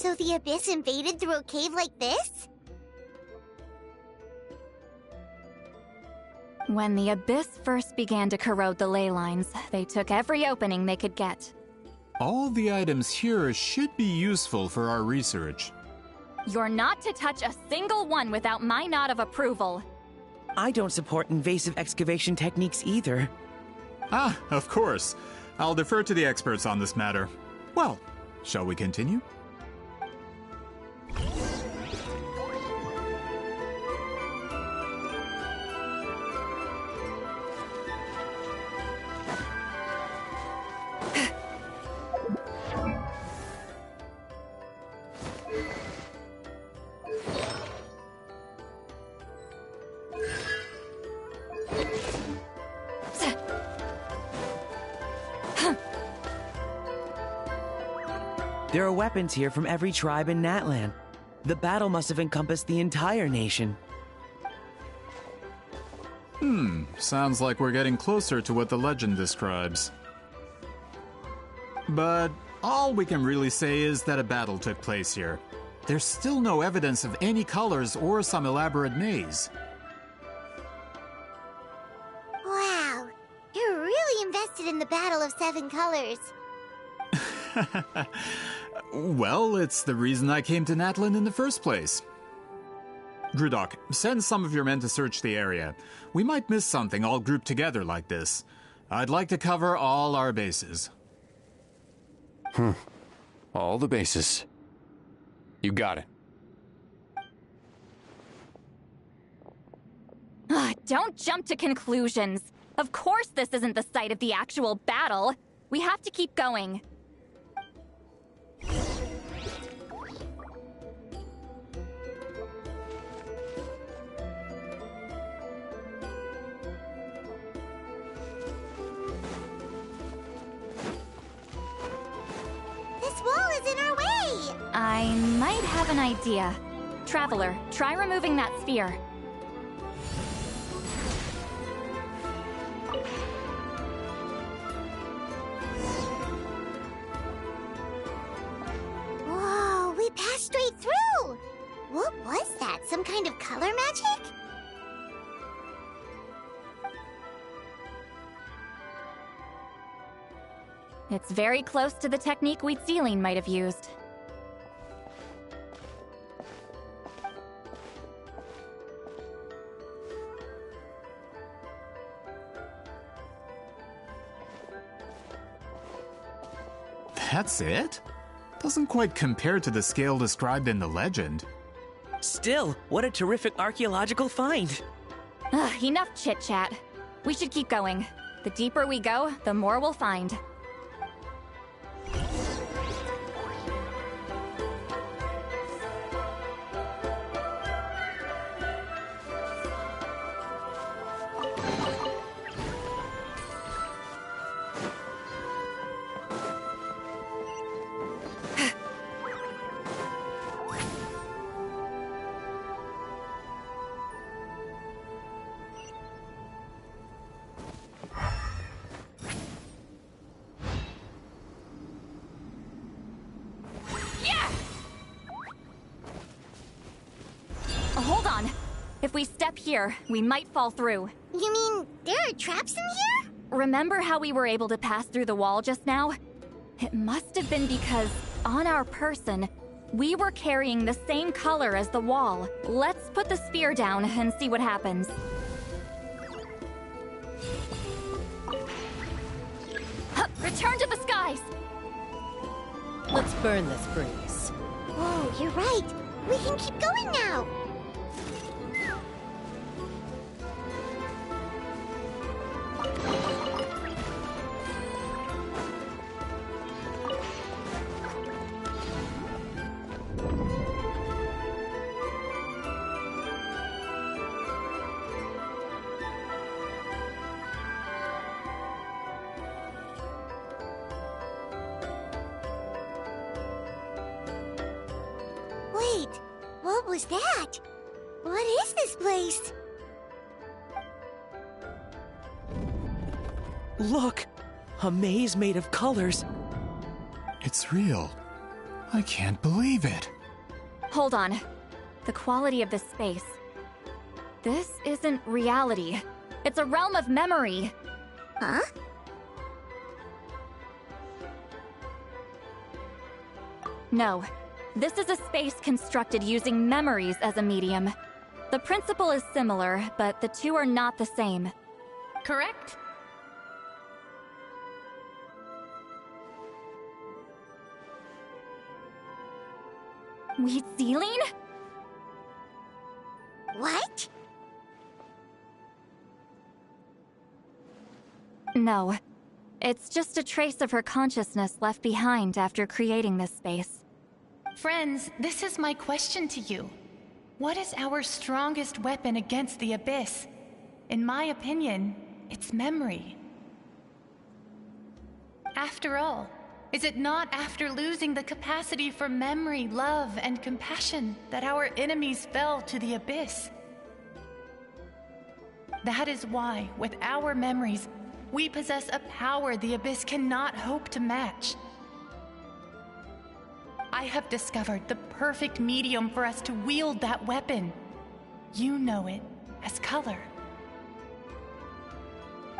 [SPEAKER 4] So the Abyss invaded through a cave like this?
[SPEAKER 2] When the Abyss first began to corrode the ley lines, they took every opening they could get.
[SPEAKER 6] All the items here should be useful for our research.
[SPEAKER 2] You're not to touch a single one without my nod of approval.
[SPEAKER 7] I don't support invasive excavation techniques either.
[SPEAKER 6] Ah, of course. I'll defer to the experts on this matter. Well, shall we continue?
[SPEAKER 7] There are weapons here from every tribe in Natlan. The battle must have encompassed the entire nation.
[SPEAKER 6] Sounds like we're getting closer to what the legend describes. But all we can really say is that a battle took place here. There's still no evidence of any colors or some elaborate maze.
[SPEAKER 4] Wow, you're really invested in the Battle of Seven Colors.
[SPEAKER 6] Well, it's the reason I came to Natlan in the first place. Grudok, send some of your men to search the area. We might miss something all grouped together like this. I'd like to cover all our bases.
[SPEAKER 5] All the bases. You got it.
[SPEAKER 2] Don't jump to conclusions. Of course this isn't the site of the actual battle. We have to keep going. I might have an idea. Traveler, try removing that sphere.
[SPEAKER 4] Whoa, we passed straight through! What was that? Some kind of color magic?
[SPEAKER 2] It's very close to the technique Citlali might have used.
[SPEAKER 6] That's it? Doesn't quite compare to the scale described in the legend.
[SPEAKER 7] Still, what a terrific archaeological find.
[SPEAKER 2] Enough chit-chat. We should keep going. The deeper we go, the more we'll find. Hold on. If we step here, we might fall through.
[SPEAKER 4] You mean there are traps in here?
[SPEAKER 2] Remember how we were able to pass through the wall just now? It must have been because, on our person, we were carrying the same color as the wall. Let's put the spear down and see what happens. Return to the skies!
[SPEAKER 3] Let's burn this breeze.
[SPEAKER 4] Whoa, you're right. We can keep going now. Wait, what was that? What is this place?
[SPEAKER 7] Look! A maze made of colors.
[SPEAKER 6] It's real. I can't believe it.
[SPEAKER 2] Hold on. The quality of this space. This isn't reality. It's a realm of memory.
[SPEAKER 4] Huh?
[SPEAKER 2] No. This is a space constructed using memories as a medium. The principle is similar, but the two are not the same.
[SPEAKER 18] Correct?
[SPEAKER 2] Wheatsealing?
[SPEAKER 4] What?
[SPEAKER 2] No. It's just a trace of her consciousness left behind after creating this space.
[SPEAKER 18] Friends, this is my question to you. What is our strongest weapon against the Abyss? In my opinion, it's memory. After all, is it not after losing the capacity for memory, love, and compassion that our enemies fell to the Abyss? That is why, with our memories, we possess a power the Abyss cannot hope to match. I have discovered the perfect medium for us to wield that weapon. You know it as color.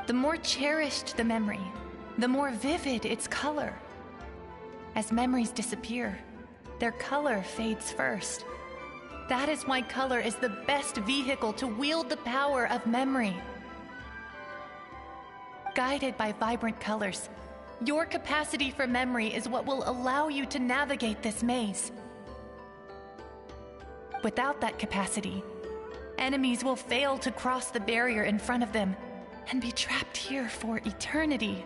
[SPEAKER 18] The more cherished the memory, the more vivid its color. As memories disappear, their color fades first. That is why color is the best vehicle to wield the power of memory. Guided by vibrant colors, your capacity for memory is what will allow you to navigate this maze. Without that capacity, enemies will fail to cross the barrier in front of them and be trapped here for eternity.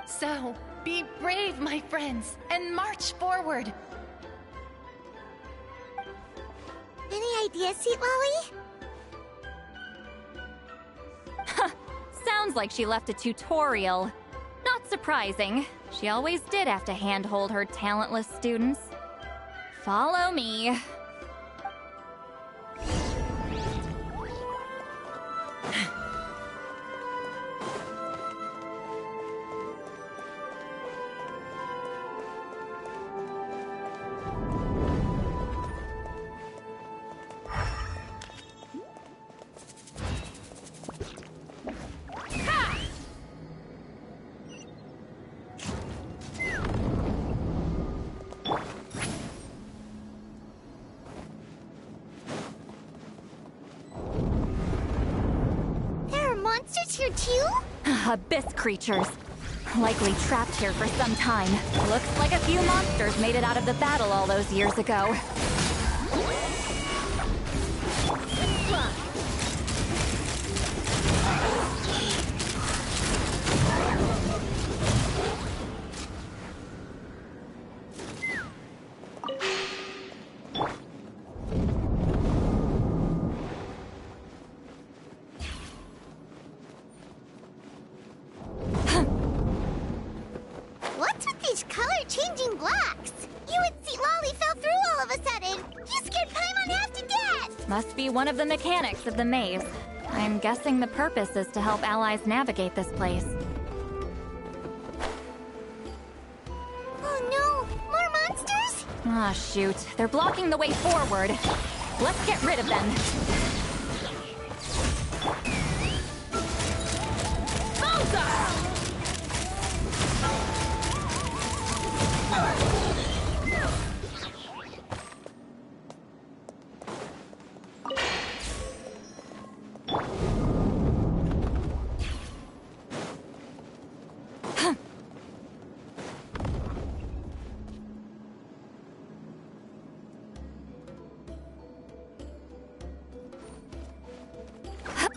[SPEAKER 18] So, be brave, my friends, and march forward!
[SPEAKER 4] Any ideas, Citlali?
[SPEAKER 2] Sounds like she left a tutorial. Not surprising. She always did have to handhold her talentless students. Follow me.
[SPEAKER 4] Here too?
[SPEAKER 2] Abyss creatures. Likely trapped here for some time. Looks like a few monsters made it out of the battle all those years ago.
[SPEAKER 4] What's with these color-changing blocks? You and Citlali fell through all of a sudden. You scared Paimon half to death!
[SPEAKER 2] Must be one of the mechanics of the maze. I'm guessing the purpose is to help allies navigate this place.
[SPEAKER 4] Oh no! More monsters?
[SPEAKER 2] Ah, shoot. They're blocking the way forward. Let's get rid of them.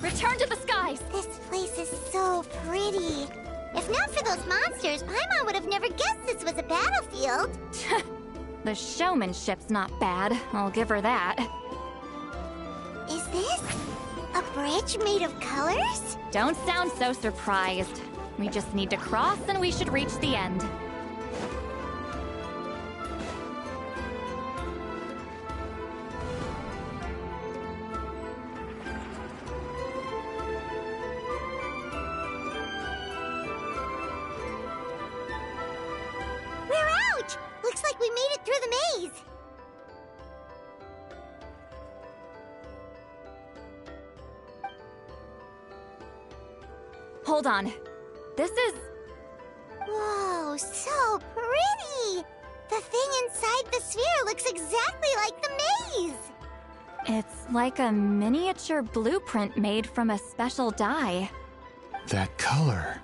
[SPEAKER 2] Return to the skies!
[SPEAKER 4] This place is so pretty. If not for those monsters, Paimon would have never guessed this was a battlefield.
[SPEAKER 2] The showmanship's not bad, I'll give her that.
[SPEAKER 4] Is this a bridge made of colors?
[SPEAKER 2] Don't sound so surprised. We just need to cross and we should reach the end.
[SPEAKER 4] We're out! the maze!
[SPEAKER 2] Hold on. This is...
[SPEAKER 4] Whoa, so pretty! The thing inside the sphere looks exactly like the maze!
[SPEAKER 2] It's like a miniature blueprint made from a special dye.
[SPEAKER 6] That color.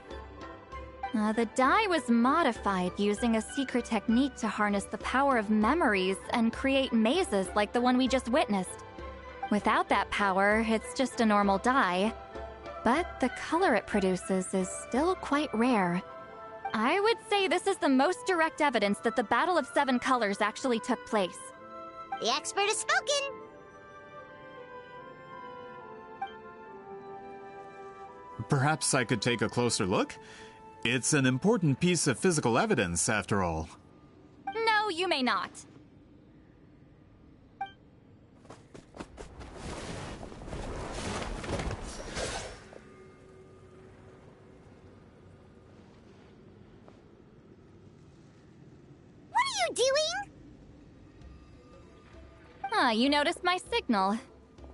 [SPEAKER 2] The dye was modified using a secret technique to harness the power of memories and create mazes like the one we just witnessed. Without that power, it's just a normal dye. But the color it produces is still quite rare. I would say this is the most direct evidence that the Battle of Seven Colors actually took place.
[SPEAKER 4] The expert has spoken!
[SPEAKER 6] Perhaps I could take a closer look? It's an important piece of physical evidence, after all.
[SPEAKER 2] No, you may not.
[SPEAKER 4] Doing?
[SPEAKER 2] You noticed my signal.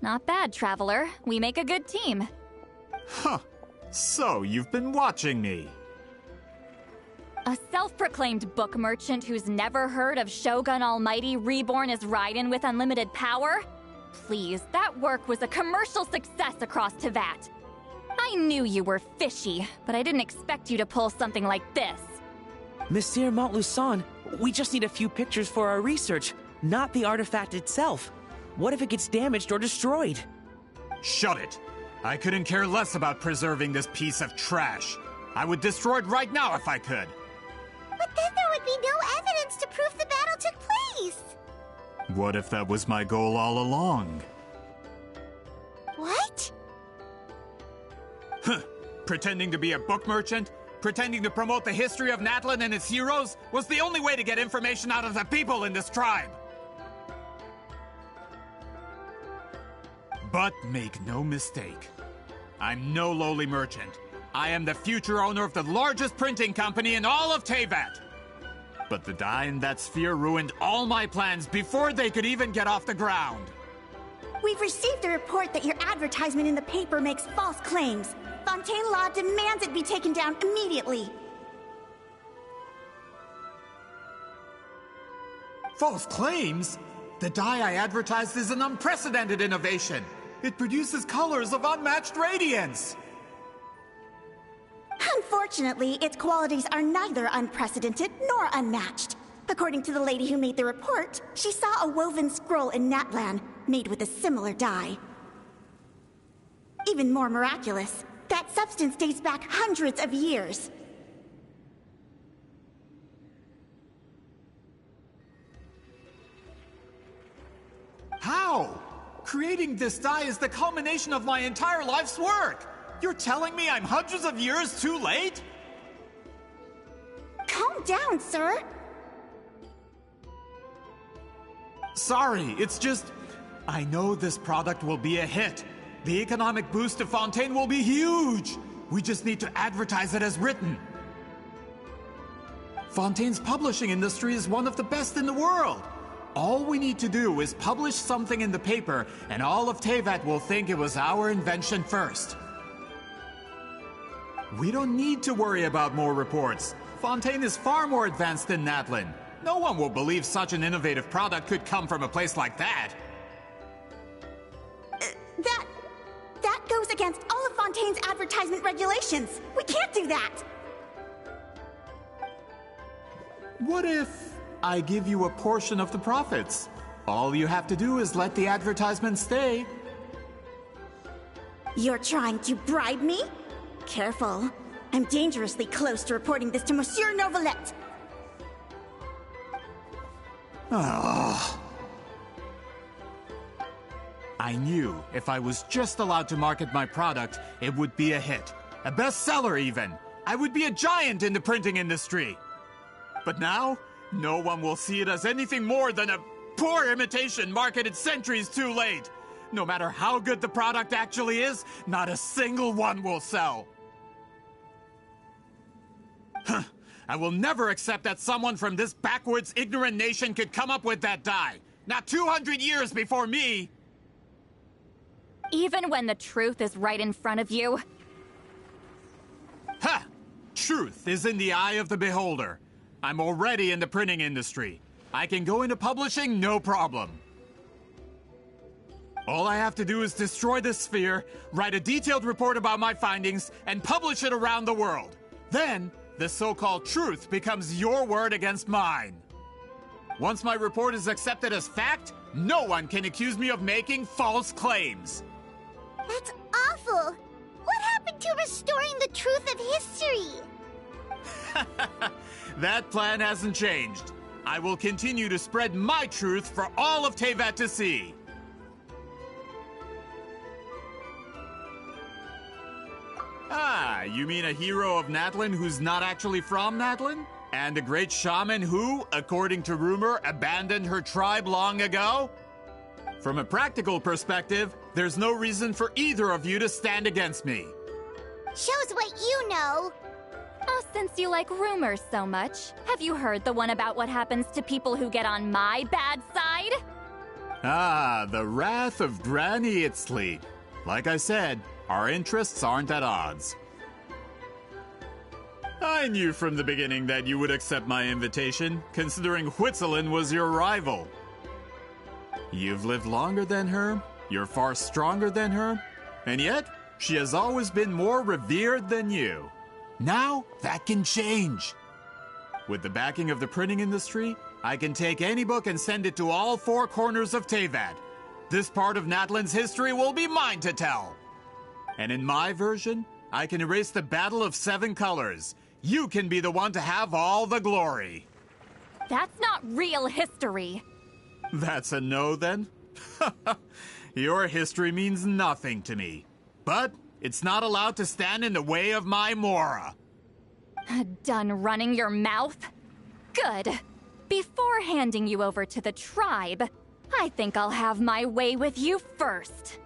[SPEAKER 2] Not bad, Traveler. We make a good team.
[SPEAKER 6] Huh. So, you've been watching me.
[SPEAKER 2] A self-proclaimed book merchant who's never heard of Shogun Almighty reborn as Raiden with unlimited power? Please, that work was a commercial success across Teyvat. I knew you were fishy, but I didn't expect you to pull something like this.
[SPEAKER 7] Monsieur Montluçon, we just need a few pictures for our research, not the artifact itself. What if it gets damaged or destroyed?
[SPEAKER 6] Shut it! I couldn't care less about preserving this piece of trash. I would destroy it right now if I could.
[SPEAKER 4] But then there would be no evidence to prove the battle took place!
[SPEAKER 6] What if that was my goal all along?
[SPEAKER 4] What?
[SPEAKER 6] Huh. Pretending to be a book merchant? Pretending to promote the history of Natlan and its heroes was the only way to get information out of the people in this tribe. But make no mistake, I'm no lowly merchant. I am the future owner of the largest printing company in all of Teyvat. But the dye in that sphere ruined all my plans before they could even get off the ground.
[SPEAKER 14] We've received a report that your advertisement in the paper makes false claims. Fontaine Law demands it be taken down immediately.
[SPEAKER 6] False claims? The dye I advertised is an unprecedented innovation. It produces colors of unmatched radiance.
[SPEAKER 14] Unfortunately, its qualities are neither unprecedented nor unmatched. According to the lady who made the report, she saw a woven scroll in Natlan made with a similar dye. Even more miraculous, that substance dates back hundreds of years.
[SPEAKER 6] How? Creating this dye is the culmination of my entire life's work. You're telling me I'm hundreds of years too late?
[SPEAKER 14] Calm down, sir.
[SPEAKER 6] Sorry, it's just... I know this product will be a hit. The economic boost to Fontaine will be huge. We just need to advertise it as written. Fontaine's publishing industry is one of the best in the world. All we need to do is publish something in the paper, and all of Teyvat will think it was our invention first. We don't need to worry about more reports. Fontaine is far more advanced than Natlan. No one will believe such an innovative product could come from a place like that.
[SPEAKER 14] That goes against all of Fontaine's advertisement regulations. We can't do that.
[SPEAKER 6] What if I give you a portion of the profits? All you have to do is let the advertisement stay.
[SPEAKER 14] You're trying to bribe me? Careful. I'm dangerously close to reporting this to Monsieur Novelette.
[SPEAKER 6] Ah. I knew if I was just allowed to market my product, it would be a hit. A bestseller, even. I would be a giant in the printing industry. But now, no one will see it as anything more than a poor imitation marketed centuries too late. No matter how good the product actually is, not a single one will sell. Huh. I will never accept that someone from this backwards, ignorant nation could come up with that die. Not 200 years before me!
[SPEAKER 2] Even when the truth is right in front of you?
[SPEAKER 6] Ha! Truth is in the eye of the beholder. I'm already in the printing industry. I can go into publishing, no problem. All I have to do is destroy this sphere, write a detailed report about my findings, and publish it around the world. Then, the so-called truth becomes your word against mine. Once my report is accepted as fact, no one can accuse me of making false claims.
[SPEAKER 4] That's awful! What happened to restoring the truth of history?
[SPEAKER 6] That plan hasn't changed. I will continue to spread my truth for all of Teyvat to see. Ah, you mean a hero of Natlan who's not actually from Natlan? And a great shaman who, according to rumor, abandoned her tribe long ago? From a practical perspective, there's no reason for either of you to stand against me.
[SPEAKER 4] Shows what you know.
[SPEAKER 2] Oh, since you like rumors so much, have you heard the one about what happens to people who get on my bad side?
[SPEAKER 6] Ah, the wrath of Granny Citlali. Like I said, our interests aren't at odds. I knew from the beginning that you would accept my invitation, considering Hwitzalin was your rival. You've lived longer than her, you're far stronger than her, and yet, she has always been more revered than you. Now, that can change. With the backing of the printing industry, I can take any book and send it to all four corners of Teyvat. This part of Natlan's history will be mine to tell. And in my version, I can erase the Battle of Seven Colors. You can be the one to have all the glory.
[SPEAKER 2] That's not real history.
[SPEAKER 6] That's a no, then? Your history means nothing to me. But it's not allowed to stand in the way of my Mora.
[SPEAKER 2] Done running your mouth? Good. Before handing you over to the tribe, I think I'll have my way with you first.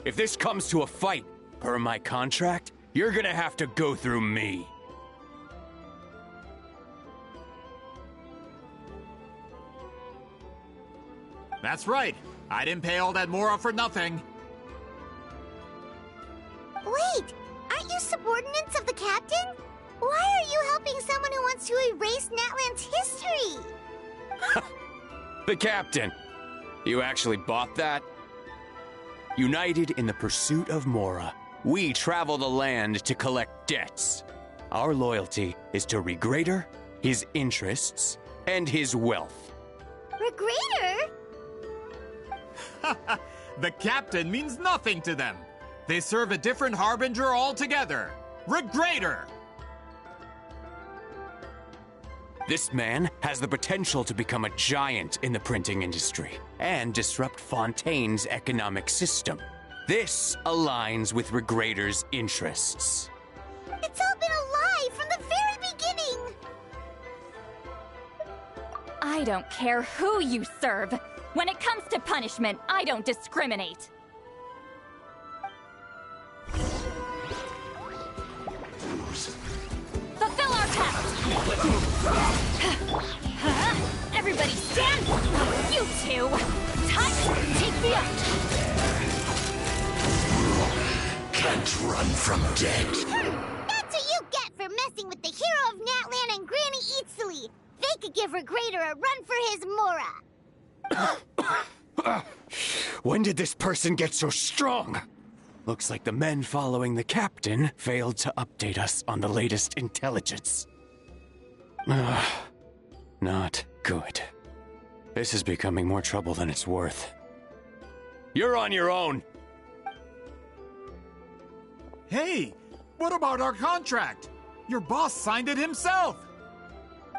[SPEAKER 5] If this comes to a fight, per my contract, you're gonna have to go through me.
[SPEAKER 6] That's right. I didn't pay all that Mora for nothing.
[SPEAKER 4] Wait, aren't you subordinates of the captain? Why are you helping someone who wants to erase Natlan's history?
[SPEAKER 5] The captain. You actually bought that? United in the pursuit of Mora, we travel the land to collect debts. Our loyalty is to Regrader, his interests, and his wealth.
[SPEAKER 4] Regrader?
[SPEAKER 6] The captain means nothing to them. They serve a different harbinger altogether. Regrader!
[SPEAKER 5] This man has the potential to become a giant in the printing industry and disrupt Fontaine's economic system. This aligns with Regrader's interests.
[SPEAKER 4] It's all been a lie from the very beginning!
[SPEAKER 2] I don't care who you serve. When it comes to punishment, I don't discriminate. Fulfill our pact! Everybody stand! You two! Time to take me out!
[SPEAKER 19] Can't run from death.
[SPEAKER 4] That's what you get for messing with the hero of Natlan and Granny Citlali. They could give Regrader a run for his Mora.
[SPEAKER 5] When did this person get so strong? Looks like the men following the captain failed to update us on the latest intelligence. Not good. This is becoming more trouble than it's worth. You're on your own!
[SPEAKER 6] Hey, what about our contract? Your boss signed it himself!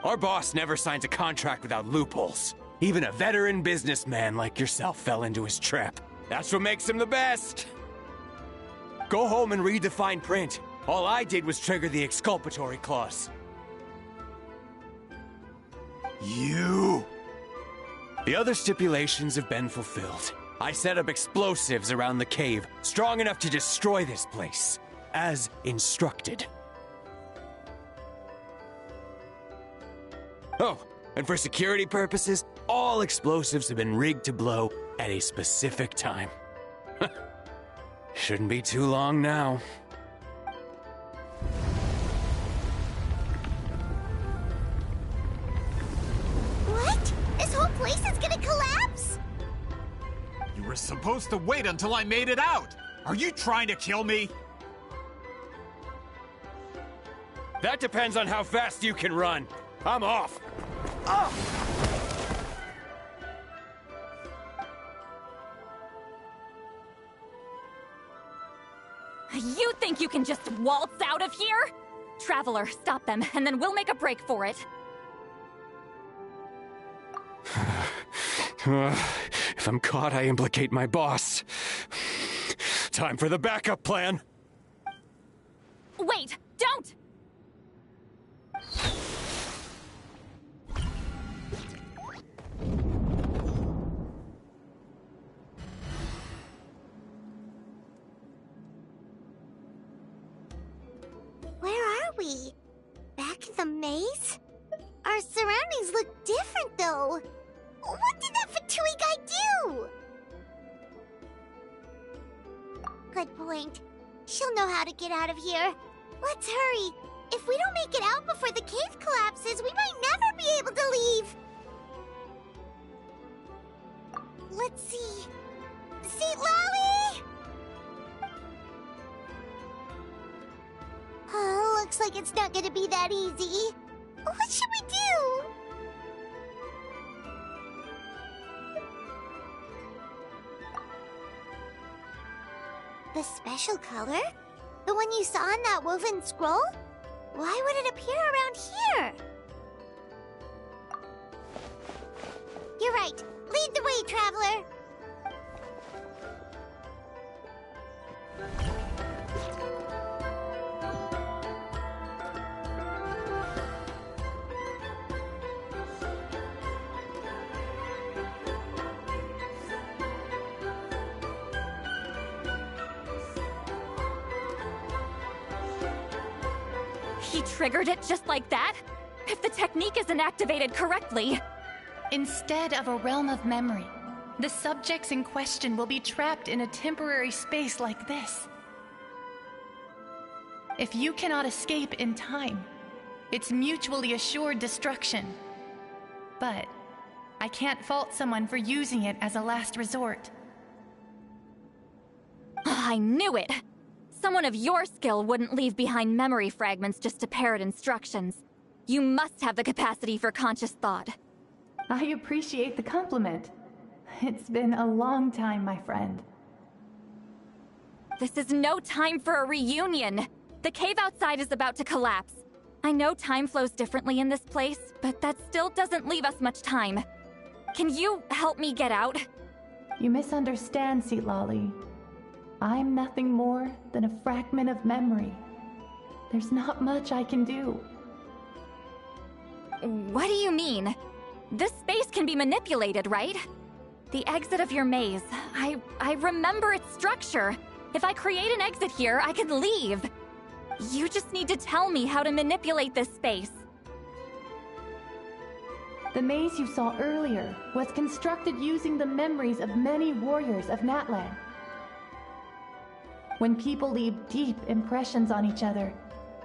[SPEAKER 5] Our boss never signs a contract without loopholes. Even a veteran businessman like yourself fell into his trap. That's what makes him the best! Go home and read the fine print. All I did was trigger the exculpatory clause.
[SPEAKER 6] You!
[SPEAKER 5] The other stipulations have been fulfilled. I set up explosives around the cave, strong enough to destroy this place, as instructed. Oh, and for security purposes, all explosives have been rigged to blow at a specific time. Shouldn't be too long now.
[SPEAKER 4] What? This whole place is gonna collapse?
[SPEAKER 6] You were supposed to wait until I made it out! Are you trying to kill me?
[SPEAKER 5] That depends on how fast you can run. I'm off. Oh!
[SPEAKER 2] You think you can just waltz out of here? Traveler, stop them, and then we'll make a break for it.
[SPEAKER 5] If I'm caught, I implicate my boss. Time for the backup plan.
[SPEAKER 2] Wait, don't!
[SPEAKER 4] Where are we? Back in the maze? Our surroundings look different, though. What did that Fatui guy do? Good point. She'll know how to get out of here. Let's hurry. If we don't make it out before the cave collapses, we might never be able to leave. Let's see. Citlali! Oh, looks like it's not gonna be that easy. What should we do? The special color? The one you saw in that woven scroll? Why would it appear around here? You're right. Lead the way, traveler.
[SPEAKER 2] He triggered it just like that? If the technique isn't activated correctly...
[SPEAKER 18] Instead of a realm of memory, the subjects in question will be trapped in a temporary space like this. If you cannot escape in time, it's mutually assured destruction. But I can't fault someone for using it as a last resort.
[SPEAKER 2] I knew it! Someone of your skill wouldn't leave behind memory fragments just to parrot instructions. You must have the capacity for conscious thought.
[SPEAKER 18] I appreciate the compliment. It's been a long time, my friend.
[SPEAKER 2] This is no time for a reunion. The cave outside is about to collapse. I know time flows differently in this place, but that still doesn't leave us much time. Can you help me get out?
[SPEAKER 18] You misunderstand, Citlali. I'm nothing more than a fragment of memory. There's not much I can do.
[SPEAKER 2] What do you mean? This space can be manipulated, right? The exit of your maze. I remember its structure. If I create an exit here, I can leave. You just need to tell me how to manipulate this space.
[SPEAKER 18] The maze you saw earlier was constructed using the memories of many warriors of Natlan. When people leave deep impressions on each other,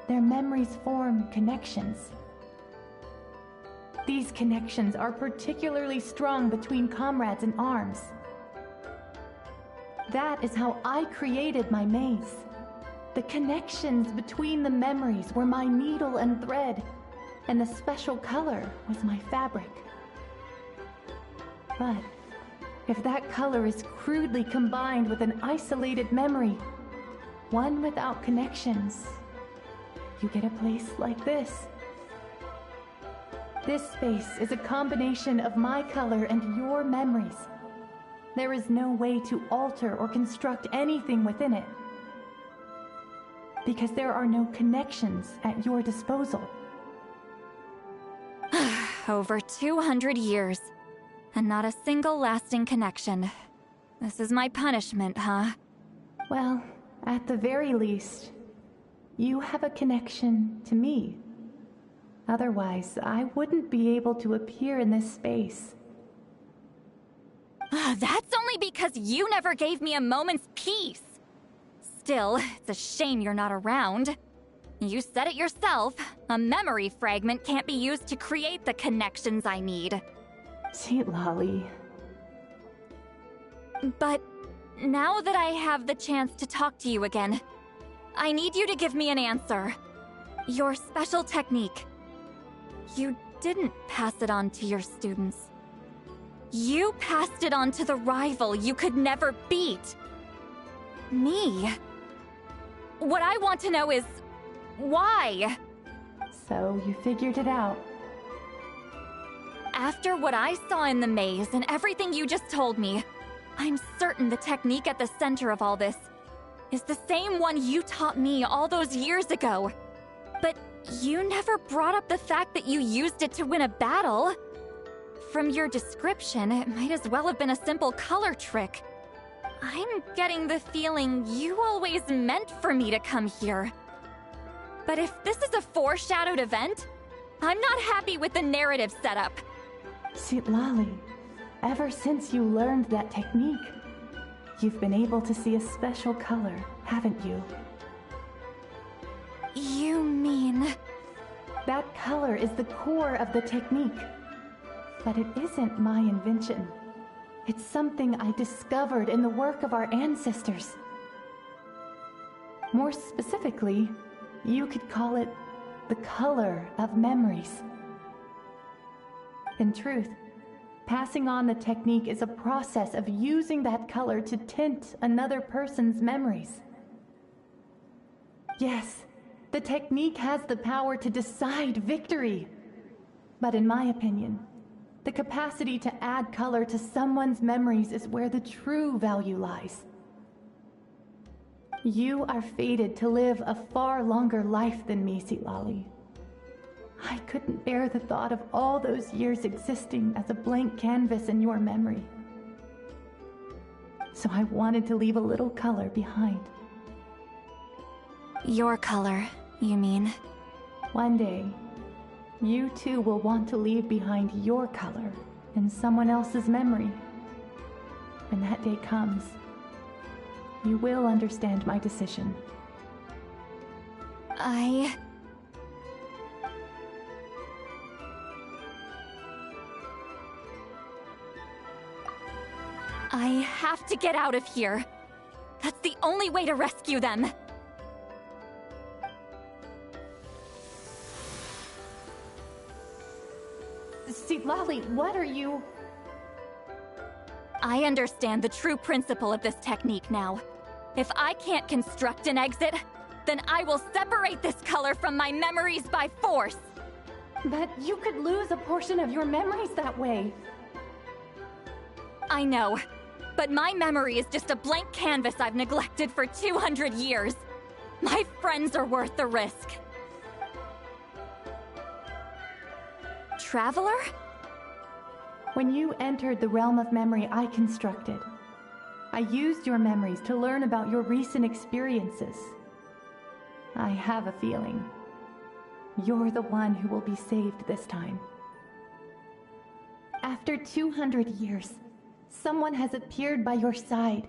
[SPEAKER 18] their memories form connections. These connections are particularly strong between comrades in arms. That is how I created my maze. The connections between the memories were my needle and thread, and the special color was my fabric. But if that color is crudely combined with an isolated memory, one without connections, you get a place like this. This space is a combination of my color and your memories. There is no way to alter or construct anything within it, because there are no connections at your disposal.
[SPEAKER 2] Over 200 years, and not a single lasting connection. This is my punishment, huh?
[SPEAKER 18] Well, at the very least, you have a connection to me. Otherwise, I wouldn't be able to appear in this space.
[SPEAKER 2] That's only because you never gave me a moment's peace. Still, it's a shame you're not around. You said it yourself. A memory fragment can't be used to create the connections I need.
[SPEAKER 18] Citlali.
[SPEAKER 2] But now that I have the chance to talk to you again, I need you to give me an answer. Your special technique. You didn't pass it on to your students. You passed it on to the rival you could never beat. Me. What I want to know is, why?
[SPEAKER 18] So you figured it out.
[SPEAKER 2] After what I saw in the maze and everything you just told me, I'm certain the technique at the center of all this is the same one you taught me all those years ago. But you never brought up the fact that you used it to win a battle. From your description, it might as well have been a simple color trick. I'm getting the feeling you always meant for me to come here. But if this is a foreshadowed event, I'm not happy with the narrative setup.
[SPEAKER 18] Citlali, ever since you learned that technique, you've been able to see a special color, haven't you?
[SPEAKER 2] You mean...
[SPEAKER 18] That color is the core of the technique. But it isn't my invention. It's something I discovered in the work of our ancestors. More specifically, you could call it the color of memories. In truth, passing on the technique is a process of using that color to tint another person's memories. Yes, the technique has the power to decide victory. But in my opinion, the capacity to add color to someone's memories is where the true value lies. You are fated to live a far longer life than me, Citlali. I couldn't bear the thought of all those years existing as a blank canvas in your memory. So I wanted to leave a little color behind.
[SPEAKER 2] Your color, you mean?
[SPEAKER 18] One day, you too will want to leave behind your color in someone else's memory. When that day comes, you will understand my decision.
[SPEAKER 2] I have to get out of here. That's the only way to rescue them.
[SPEAKER 18] Citlali, what are you...
[SPEAKER 2] I understand the true principle of this technique now. If I can't construct an exit, then I will separate this color from my memories by force.
[SPEAKER 18] But you could lose a portion of your memories that way.
[SPEAKER 2] I know, but my memory is just a blank canvas I've neglected for 200 years. My friends are worth the risk. Traveler?
[SPEAKER 18] When you entered the realm of memory I constructed, I used your memories to learn about your recent experiences. I have a feeling you're the one who will be saved this time. After 200 years, someone has appeared by your side,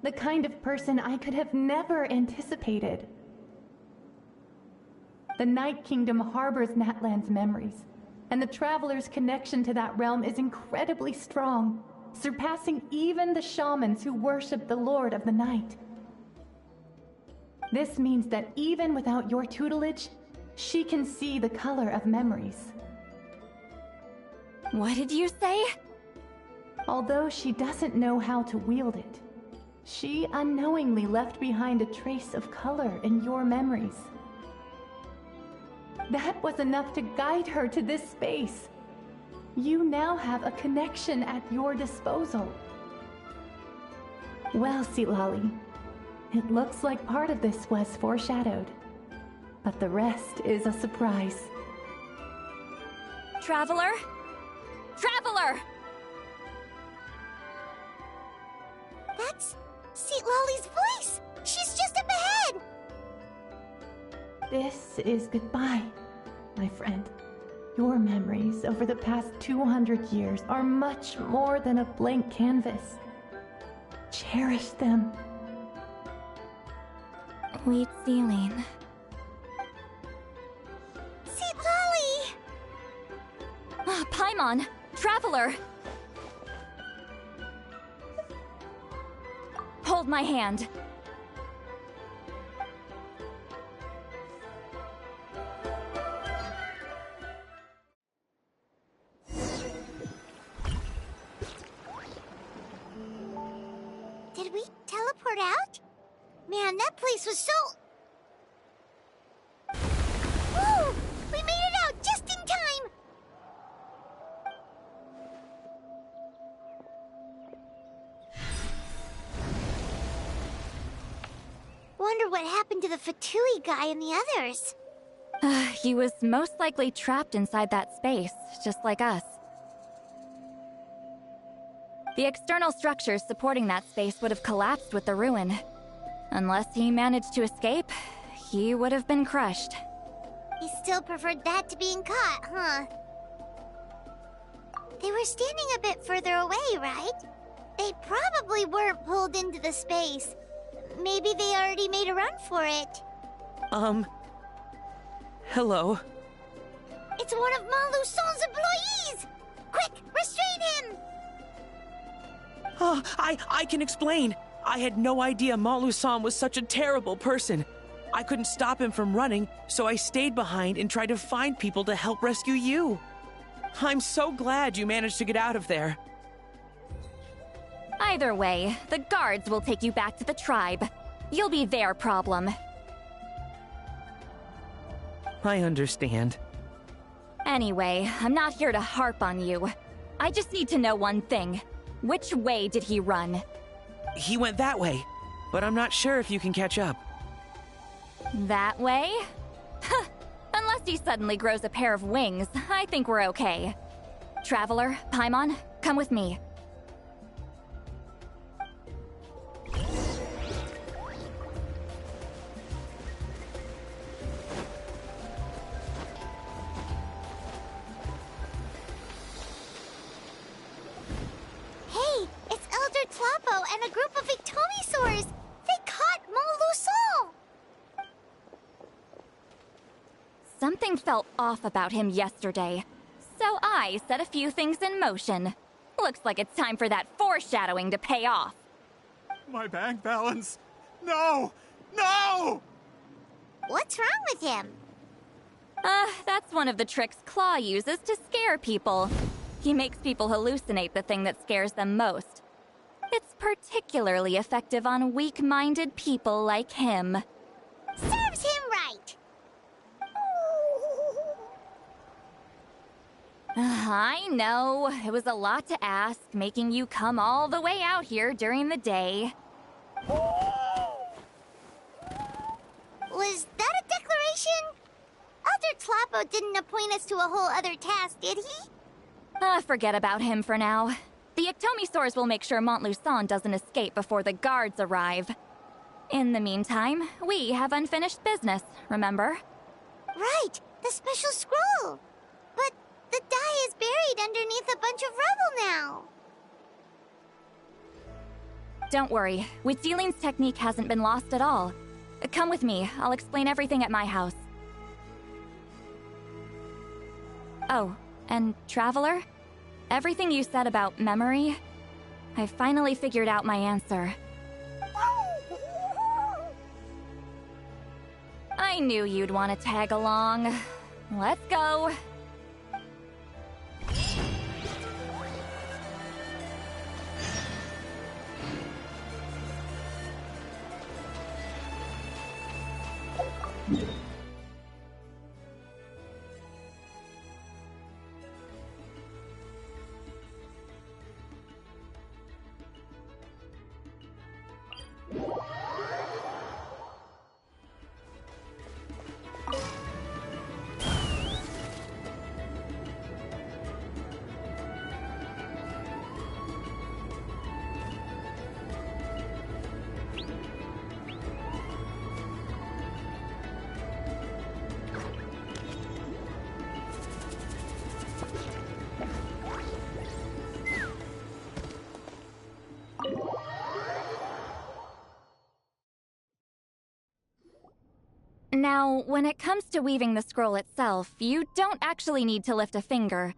[SPEAKER 18] the kind of person I could have never anticipated. The Night Kingdom harbors Natlan's memories, and the Traveler's connection to that realm is incredibly strong, surpassing even the shamans who worship the Lord of the Night. This means that even without your tutelage, she can see the color of memories.
[SPEAKER 2] What did you say?
[SPEAKER 18] Although she doesn't know how to wield it, she unknowingly left behind a trace of color in your memories. That was enough to guide her to this space. You now have a connection at your disposal. Well, Citlali, it looks like part of this was foreshadowed, but the rest is a surprise.
[SPEAKER 2] Traveler? Traveler!
[SPEAKER 4] That's Citlali's voice! She's just up ahead!
[SPEAKER 18] This is goodbye, my friend. Your memories over the past 200 years are much more than a blank canvas. Cherish them.
[SPEAKER 2] Wheat ceiling.
[SPEAKER 4] Citlali!
[SPEAKER 2] Paimon! Traveler! Hold my hand.
[SPEAKER 4] Did we teleport out? Man, that place was so... Woo! We made it out just in time! Wonder what happened to the Fatui guy and the others.
[SPEAKER 2] He was most likely trapped inside that space, just like us. The external structures supporting that space would have collapsed with the ruin. Unless he managed to escape, he would have been crushed.
[SPEAKER 4] He still preferred that to being caught, huh? They were standing a bit further away, right? They probably weren't pulled into the space. Maybe they already made a run for it.
[SPEAKER 7] Hello?
[SPEAKER 4] It's one of Maluson's employees! Quick, restrain him!
[SPEAKER 7] Oh, I can explain. I had no idea Malu-san was such a terrible person. I couldn't stop him from running, so I stayed behind and tried to find people to help rescue you. I'm so glad you managed to get out of there.
[SPEAKER 2] Either way, the guards will take you back to the tribe. You'll be their problem.
[SPEAKER 7] I understand.
[SPEAKER 2] Anyway, I'm not here to harp on you. I just need to know one thing. Which way did he run?
[SPEAKER 7] He went that way, but I'm not sure if you can catch up.
[SPEAKER 2] That way? Huh. Unless he suddenly grows a pair of wings, I think we're okay. Traveler, Paimon, come with me.
[SPEAKER 4] Hey, it's Elder Tlapo and a group of Victomisaurs! They caught Malu-san!
[SPEAKER 2] Something felt off about him yesterday, so I set a few things in motion. Looks like it's time for that foreshadowing to pay off.
[SPEAKER 6] My bank balance! No! No!
[SPEAKER 4] What's wrong with him?
[SPEAKER 2] That's one of the tricks Claw uses to scare people. He makes people hallucinate the thing that scares them most. It's particularly effective on weak-minded people like him.
[SPEAKER 4] Serves him right!
[SPEAKER 2] I know, it was a lot to ask, making you come all the way out here during the day.
[SPEAKER 4] Was that a declaration? Elder Tlapo didn't appoint us to a whole other task, did he?
[SPEAKER 2] Forget about him for now. The Ectomisaurs will make sure Montluçon doesn't escape before the guards arrive. In the meantime, we have unfinished business, remember?
[SPEAKER 4] Right, the special scroll. But the die is buried underneath a bunch of rubble now.
[SPEAKER 2] Don't worry, Witzeline's technique hasn't been lost at all. Come with me, I'll explain everything at my house. Oh, and Traveler? Everything you said about memory, I finally figured out my answer. I knew you'd want to tag along. Let's go. Now, when it comes to weaving the scroll itself, you don't actually need to lift a finger.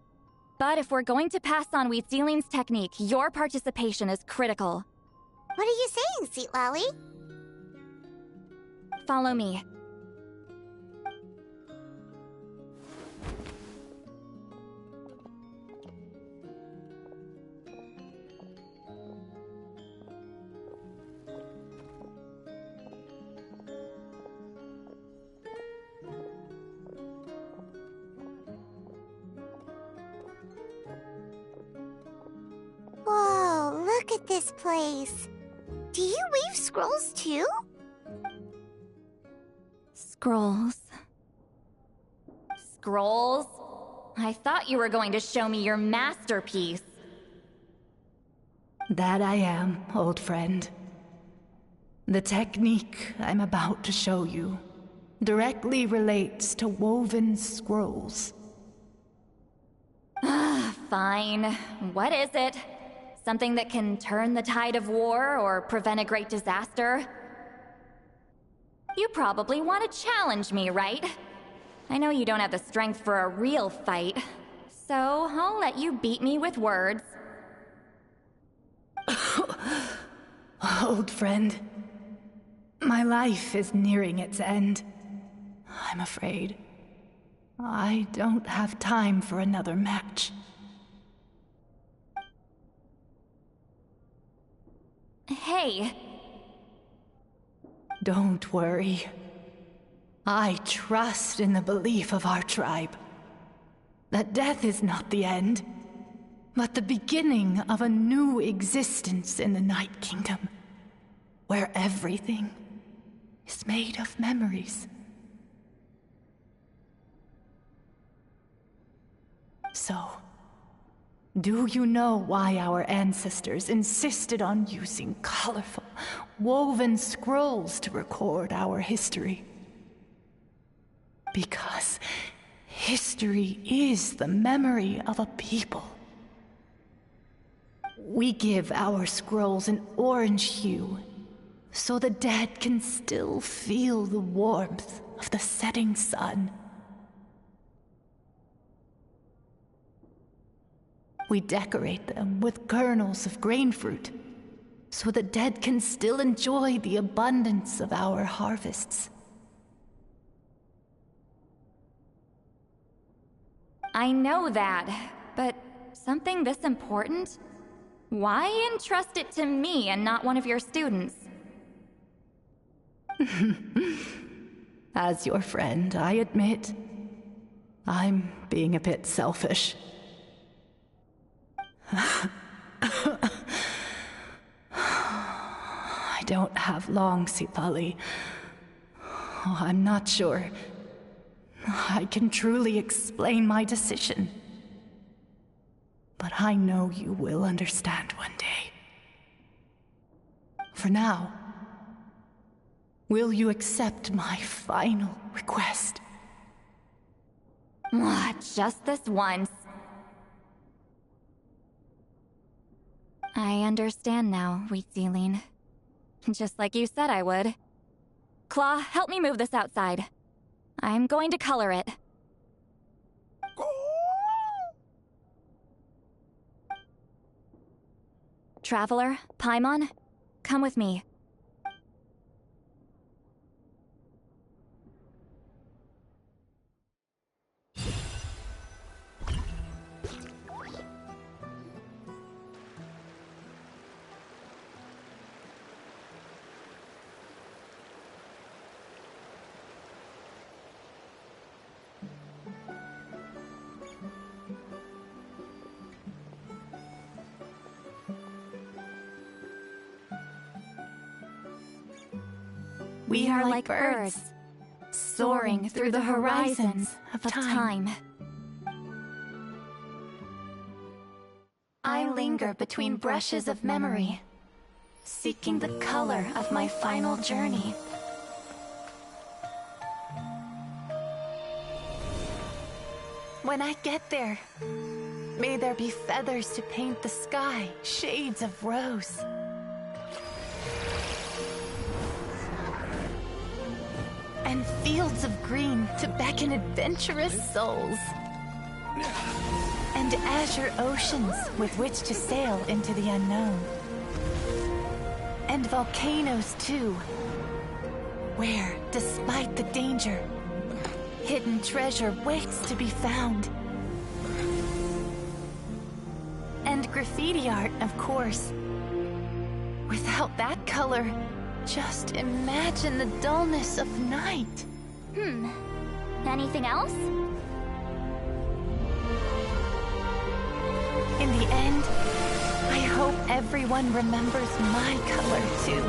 [SPEAKER 2] But if we're going to pass on Wheatzealing's technique, your participation is critical.
[SPEAKER 4] What are you saying, Citlali?
[SPEAKER 2] Follow me.
[SPEAKER 4] Whoa, look at this place. Do you weave scrolls too?
[SPEAKER 2] Scrolls. Scrolls? I thought you were going to show me your masterpiece.
[SPEAKER 18] That I am, old friend. The technique I'm about to show you directly relates to woven scrolls.
[SPEAKER 2] Fine. What is it? Something that can turn the tide of war or prevent a great disaster? You probably want to challenge me, right? I know you don't have the strength for a real fight, so I'll let you beat me with words.
[SPEAKER 18] Old friend, my life is nearing its end. I'm afraid I don't have time for another match.
[SPEAKER 2] Hey.
[SPEAKER 18] Don't worry. I trust in the belief of our tribe that death is not the end, but the beginning of a new existence in the Night Kingdom, where everything is made of memories. So, do you know why our ancestors insisted on using colorful, woven scrolls to record our history? Because history is the memory of a people. We give our scrolls an orange hue, so the dead can still feel the warmth of the setting sun. We decorate them with kernels of grain fruit, so the dead can still enjoy the abundance of our harvests.
[SPEAKER 2] I know that, but something this important? Why entrust it to me and not one of your students?
[SPEAKER 18] As your friend, I admit, I'm being a bit selfish. I don't have long, Citlali. I'm not sure I can truly explain my decision. But I know you will understand one day. For now, will you accept my final request?
[SPEAKER 2] Just this once. I understand now, Wheatzealing. Just like you said I would. Claw, help me move this outside. I'm going to color it. Traveler, Paimon, come with me.
[SPEAKER 18] We are like birds, soaring through the horizons of time. I linger between brushes of memory, seeking the color of my final journey. When I get there, may there be feathers to paint the sky, shades of rose. And fields of green to beckon adventurous souls. And azure oceans with which to sail into the unknown. And volcanoes too, where, despite the danger, hidden treasure waits to be found. And graffiti art, of course. Without that color, just imagine the dullness of night.
[SPEAKER 2] Anything else?
[SPEAKER 18] In the end, I hope everyone remembers my color too.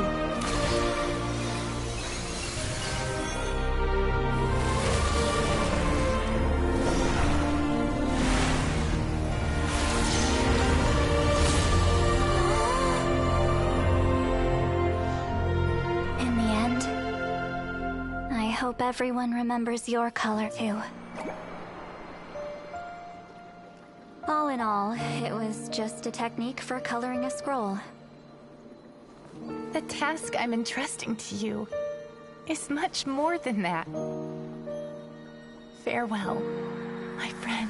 [SPEAKER 2] In the end, I hope everyone remembers your color too. All in all, it was just a technique for coloring a scroll.
[SPEAKER 18] The task I'm entrusting to you is much more than that. Farewell, my friend.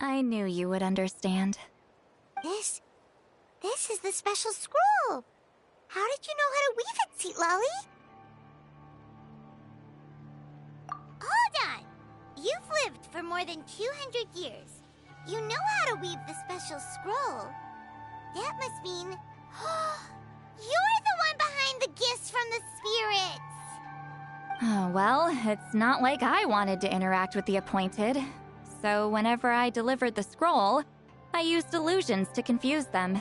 [SPEAKER 2] I knew you would understand.
[SPEAKER 4] This is the special scroll. How did you know how to weave it, Citlali? Hold on. You've lived for more than 200 years. You know how to weave the special scroll. That must mean... you're the one behind the gifts from the spirits!
[SPEAKER 2] Oh, well, it's not like I wanted to interact with the appointed. So whenever I delivered the scroll, I used illusions to confuse them.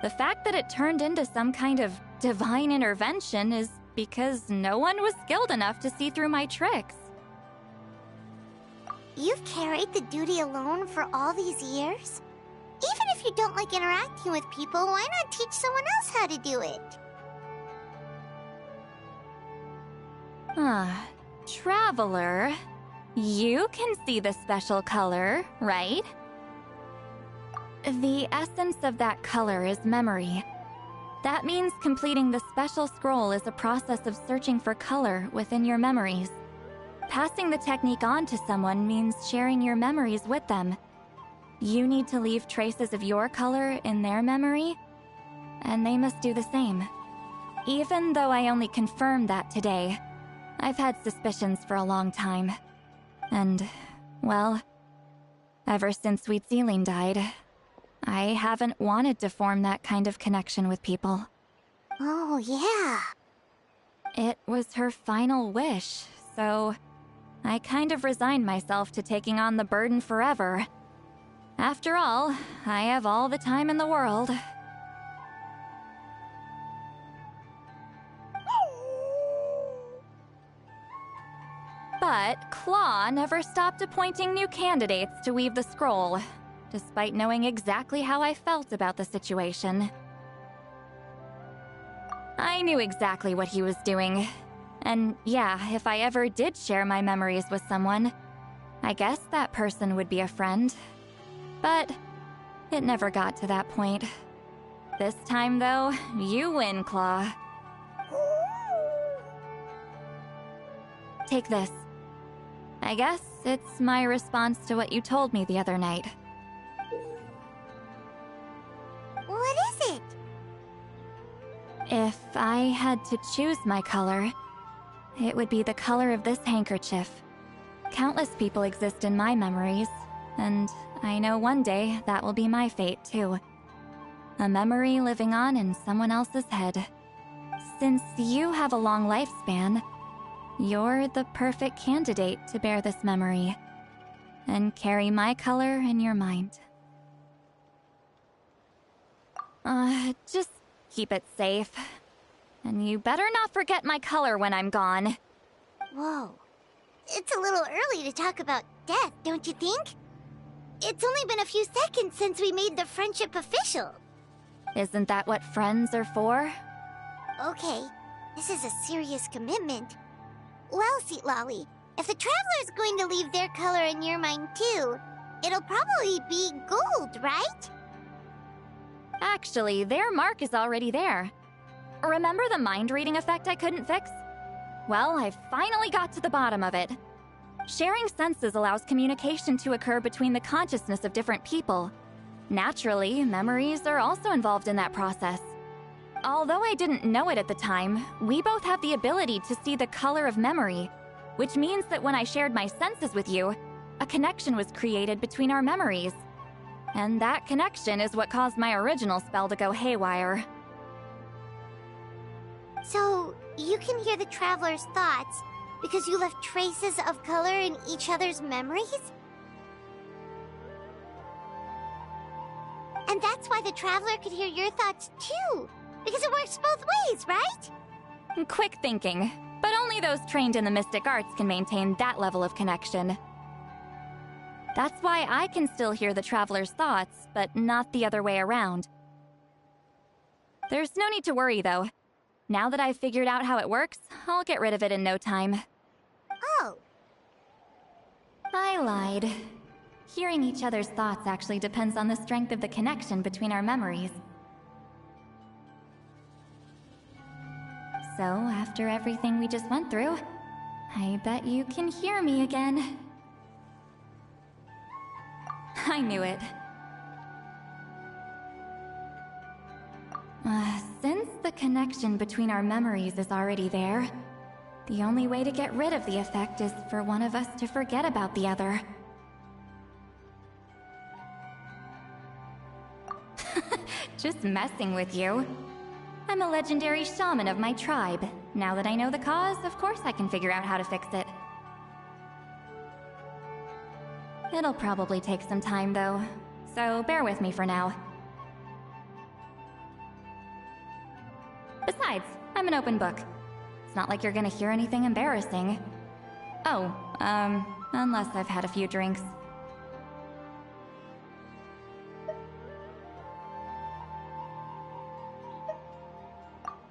[SPEAKER 2] The fact that it turned into some kind of divine intervention is because no one was skilled enough to see through my tricks.
[SPEAKER 4] You've carried the duty alone for all these years? Even if you don't like interacting with people, why not teach someone else how to do it?
[SPEAKER 2] Traveler, you can see the special color, right? The essence of that color is memory. That means completing the special scroll is a process of searching for color within your memories. Passing the technique on to someone means sharing your memories with them. You need to leave traces of your color in their memory, and they must do the same. Even though I only confirmed that today, I've had suspicions for a long time. And, well, ever since Sweet Celine died, I haven't wanted to form that kind of connection with people.
[SPEAKER 4] Oh, yeah.
[SPEAKER 2] It was her final wish, so I kind of resigned myself to taking on the burden forever. After all, I have all the time in the world. But Claw never stopped appointing new candidates to weave the scroll, despite knowing exactly how I felt about the situation. I knew exactly what he was doing. And yeah, if I ever did share my memories with someone, I guess that person would be a friend. But it never got to that point. This time, though, you win, Claw. Take this. I guess it's my response to what you told me the other night.
[SPEAKER 4] What is it?
[SPEAKER 2] If I had to choose my color, it would be the color of this handkerchief. Countless people exist in my memories, and I know one day that will be my fate too. A memory living on in someone else's head. Since you have a long lifespan, you're the perfect candidate to bear this memory and carry my color in your mind. Just keep it safe. And you better not forget my color when I'm gone.
[SPEAKER 4] Whoa. It's a little early to talk about death, don't you think? It's only been a few seconds since we made the friendship official.
[SPEAKER 2] Isn't that what friends are for?
[SPEAKER 4] Okay, this is a serious commitment. Well, Citlali, if the Traveler's going to leave their color in your mind too, it'll probably be gold, right?
[SPEAKER 2] Actually, their mark is already there. Remember the mind-reading effect I couldn't fix? Well, I finally got to the bottom of it. Sharing senses allows communication to occur between the consciousness of different people. Naturally, memories are also involved in that process. Although I didn't know it at the time, we both have the ability to see the color of memory, which means that when I shared my senses with you, a connection was created between our memories. And that connection is what caused my original spell to go haywire.
[SPEAKER 4] So, you can hear the Traveler's thoughts because you left traces of color in each other's memories? And that's why the Traveler could hear your thoughts too, because it works both ways, right?
[SPEAKER 2] Quick thinking, but only those trained in the mystic arts can maintain that level of connection. That's why I can still hear the Traveler's thoughts, but not the other way around. There's no need to worry, though. Now that I've figured out how it works, I'll get rid of it in no time.
[SPEAKER 4] Oh.
[SPEAKER 2] I lied. Hearing each other's thoughts actually depends on the strength of the connection between our memories. So, after everything we just went through, I bet you can hear me again. I knew it. Since the connection between our memories is already there, the only way to get rid of the effect is for one of us to forget about the other. Just messing with you. I'm a legendary shaman of my tribe. Now that I know the cause, of course I can figure out how to fix it. It'll probably take some time, though, so bear with me for now. Besides, I'm an open book. It's not like you're gonna hear anything embarrassing. Oh, unless I've had a few drinks.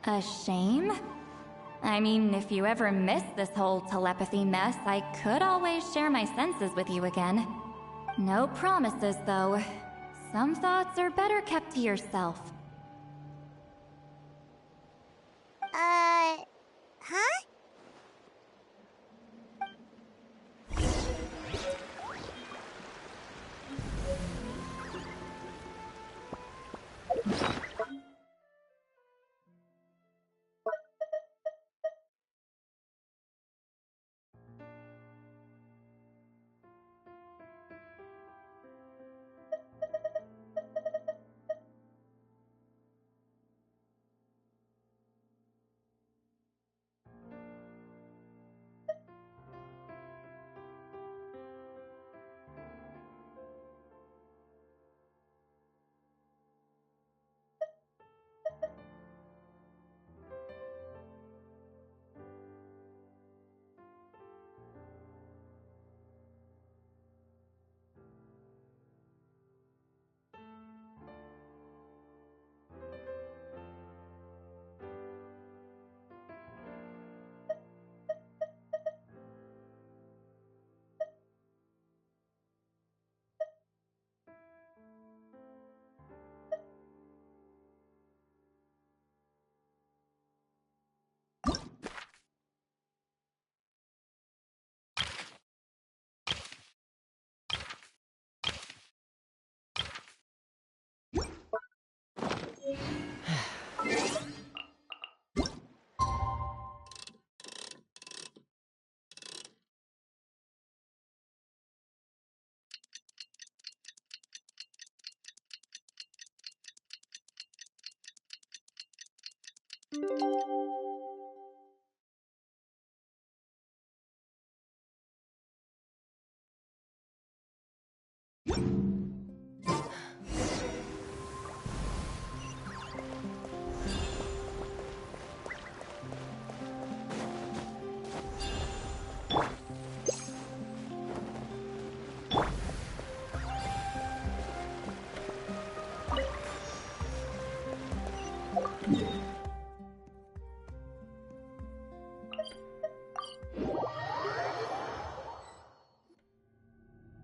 [SPEAKER 2] A shame? I mean, if you ever miss this whole telepathy mess, I could always share my senses with you again. No promises, though. Some thoughts are better kept to yourself.
[SPEAKER 4] Huh?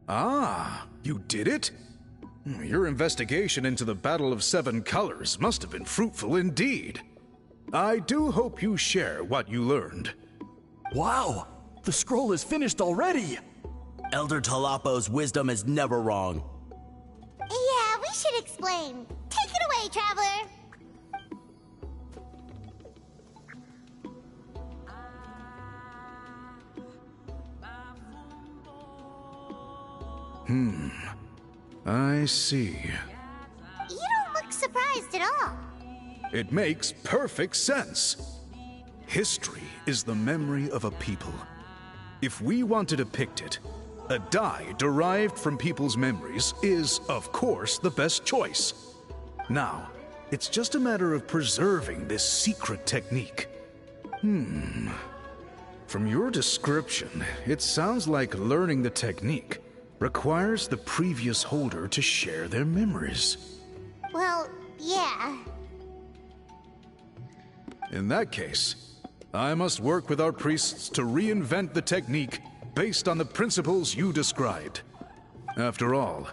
[SPEAKER 16] Ah, you did it? Your investigation into the Battle of Seven Colors must have been fruitful indeed. I do hope you share what you learned.
[SPEAKER 12] Wow! The scroll is finished already!
[SPEAKER 13] Elder Talapo's wisdom is never wrong.
[SPEAKER 4] Yeah, we should explain. Take it away, Traveler!
[SPEAKER 16] I see.
[SPEAKER 4] You don't look surprised at all.
[SPEAKER 16] It makes perfect sense. History is the memory of a people. If we want to depict it, a dye derived from people's memories is, of course, the best choice. Now, it's just a matter of preserving this secret technique. From your description, it sounds like learning the technique requires the previous holder to share their memories.
[SPEAKER 4] Well, yeah.
[SPEAKER 16] In that case, I must work with our priests to reinvent the technique based on the principles you described. After all,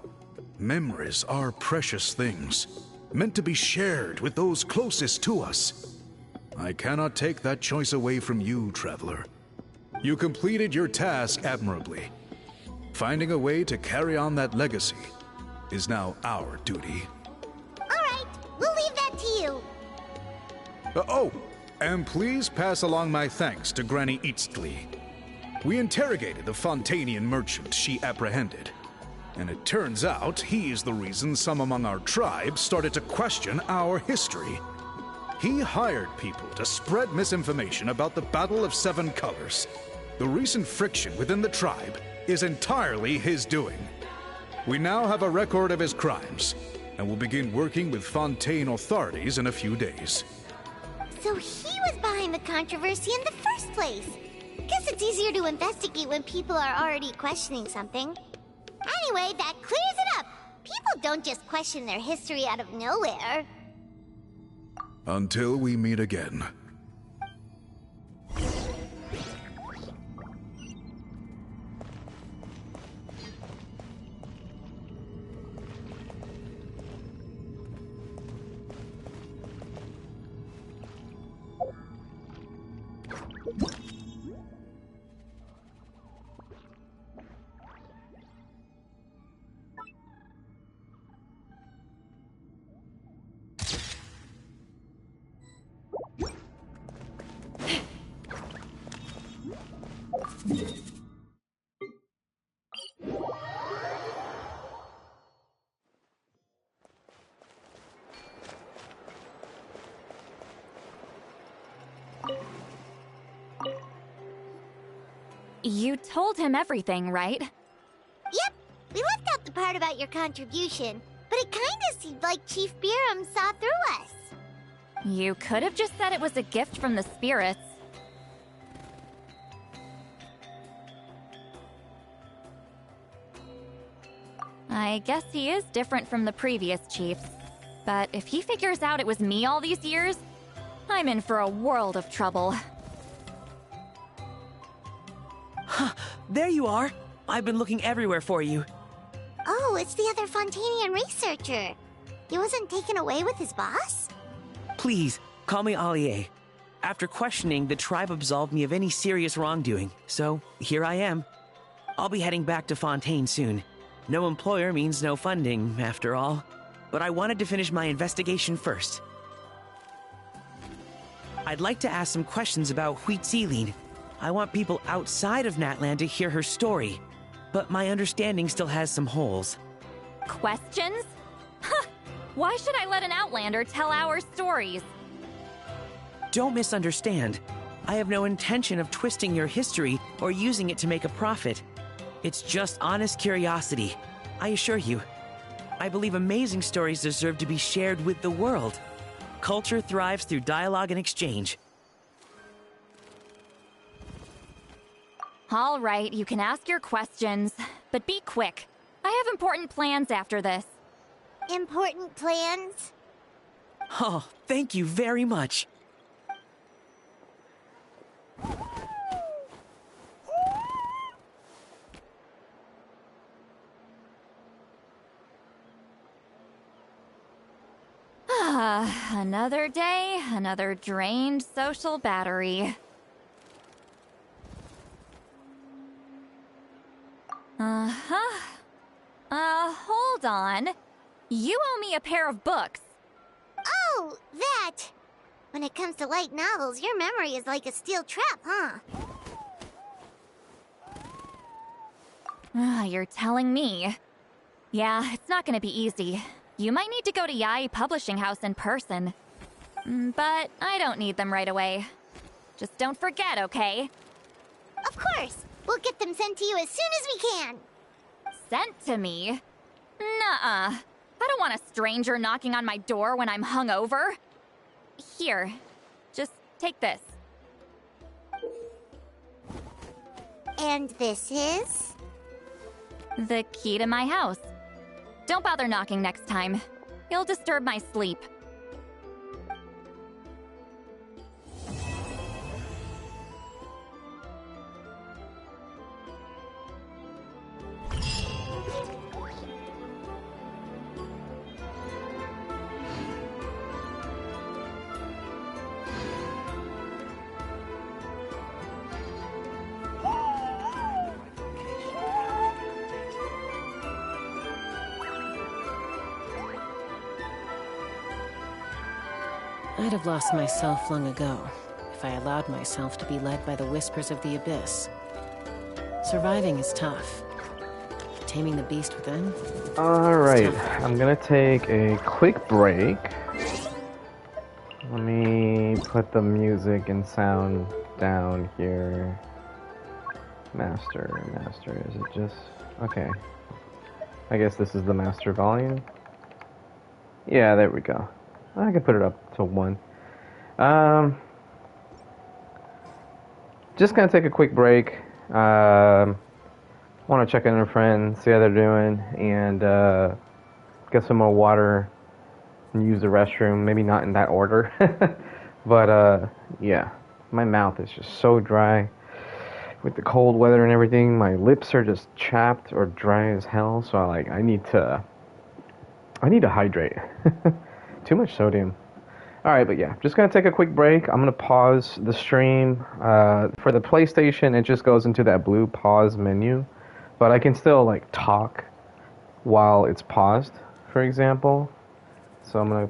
[SPEAKER 16] memories are precious things, meant to be shared with those closest to us. I cannot take that choice away from you, Traveler. You completed your task admirably. Finding a way to carry on that legacy is now our duty.
[SPEAKER 4] All right, we'll leave that to you.
[SPEAKER 16] Oh, and please pass along my thanks to Granny Citlali. We interrogated the Fontanian merchant she apprehended, and it turns out he is the reason some among our tribe started to question our history. He hired people to spread misinformation about the Battle of Seven Colors. The recent friction within the tribe is entirely his doing. We now have a record of his crimes, and will begin working with Fontaine authorities in a few days.
[SPEAKER 4] So he was behind the controversy in the first place. Guess it's easier to investigate when people are already questioning something. Anyway, that clears it up. People don't just question their history out of nowhere.
[SPEAKER 16] Until we meet again.
[SPEAKER 2] You told him everything, right?
[SPEAKER 4] Yep, we left out the part about your contribution, but it kinda seemed like Chief Biram saw through us.
[SPEAKER 2] You could have just said it was a gift from the spirits. I guess he is different from the previous chiefs. But if he figures out it was me all these years, I'm in for a world of trouble.
[SPEAKER 7] Huh, there you are. I've been looking everywhere for you.
[SPEAKER 4] Oh, it's the other Fontanian researcher. He wasn't taken away with his boss?
[SPEAKER 7] Please, call me Allier. After questioning, the tribe absolved me of any serious wrongdoing, so here I am. I'll be heading back to Fontaine soon. No employer means no funding, after all. But I wanted to finish my investigation first. I'd like to ask some questions about Citlali. I want people outside of Natlan to hear her story, but my understanding still has some holes.
[SPEAKER 2] Questions? Huh! Why should I let an Outlander tell our stories?
[SPEAKER 7] Don't misunderstand. I have no intention of twisting your history or using it to make a profit. It's just honest curiosity, I assure you. I believe amazing stories deserve to be shared with the world. Culture thrives through dialogue and exchange.
[SPEAKER 2] All right, you can ask your questions, but be quick. I have important plans after this.
[SPEAKER 4] Important plans?
[SPEAKER 7] Oh, thank you very much.
[SPEAKER 2] Another day, another drained social battery. Uh-huh. Hold on. You owe me a pair of books.
[SPEAKER 4] Oh, that! When it comes to light novels, your memory is like a steel trap, huh?
[SPEAKER 2] You're telling me. Yeah, it's not gonna be easy. You might need to go to Yai Publishing House in person. But I don't need them right away. Just don't forget, okay?
[SPEAKER 4] Of course! We'll get them sent to you as soon as we can!
[SPEAKER 2] Sent to me? Nuh-uh. I don't want a stranger knocking on my door when I'm hungover. Here, just take this.
[SPEAKER 4] And this is?
[SPEAKER 2] The key to my house. Don't bother knocking next time. You'll disturb my sleep.
[SPEAKER 3] I'd have lost myself long ago if I allowed myself to be led by the whispers of the abyss. Surviving is tough. Taming the beast within?
[SPEAKER 1] Alright, I'm gonna take a quick break. Let me put the music and sound down here. Master, is it just... Okay. I guess this is the master volume. Yeah, there we go. I can put it up to 1. Just gonna take a quick break. Want to check in on friends, see how they're doing, and get some more water and use the restroom. Maybe not in that order, but yeah, my mouth is just so dry with the cold weather and everything. My lips are just chapped or dry as hell. So I need to hydrate. Too much sodium. Alright, but yeah, just gonna take a quick break. I'm gonna pause the stream. For the PlayStation, it just goes into that blue pause menu. But I can still, talk while it's paused, for example. So I'm gonna...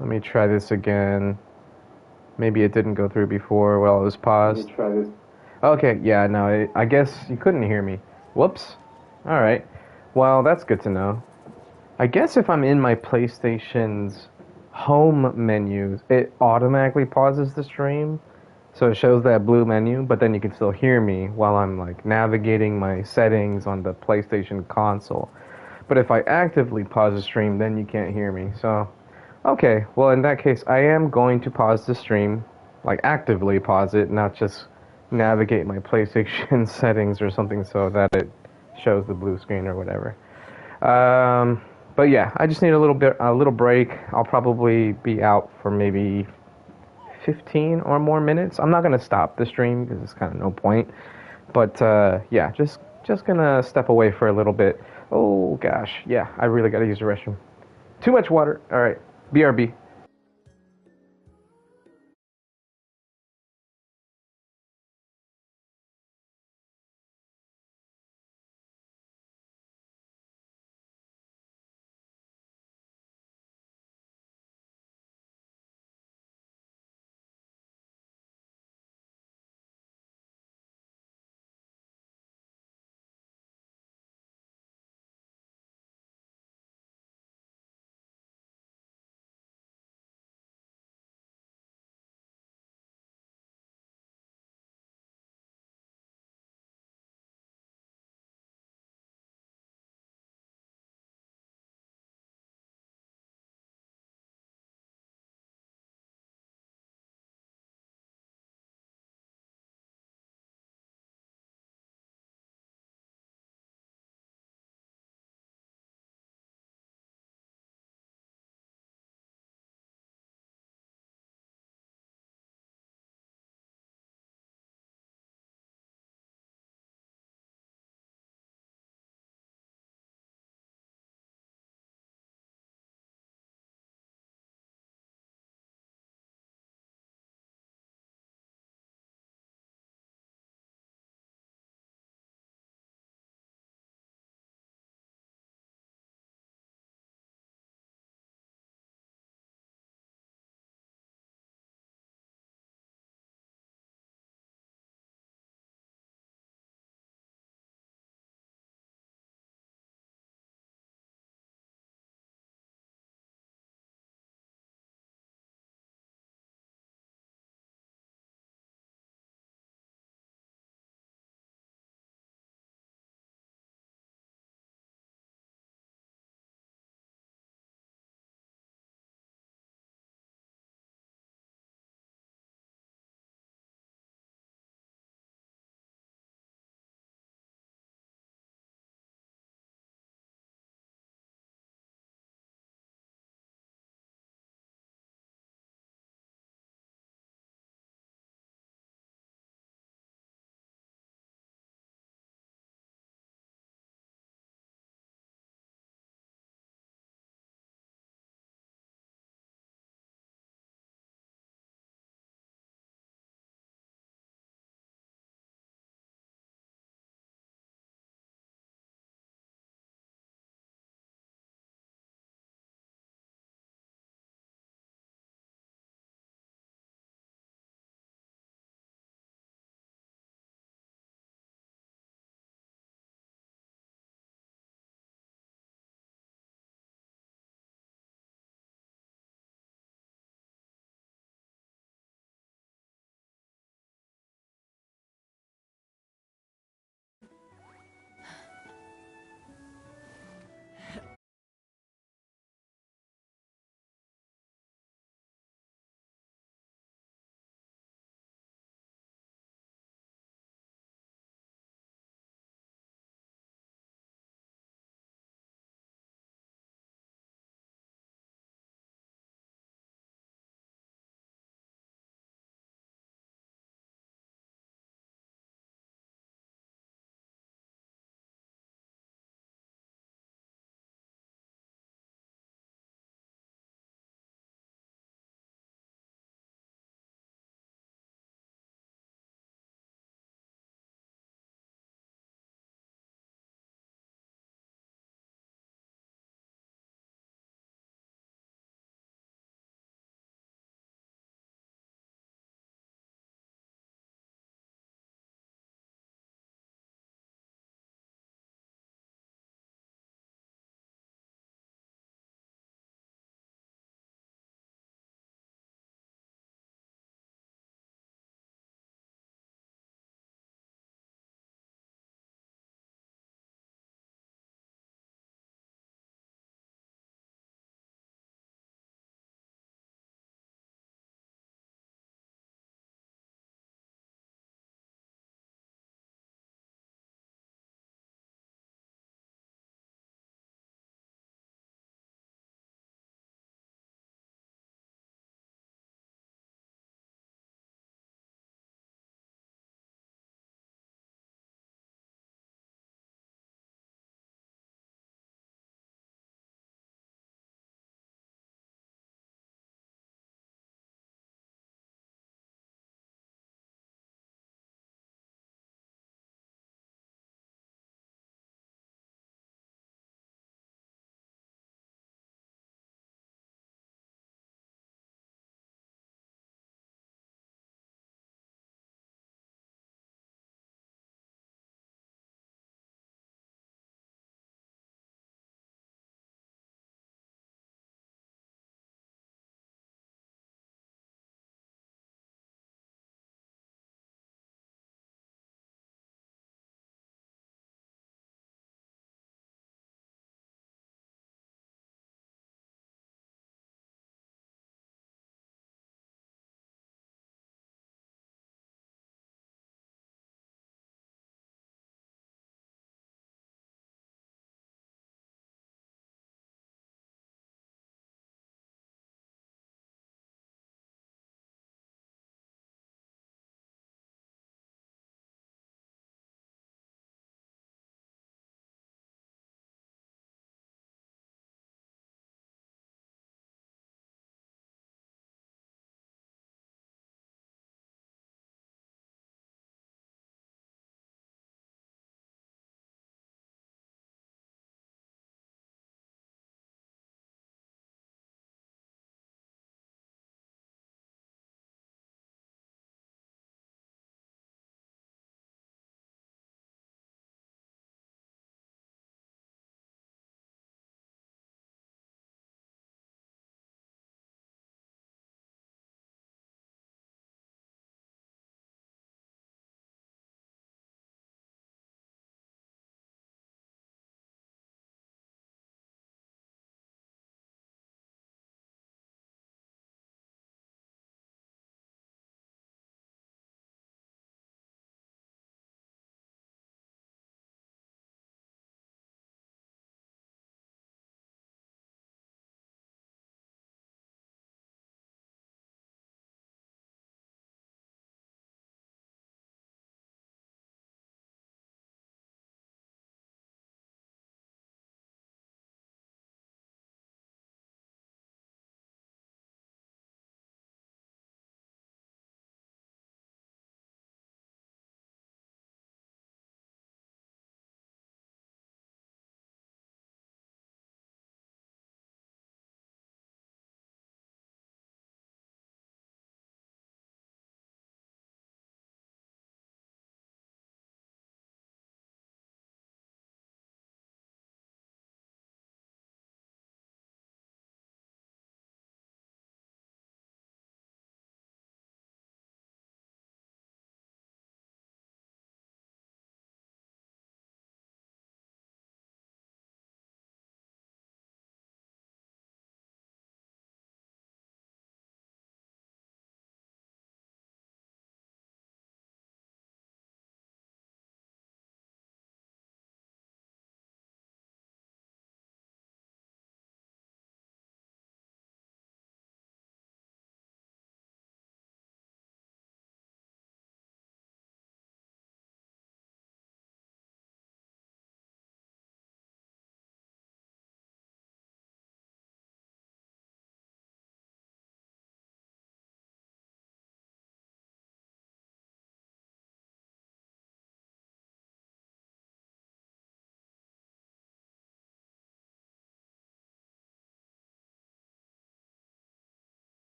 [SPEAKER 1] Let me try this again. Maybe it didn't go through before while it was paused.
[SPEAKER 20] Let me try this.
[SPEAKER 1] Okay, yeah, no, I guess you couldn't hear me. Whoops. Alright. Well, that's good to know. I guess if I'm in my PlayStation's home menus, it automatically pauses the stream. So it shows that blue menu, but then you can still hear me while I'm navigating my settings on the PlayStation console. But if I actively pause the stream, then you can't hear me. So, okay, well in that case, I am going to pause the stream, actively pause it, not just navigate my PlayStation settings or something so that it shows the blue screen or whatever. But yeah, I just need a little break. I'll probably be out for maybe 15 or more minutes. I'm not gonna stop the stream because it's kind of no point. But yeah, just gonna step away for a little bit. Oh gosh, yeah, I really gotta use the restroom. Too much water. All right, BRB.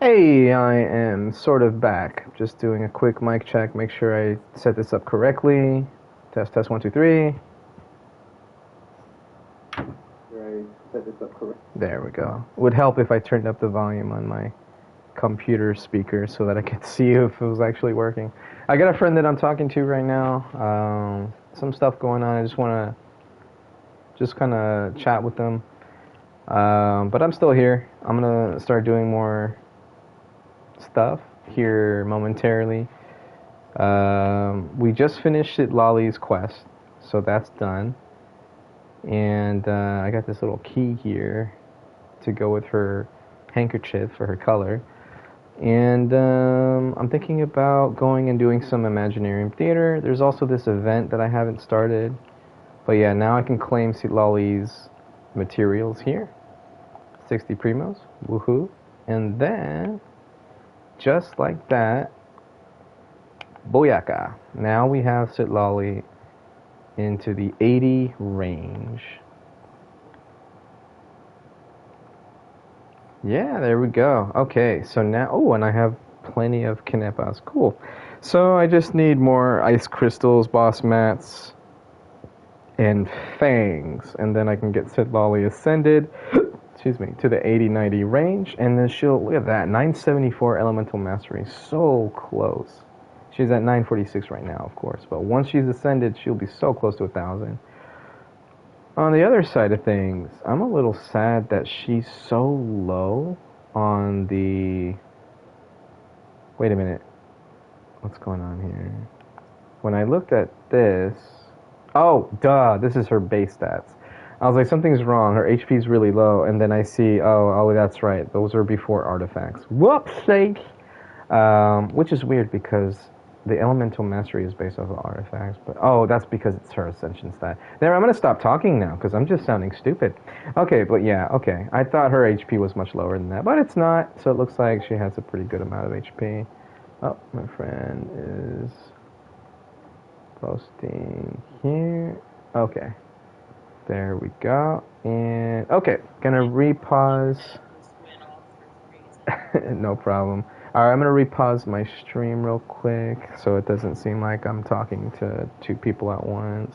[SPEAKER 1] Hey, I am sort of back. Just doing a quick mic check, make sure I set this up correctly. Test, test, 1, 2, 3. There we go. Would help if I turned up the volume on my computer speaker so that I could see if it was actually working. I got a friend that I'm talking to right now. Some stuff going on. I just want to kind of chat with them. But I'm still here. I'm going to start doing more stuff here momentarily. We just finished Citlali's quest, so that's done. And I got this little key here to go with her handkerchief for her color. And I'm thinking about going and doing some Imaginarium Theater. There's also this event that I haven't started. But yeah, now I can claim Citlali's materials here. 60 primos. Woohoo. And then, just like that, Boyaka. Now we have Citlali into the 80 range. Yeah, there we go. Okay, so now, oh, and I have plenty of Kinepas. Cool. So I just need more ice crystals, boss mats, and fangs, and then I can get Citlali ascended, excuse me, to the 80-90 range, and then she'll, look at that, 974 elemental mastery, so close. She's at 946 right now, of course, but once she's ascended, she'll be so close to 1,000. On the other side of things, I'm a little sad that she's so low on the... Wait a minute. What's going on here? When I looked at this... Oh, duh, this is her base stats. I was like, something's wrong. Her HP is really low, and then I see, oh, that's right. Those are before artifacts. Whoops, sakes! Which is weird because the elemental mastery is based off of artifacts, but oh, that's because it's her ascension stat. There, I'm gonna stop talking now because I'm just sounding stupid. Okay, but yeah, okay. I thought her HP was much lower than that, but it's not. So it looks like she has a pretty good amount of HP. Oh, my friend is posting here. Okay, there we go. And okay, gonna repause. No problem. Alright, I'm going to repause my stream real quick so it doesn't seem like I'm talking to two people at once.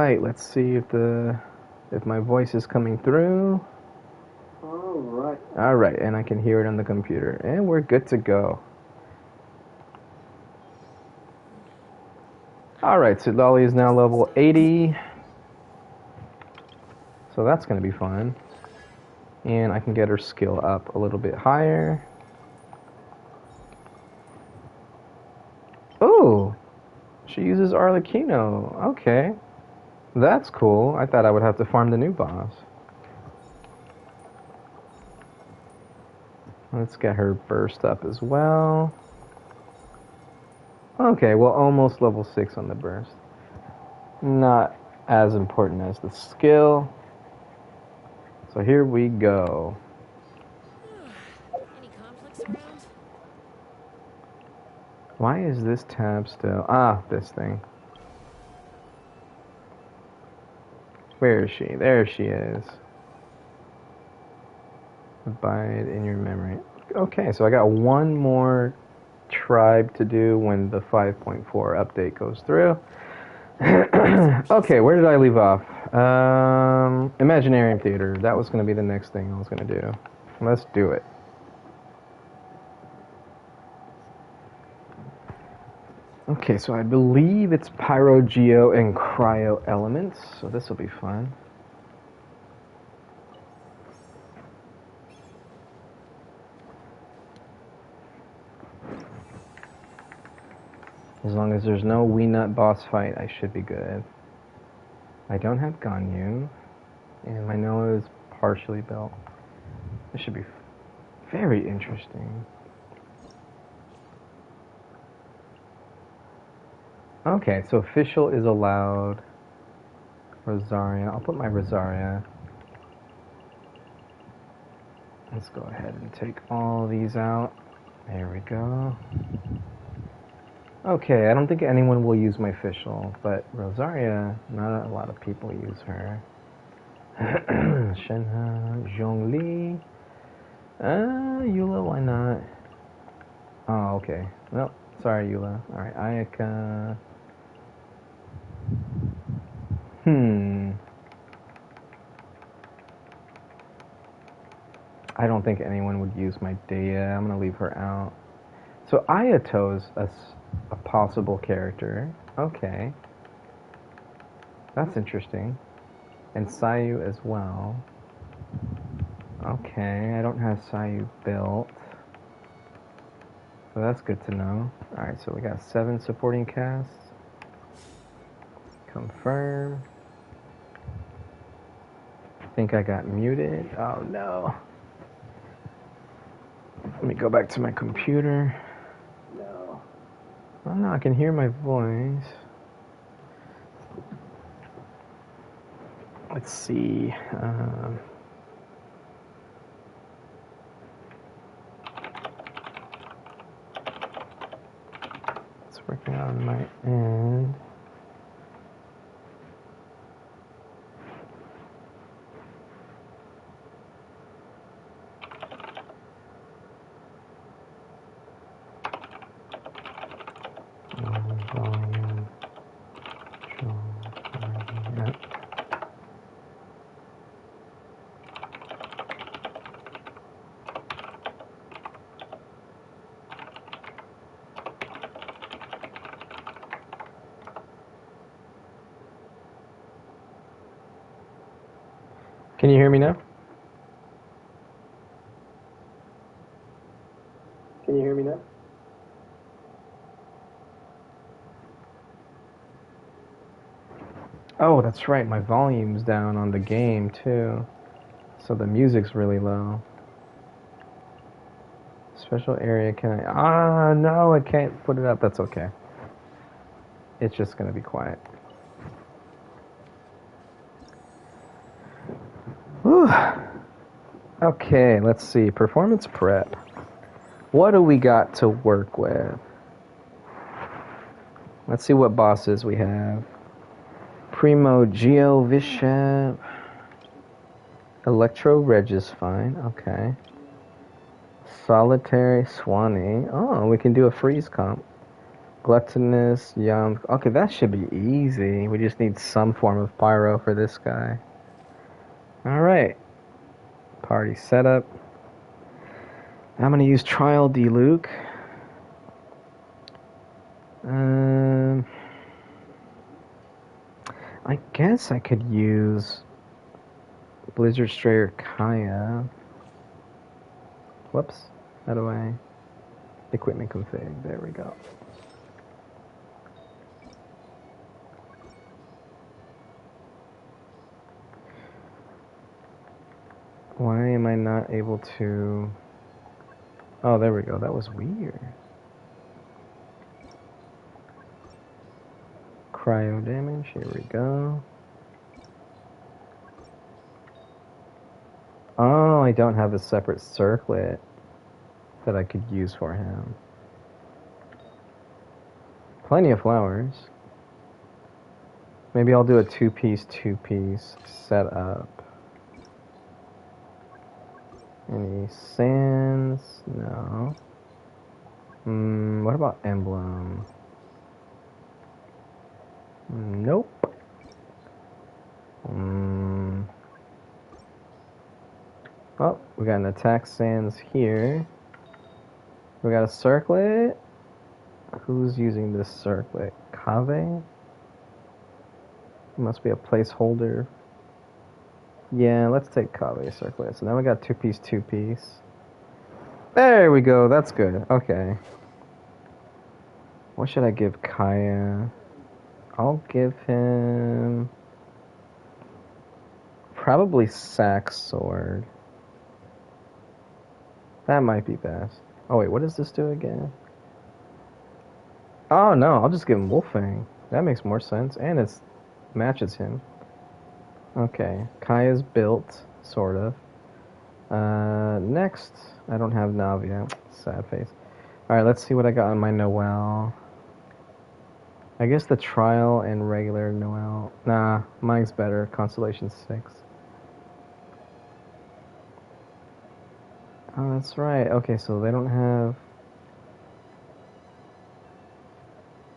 [SPEAKER 1] right, let's see if my voice is coming through. All right, and I can hear it on the computer, and we're good to go. All right, Citlali is now level 80, so that's going to be fun. And I can get her skill up a little bit higher. Oh, she uses Papi-Cchino. Okay, that's cool. I thought I would have to farm the new boss. Let's get her burst up as well. Okay, well, almost level 6 on the burst. Not as important as the skill. So here we go.
[SPEAKER 3] Any conflicts around?
[SPEAKER 1] Why is this tab still? Ah, this thing. Where is she? There she is. Abide in your memory. Okay, so I got one more tribe to do when the 5.4 update goes through. Okay, where did I leave off? Imaginarium Theater. That was going to be the next thing I was going to do. Let's do it. Okay, so I believe it's Pyro, Geo, and Cryo elements, so this will be fun. As long as there's no Wee Nut boss fight, I should be good. I don't have Ganyu, and my Noah is partially built. This should be very interesting. Okay, so official is allowed. Rosaria. I'll put my Rosaria. Let's go ahead and take all these out. There we go. Okay, I don't think anyone will use my official, but Rosaria, not a lot of people use her. Shenhe, Zhongli. Eula, why not? Oh, okay. Well, sorry, Eula. Alright, Ayaka. I don't think anyone would use my Dea. I'm gonna leave her out. So Ayato's a possible character. Okay. That's interesting. And Sayu as well. Okay, I don't have Sayu built. So that's good to know. Alright, so we got 7 supporting casts. Confirm. I think I got muted. Oh no. Let me go back to my computer. No. Oh no, I can hear my voice. Let's see. It's working on my end. Can you hear me now? Can you hear me now? Oh, that's right. My volume's down on the game, too. So the music's really low. Special area, can I... Ah, no, I can't put it up. That's okay. It's just going to be quiet. Whew. Okay, let's see. Performance prep. What do we got to work with? Let's see what bosses we have. Primo Geo Vishev. Electro Reg is fine. Okay. Solitary Swanee. Oh, we can do a freeze comp. Gluttonous, yum. Okay, that should be easy. We just need some form of pyro for this guy. Alright. Party setup. I'm gonna use Trial D-Luke. I guess I could use Blizzard Strayer Kaya. Whoops. How do I... Equipment config. There we go. Why am I not able to... Oh, there we go. That was weird. Cryo damage. Here we go. Oh, I don't have a separate circlet that I could use for him. Plenty of flowers. Maybe I'll do a two-piece setup. Any sands? No. What about emblem? Nope. Oh, we got an attack sands here. We got a circlet. Who's using this circlet? Kave? Must be a placeholder. Yeah, let's take Kave circlet. So now we got two-piece. There we go. That's good. Okay. What should I give Kaya? I'll give him... probably Sack Sword. That might be best. Oh wait, what does this do again? Oh no, I'll just give him Wolfang. That makes more sense, and it matches him. Okay, Kaya's built, sort of. Next, I don't have Navia. Sad face. Alright, let's see what I got on my Noelle. I guess the Trial and regular Noelle. Nah, mine's better. Constellation 6. Oh, that's right. Okay, so they don't have...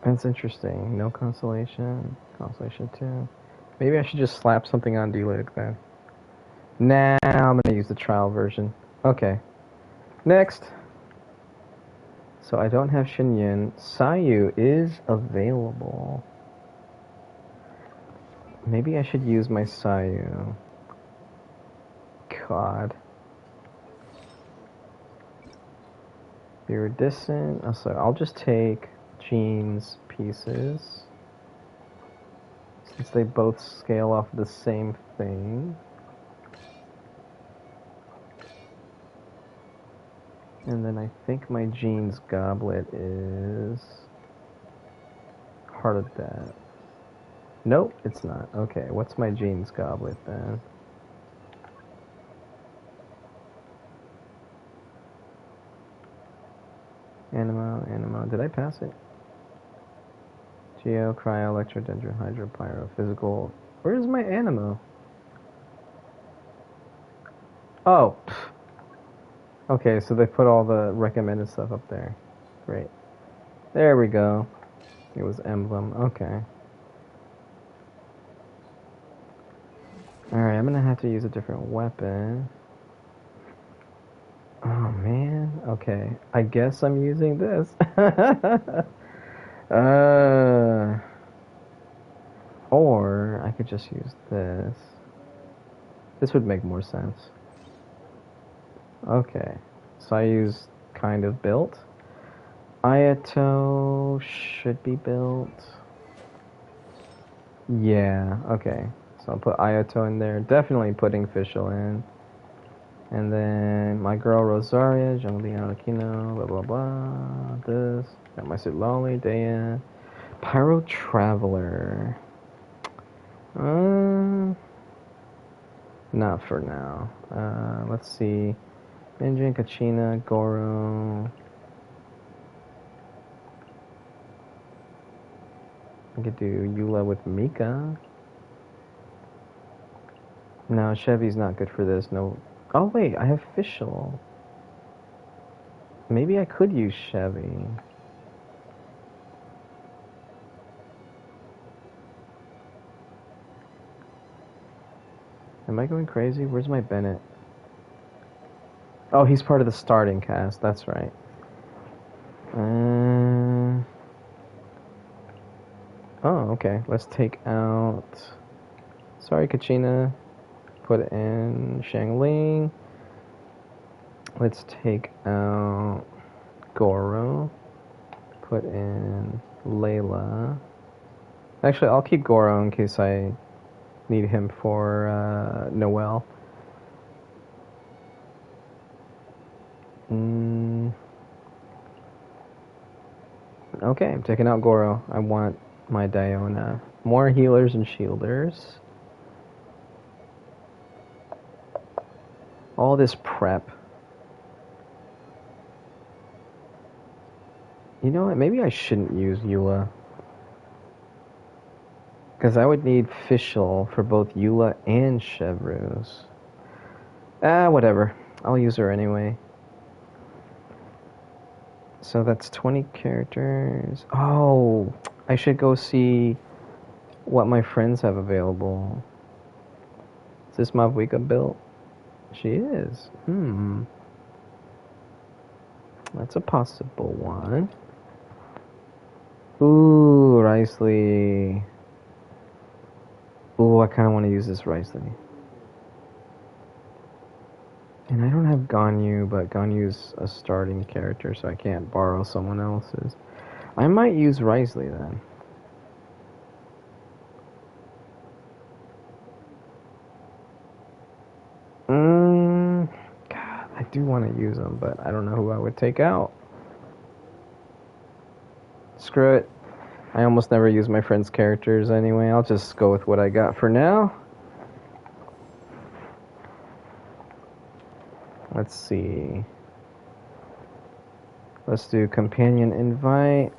[SPEAKER 1] That's interesting. No Constellation. Constellation 2. Maybe I should just slap something on D-Luke then. Nah, I'm gonna use the Trial version. Okay. Next. So I don't have Shinyin. Sayu is available. Maybe I should use my Sayu. God. Iridescent. Oh, so I'll just take Jean's pieces. Since they both scale off the same thing. And then I think my Jean's goblet is... Heart of Death. Nope, it's not. Okay, what's my Jean's goblet then? Animo. Did I pass it? Geo, Cryo, Electro, Dendro, Hydro, Pyro, Physical. Where's my Animo? Oh. Okay, so they put all the recommended stuff up there. Great. There we go. It was Emblem. Okay. Alright, I'm gonna have to use a different weapon. Oh man. Okay. I guess I'm using this. Or I could just use this. This would make more sense. Okay. So I use kind of built. Ayato should be built. Yeah, okay. So I'll put Ayato in there. Definitely putting Fischl in. And then my girl Rosaria, Jungliano Kino, blah blah blah. This. Got my Citlali, Daya. Pyro Traveler. Not for now. Let's see. Ninja, Kachina, Goro. I could do Eula with Mika. No, Chevy's not good for this. No. Oh wait, I have Fischl. Maybe I could use Chevy. Am I going crazy? Where's my Bennett? Oh, he's part of the starting cast. That's right. Oh, okay. Let's take out... Sorry, Kachina. Put in Shangling. Let's take out Goro. Put in Layla. Actually, I'll keep Goro in case I need him for Noelle. Okay, I'm taking out Goro. I want my Diona. More healers and shielders. All this prep. You know what? Maybe I shouldn't use Eula. Because I would need Fischl for both Eula and Chevruz. Whatever. I'll use her anyway. So that's 20 characters. Oh, I should go see what my friends have available. Is this Mavwika built? She is. That's a possible one. Ooh, Risley. Ooh, I kind of want to use this Risley. And I don't have Ganyu, but Ganyu's a starting character, so I can't borrow someone else's. I might use Risley then. God, I do want to use him, but I don't know who I would take out. Screw it. I almost never use my friends' characters anyway. I'll just go with what I got for now. Let's see. Let's do companion invite.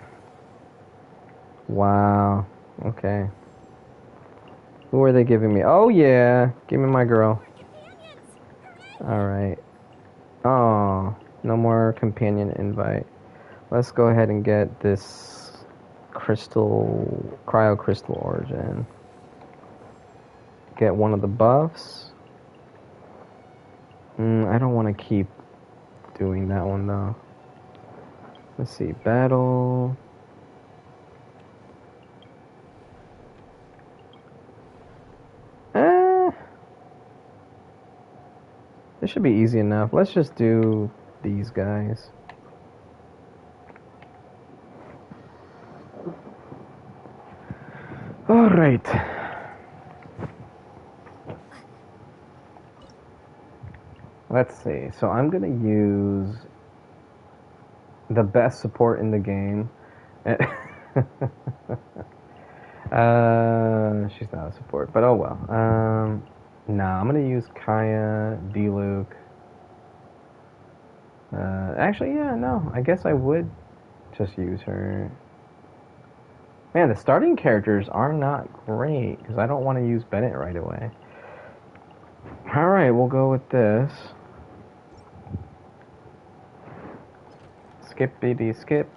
[SPEAKER 1] Wow. Okay. Who are they giving me? Oh yeah. Give me my girl. Alright. Oh. No more companion invite. Let's go ahead and get this cryo crystal origin. Get one of the buffs. I don't want to keep doing that one though. Let's see, battle. This should be easy enough. Let's just do these guys. All right. Let's see. So I'm gonna use the best support in the game. She's not a support, but oh well. Nah, I'm gonna use Kaya, D-Luke. Actually, yeah, no. I guess I would just use her. Man, the starting characters are not great because I don't want to use Bennett right away. All right, we'll go with this. Skip, baby, skip.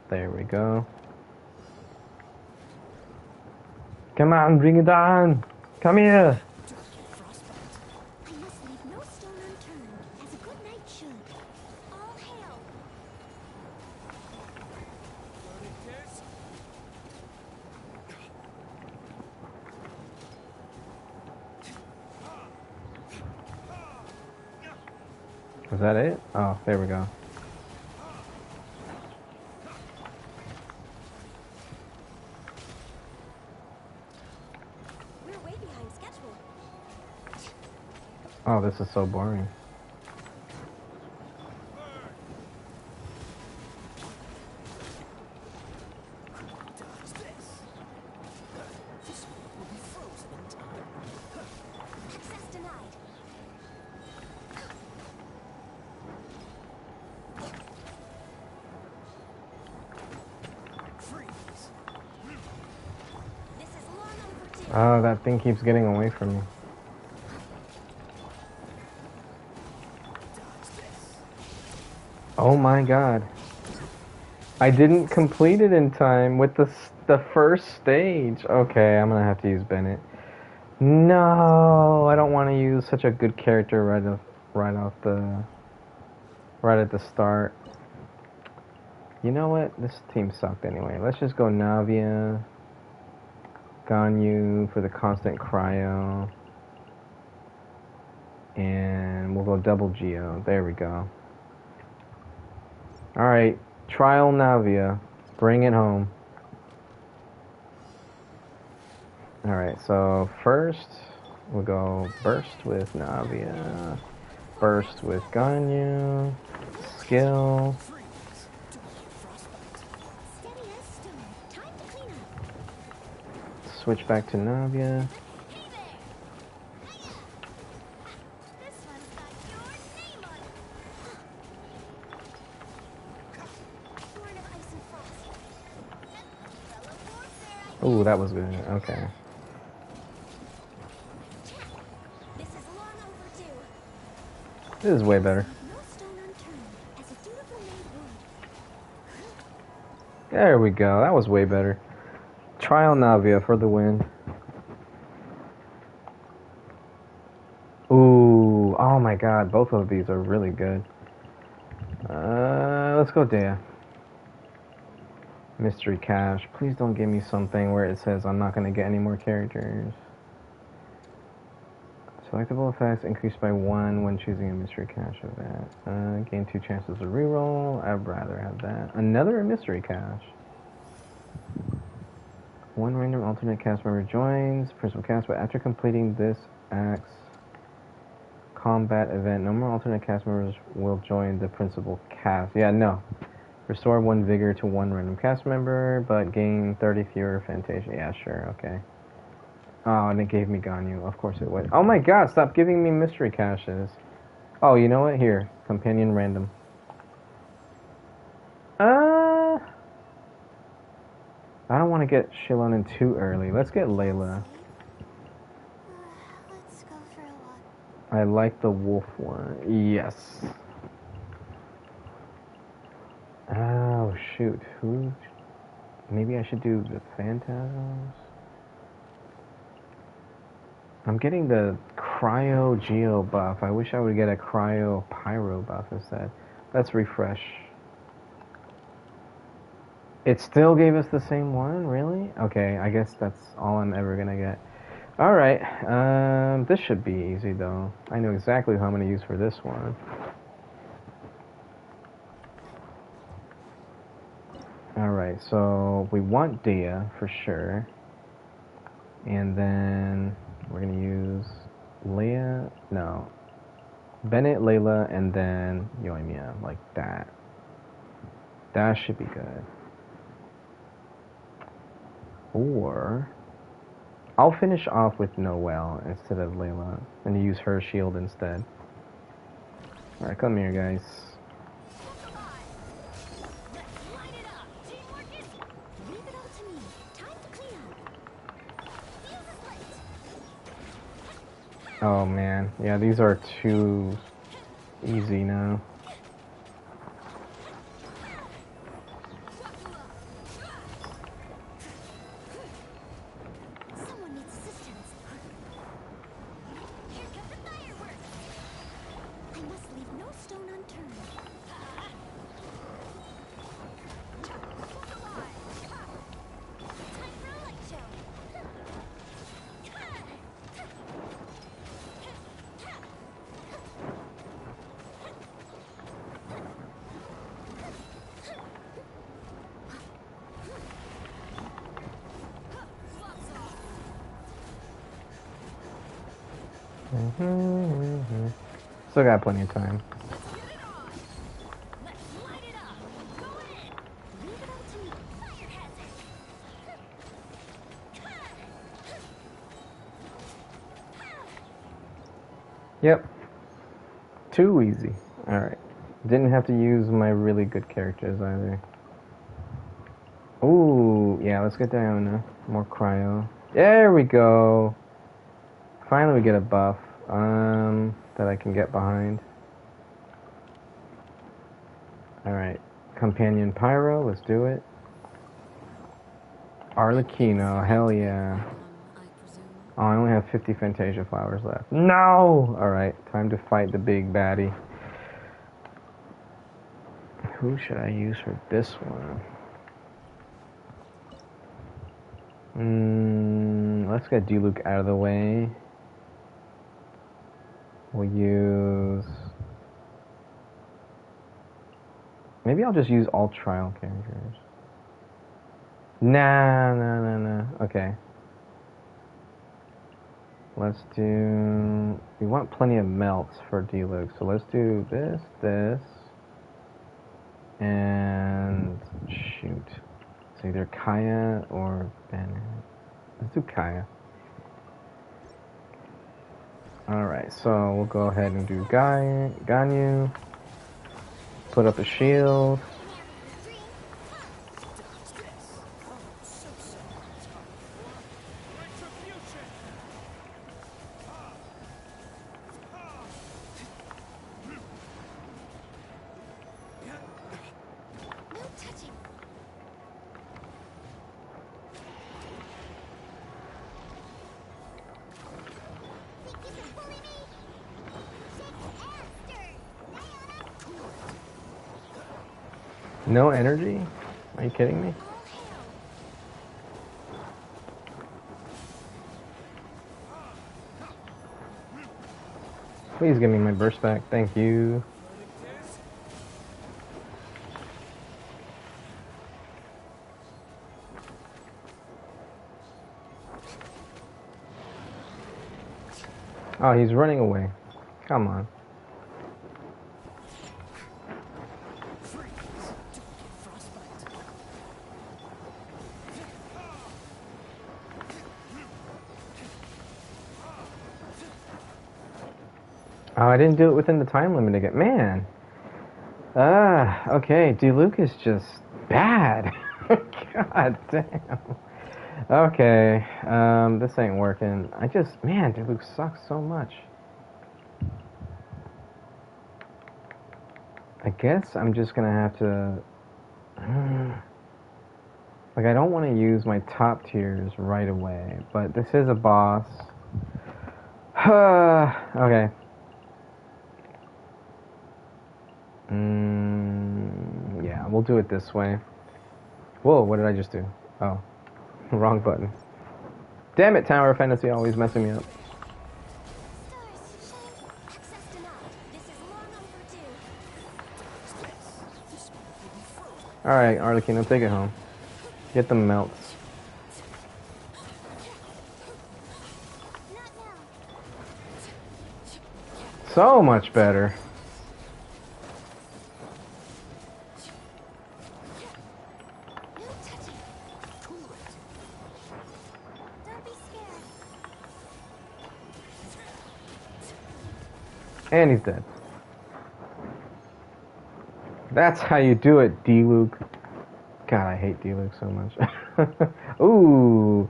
[SPEAKER 1] There we go. Come on, bring it on. Come here. Was that it? Oh, there we go.
[SPEAKER 4] We're way behind schedule.
[SPEAKER 1] Oh, this is so boring. Oh, that thing keeps getting away from me. Oh my god. I didn't complete it in time with the first stage. Okay, I'm gonna have to use Bennett. No, I don't want to use such a good character right at the start. You know what? This team sucked anyway. Let's just go Navia, Ganyu for the constant cryo, and we'll go double Geo. There we go. All right, trial Navia, bring it home. All right, so first we'll go burst with Navia, burst with Ganyu, skill. Switch back to Navia. Ooh, that was good. Okay. This is way better. There we go. That was way better. Trial Navia for the win. Ooh, oh my god, both of these are really good. Let's go Dea. Mystery cache. Please don't give me something where it says I'm not going to get any more characters. Selectable effects increased by 1 when choosing a mystery cache event. Gain 2 chances to reroll. I'd rather have that. Another mystery cache. 1 random alternate cast member joins principal cast, but after completing this act's combat event, no more alternate cast members will join the principal cast. Yeah, no. Restore 1 vigor to 1 random cast member, but gain 30 fewer Fantasia. Yeah, sure, okay. Oh, and it gave me Ganyu. Of course it would. Oh my god, stop giving me mystery caches. Oh, you know what? Here. Companion random. I don't want to get Shilonen too early. Let's get Layla.
[SPEAKER 4] Let's go for a walk.
[SPEAKER 1] I like the wolf one. Yes. Oh, shoot. Who? Maybe I should do the Phantasms? I'm getting the Cryo Geo buff. I wish I would get a Cryo Pyro buff instead. Let's refresh. It still gave us the same one? Really? Okay, I guess that's all I'm ever gonna get. Alright, this should be easy though. I know exactly who I'm gonna use for this one. Alright, so we want Dea for sure. And then we're gonna use Leia, no. Bennett, Layla, and then Yoimiya, like that. That should be good. Or I'll finish off with Noelle instead of Layla and use her shield instead. Alright, come here, guys. Oh man, yeah, these are too easy now. Still got plenty of time. Yep. Too easy. Alright. Didn't have to use my really good characters either. Ooh, yeah, let's get Diona. More cryo. There we go. Finally we get a buff that I can get behind. Alright. Companion Pyro, let's do it. Papi-Cchino, hell yeah. Oh, I only have 50 Fantasia flowers left. No! Alright, time to fight the big baddie. Who should I use for this one? Let's get Diluc out of the way. We'll use... Maybe I'll just use all trial characters. Nah. Okay. Let's do... We want plenty of melts for Diluc, so let's do this, and... shoot. It's either Kaya or Banner. Let's do Kaya. Alright, so we'll go ahead and do Ganyu. Put up a shield. No energy? Are you kidding me? Please give me my burst back. Thank you. Oh, he's running away. Come on. Oh, I didn't do it within the time limit again. Man. Okay. Diluc is just bad. God damn. Okay. This ain't working. Man, Diluc sucks so much. I guess I'm just gonna have to... Like, I don't want to use my top tiers right away, but this is a boss. Okay. Yeah, we'll do it this way. Whoa, what did I just do? Oh, wrong button. Damn it, Tower of Fantasy always messing me up. Alright, Arlecchino, take it home. Get the melts. So much better. And he's dead. That's how you do it, Diluc. God, I hate Diluc so much. Ooh.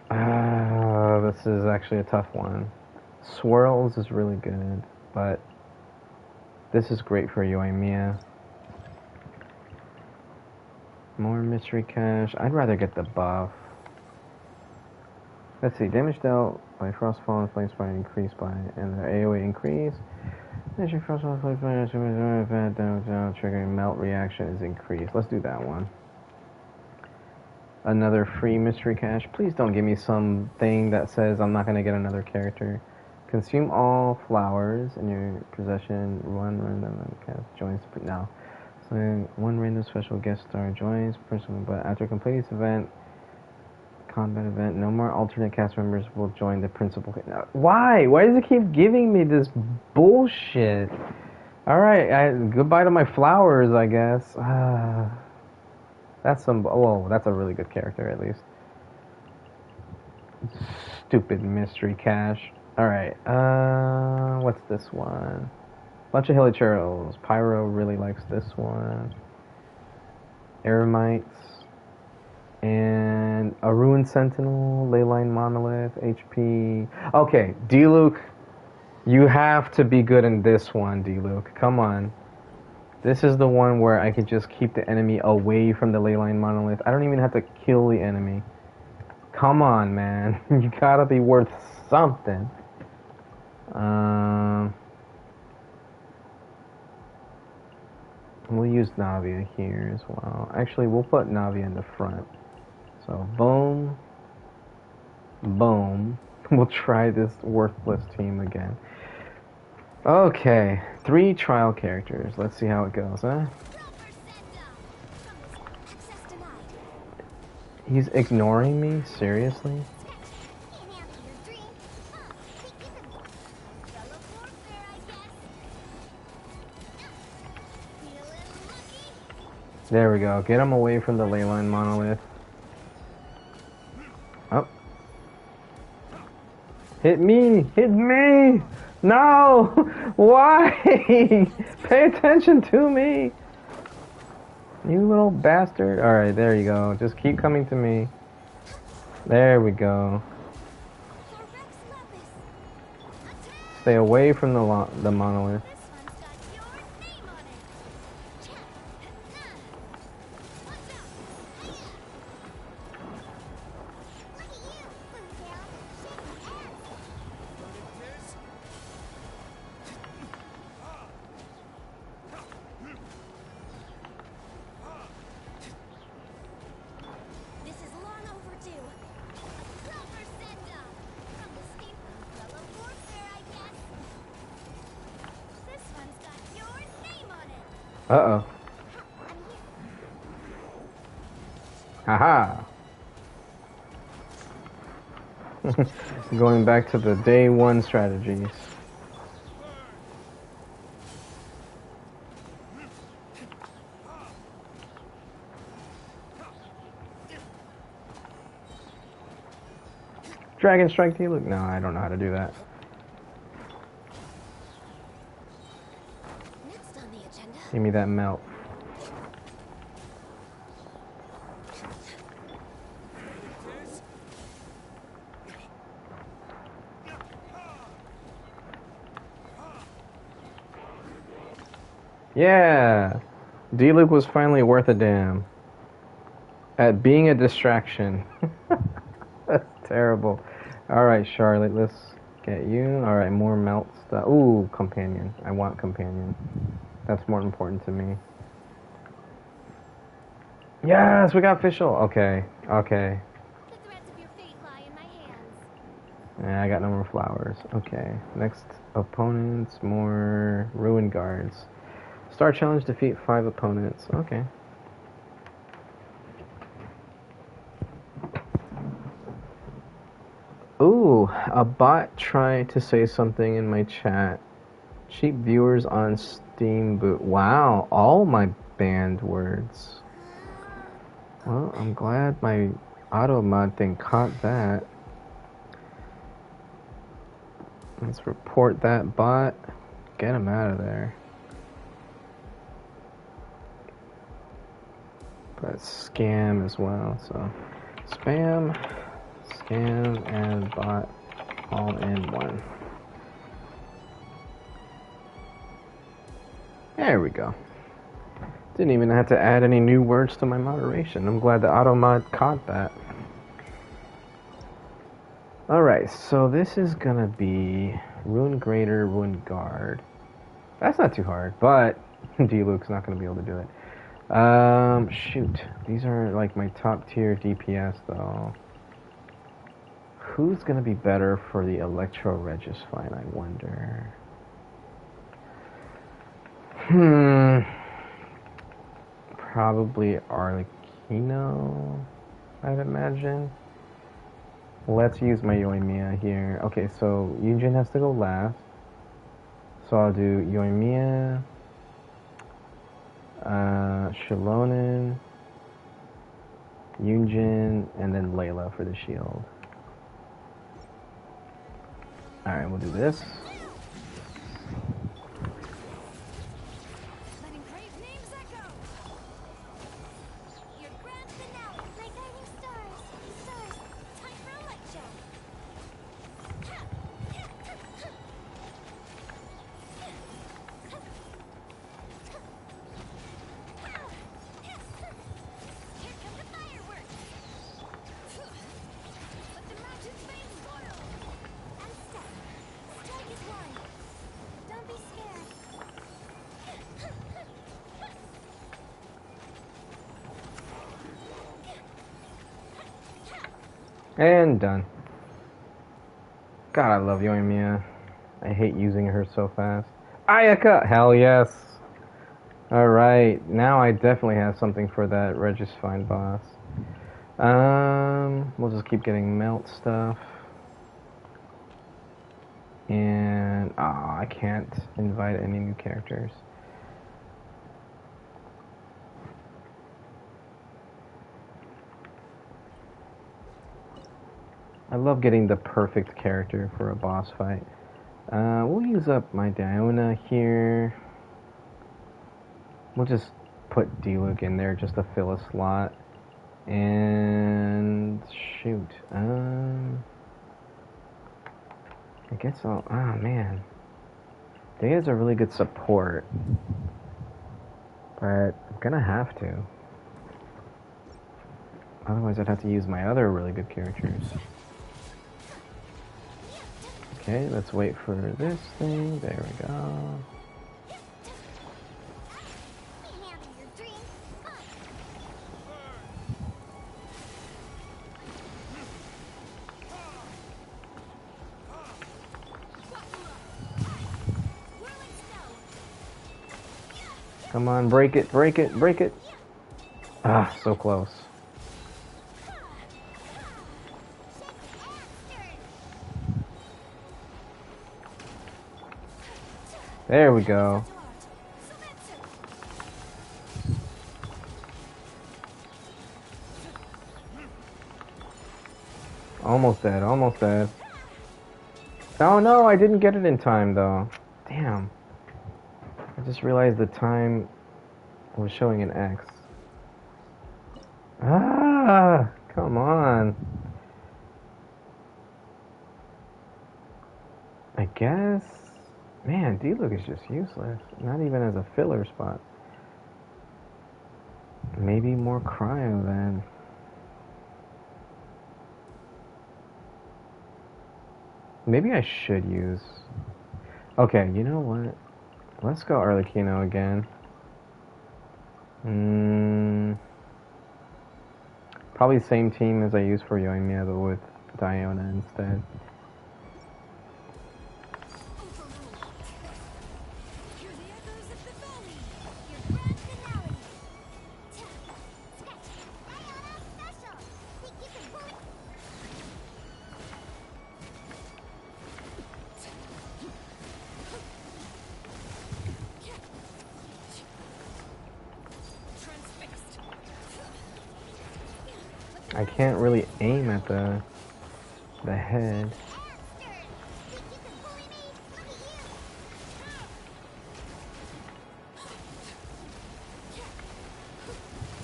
[SPEAKER 1] This is actually a tough one. Swirls is really good, but this is great for you, Aimia. More mystery cache. I'd rather get the buff. Let's see, damage dealt by Frostfall and Flame Spine increased by, and the AoE increase. Frostfall, Flame Spine, triggering melt reaction is increased. Let's do that one. Another free mystery cache. Please don't give me something that says I'm not going to get another character. Consume all flowers in your possession. One random cast joins. No. So one random special guest star joins person, but after completing this event, combat event, no more alternate cast members will join the principal. No. Why? Why does it keep giving me this bullshit? Alright, goodbye to my flowers, I guess. That's some... Whoa, that's a really good character, at least. Stupid mystery cache. Alright, what's this one? Bunch of Hilichurls. Pyro really likes this one. Eremites. And a Ruined Sentinel, Leyline Monolith, HP. Okay, Diluc, you have to be good in this one, Diluc. Come on. This is the one where I could just keep the enemy away from the Leyline Monolith. I don't even have to kill the enemy. Come on, man. You gotta be worth something. We'll use Navia here as well. Actually, we'll put Navia in the front. So, boom. Boom. We'll try this worthless team again. Okay, 3 trial characters. Let's see how it goes, huh? He's ignoring me? Seriously? There we go. Get him away from the ley line monolith. Oh. Hit me! Hit me! No! Why? Pay attention to me! You little bastard. Alright, there you go. Just keep coming to me. There we go. Stay away from the monolith. Uh-oh. Haha. Going back to the day 1 strategies. Dragon Strike to you? Look, no, I don't know how to do that. Give me that melt. Yeah! D-Luke was finally worth a damn. At being a distraction. That's terrible. Alright, Charlotte, let's get you. Alright, more melt stuff. Ooh, companion. I want companion. That's more important to me. Yes, we got official. Okay, okay. Yeah, I got no more flowers. Okay, next opponents, more ruin guards. Star challenge, defeat 5 opponents. Okay. Ooh, a bot tried to say something in my chat. Cheap viewers on Steam boot. Wow, all my banned words. Well, I'm glad my auto mod thing caught that. Let's report that bot. Get him out of there. But scam as well, so spam, scam, and bot all in one. There we go. Didn't even have to add any new words to my moderation. I'm glad the auto mod caught that. Alright, so this is gonna be Ruin Grader, Ruin Guard. That's not too hard, but D-Luke's not gonna be able to do it. Shoot. These are like my top tier DPS though. Who's gonna be better for the Electro Regis fight, I wonder? Probably Papi-Cchino, I'd imagine. Let's use my Yoimiya here. Okay, so Yunjin has to go last. So I'll do Yoimiya, Shilonen, Yunjin, and then Layla for the shield. Alright, we'll do this. And done. God, I love Yoimiya. I hate using her so fast. Ayaka! Hell yes! Alright, now I definitely have something for that Regisfine boss. We'll just keep getting melt stuff. And, I can't invite any new characters. I love getting the perfect character for a boss fight. We'll use up my Diona here. We'll just put D-Luke in there just to fill a slot. And shoot. I guess I'll... Oh, man. Data's a really good support. But I'm gonna have to. Otherwise I'd have to use my other really good characters. Okay, let's wait for this thing. There we go. Come on, break it, break it, break it. Ah, so close. There we go. Almost dead, almost dead. Oh no, I didn't get it in time though. Damn. I just realized the time was showing an X. Ah, come on. I guess... Man, D-Luke is just useless. Not even as a filler spot. Maybe more cryo then. Maybe I should use... Okay, you know what? Let's go Papi-Cchino again. Probably the same team as I used for Yoimiya, but with Diona instead. I can't really aim at the head.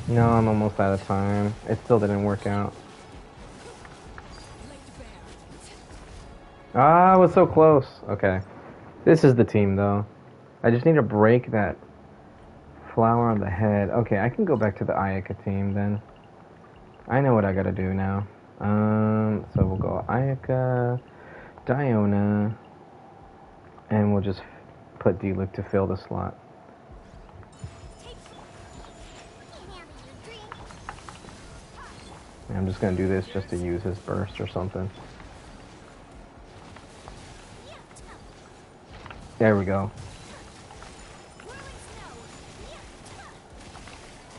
[SPEAKER 1] No, I'm almost out of time. It still didn't work out. Ah, I was so close. Okay. This is the team, though. I just need to break that flower on the head. Okay, I can go back to the Ayaka team, then. I know what I gotta do now. So we'll go Ayaka, Diona, and we'll just put D-Luke to fill the slot. I'm just gonna do this just to use his burst or something. There we go.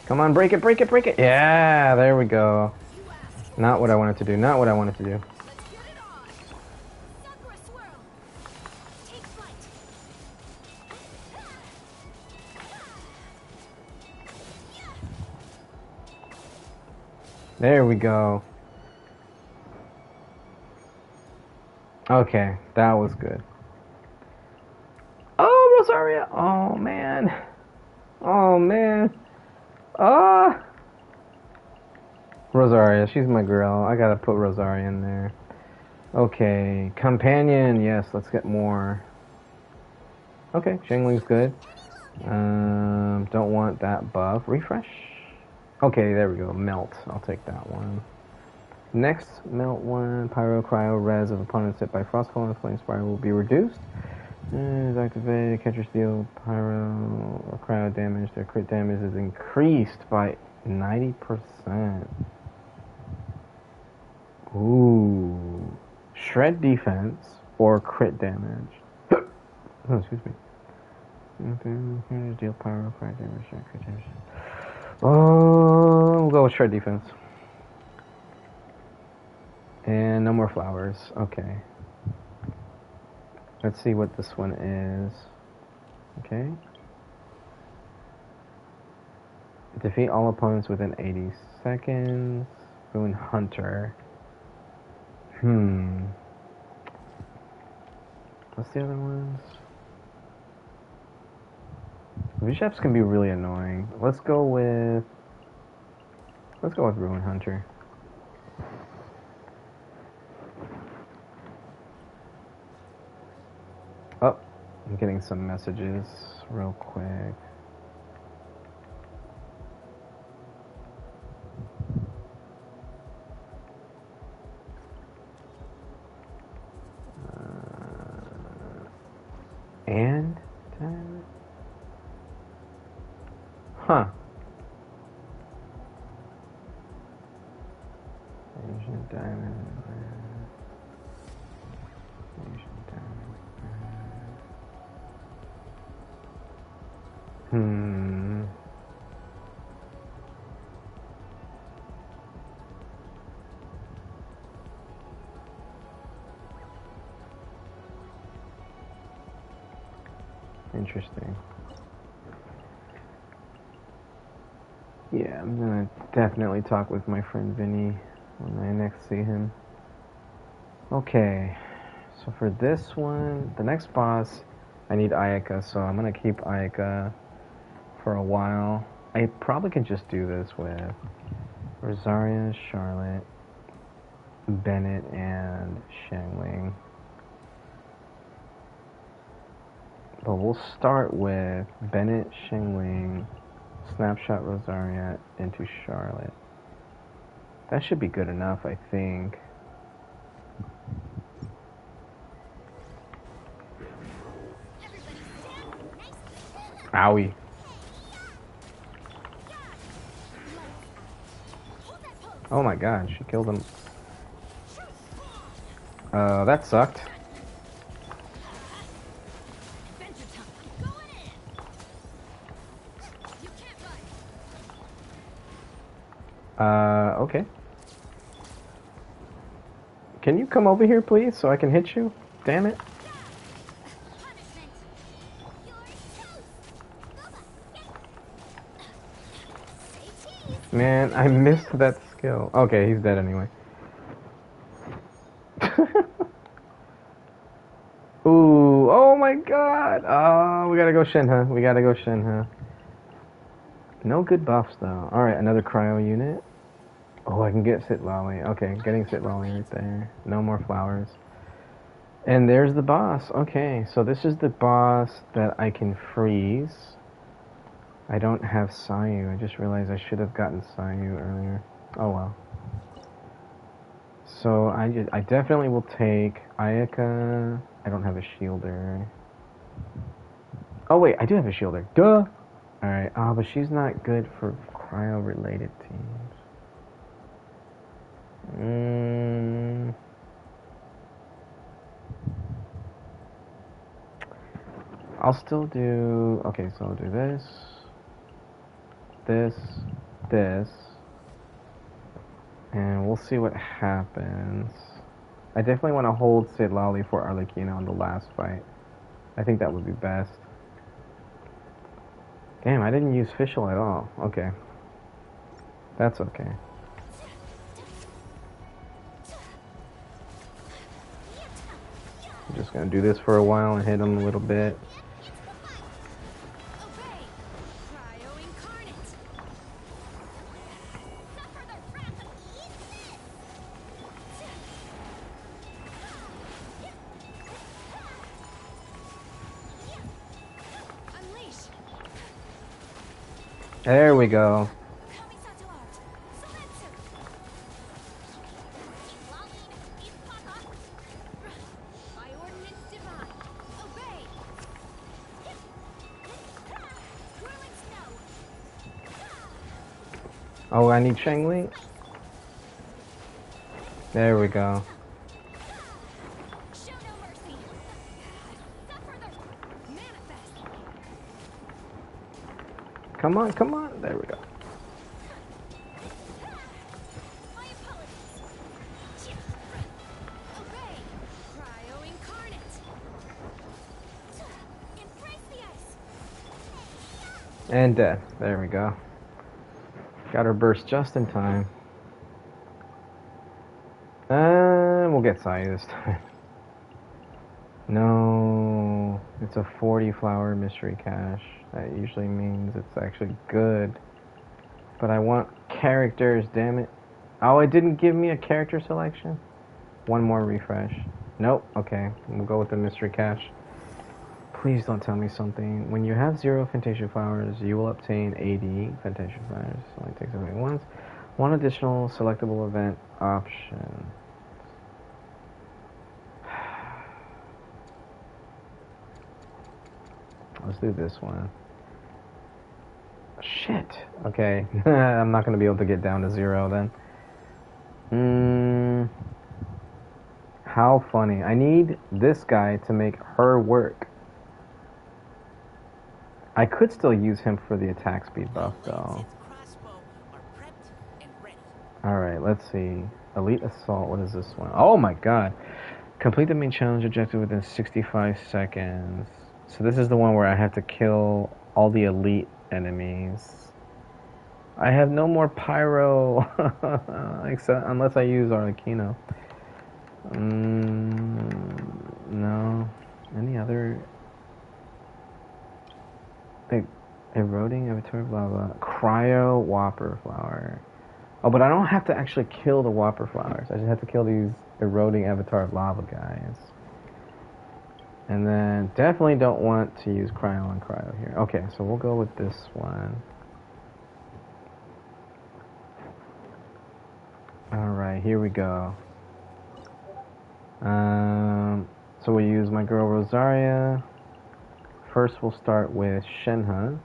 [SPEAKER 1] Come on, break it, break it, break it! Yeah, there we go. Not what I wanted to do, not what I wanted to do. There we go. Okay, that was good. Oh, Rosaria! Oh, man. Oh, man. Ah! Rosaria, she's my girl. I gotta put Rosaria in there. Okay, companion, yes, let's get more. Okay, Xingling's good. Don't want that buff. Refresh? Okay, there we go. Melt. I'll take that one. Next, melt one. Pyro, cryo, res of opponents hit by Frostfall and Flame Spiral will be reduced. Is activated. Catchers deal pyro or cryo damage. Their crit damage is increased by 90%. Ooh. Shred defense or crit damage. Oh, excuse me. Deal power, crit damage, crit damage. Oh, we'll go with shred defense. And no more flowers. Okay. Let's see what this one is. Okay. Defeat all opponents within 80 seconds. Ruin Hunter. What's the other ones? Bishops can be really annoying. Let's go with Ruin Hunter. Oh, I'm getting some messages real quick. And huh. Asian diamond. Asian diamond. Interesting. Yeah, I'm gonna definitely talk with my friend Vinny when I next see him. Okay, so for this one, the next boss, I need Ayaka, so I'm gonna keep Ayaka for a while. I probably can just do this with Rosaria, Charlotte, Bennett, and Xiangling. But we'll start with Bennett, Xiangling, Snapshot Rosaria into Charlotte. That should be good enough, I think. Owie. Oh my god, she killed him. That sucked. Okay. Can you come over here, please, so I can hit you? Damn it. Man, I missed that skill. Okay, he's dead anyway. Ooh, oh my god. Oh, we gotta go Shenhe. We gotta go Shenhe. No good buffs, though. Alright, another cryo unit. Oh, I can get Citlali. Okay, getting Citlali right there. No more flowers. And there's the boss. Okay, so this is the boss that I can freeze. I don't have Sayu. I just realized I should have gotten Sayu earlier. Oh well. So I definitely will take Ayaka. I don't have a shielder. Oh wait, I do have a shielder. Duh! Alright, but she's not good for cryo-related teams. I'll still do... Okay, so I'll do this. This. And we'll see what happens. I definitely want to hold Citlali for Arlecchino in the last fight. I think that would be best. Damn, I didn't use Fischl at all. Okay. That's okay. I'm just gonna do this for a while and hit him a little bit. There we go. Oh, I need Xiangling. There we go. Come on, come on. There we go. And death. There we go. Got her burst just in time. We'll get Sai this time. No, it's a 40 flower mystery cache. That usually means it's actually good. But I want characters, damn it. Oh, it didn't give me a character selection? One more refresh. Nope, okay. We'll go with the mystery cache. Please don't tell me something. When you have 0 Fantasia flowers, you will obtain 80 Fantasia flowers. Only takes away once. One additional selectable event option. Let's do this one. Shit. Okay. I'm not going to be able to get down to 0 then. How funny. I need this guy to make her work. I could still use him for the attack speed buff though. Alright, let's see. Elite Assault, what is this one? Oh my god. Complete the main challenge objective within 65 seconds. So this is the one where I have to kill all the elite enemies. I have no more pyro, except unless I use Papi-Cchino. No. Any other? Like eroding avatar lava, cryo whopper flower. Oh, but I don't have to actually kill the whopper flowers. I just have to kill these eroding avatar lava guys. And then definitely don't want to use cryo on cryo here. Okay, so we'll go with this one. Alright, here we go. So we use my girl Rosaria. First we'll start with Shenhe.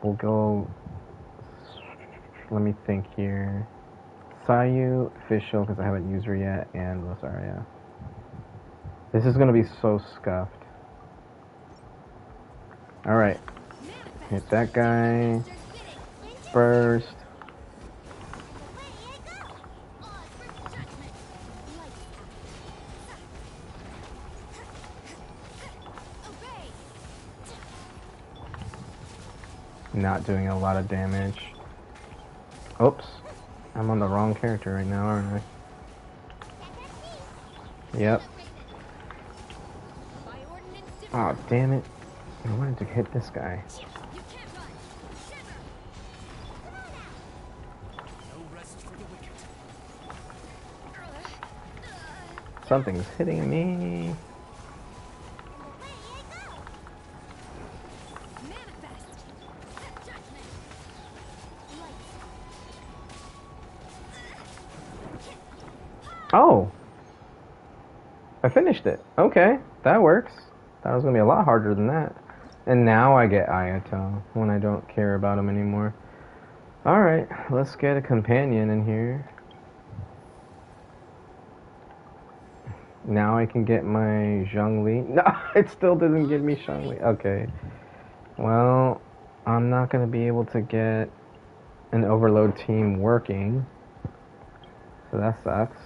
[SPEAKER 1] We'll go, let me think here. Sayu, official, because I haven't used her yet, and Rosaria. This is going to be so scuffed. Alright. Hit that guy. Burst. Not doing a lot of damage. Oops. I'm on the wrong character right now, aren't I? Yep. Oh, damn it. I wanted to hit this guy. Something's hitting me. Oh! I finished it. Okay, that works. That was going to be a lot harder than that. And now I get Ayato when I don't care about him anymore. Alright, let's get a companion in here. Now I can get my Zhongli. No, it still doesn't give me Zhongli. Okay. Well, I'm not going to be able to get an overload team working. So that sucks.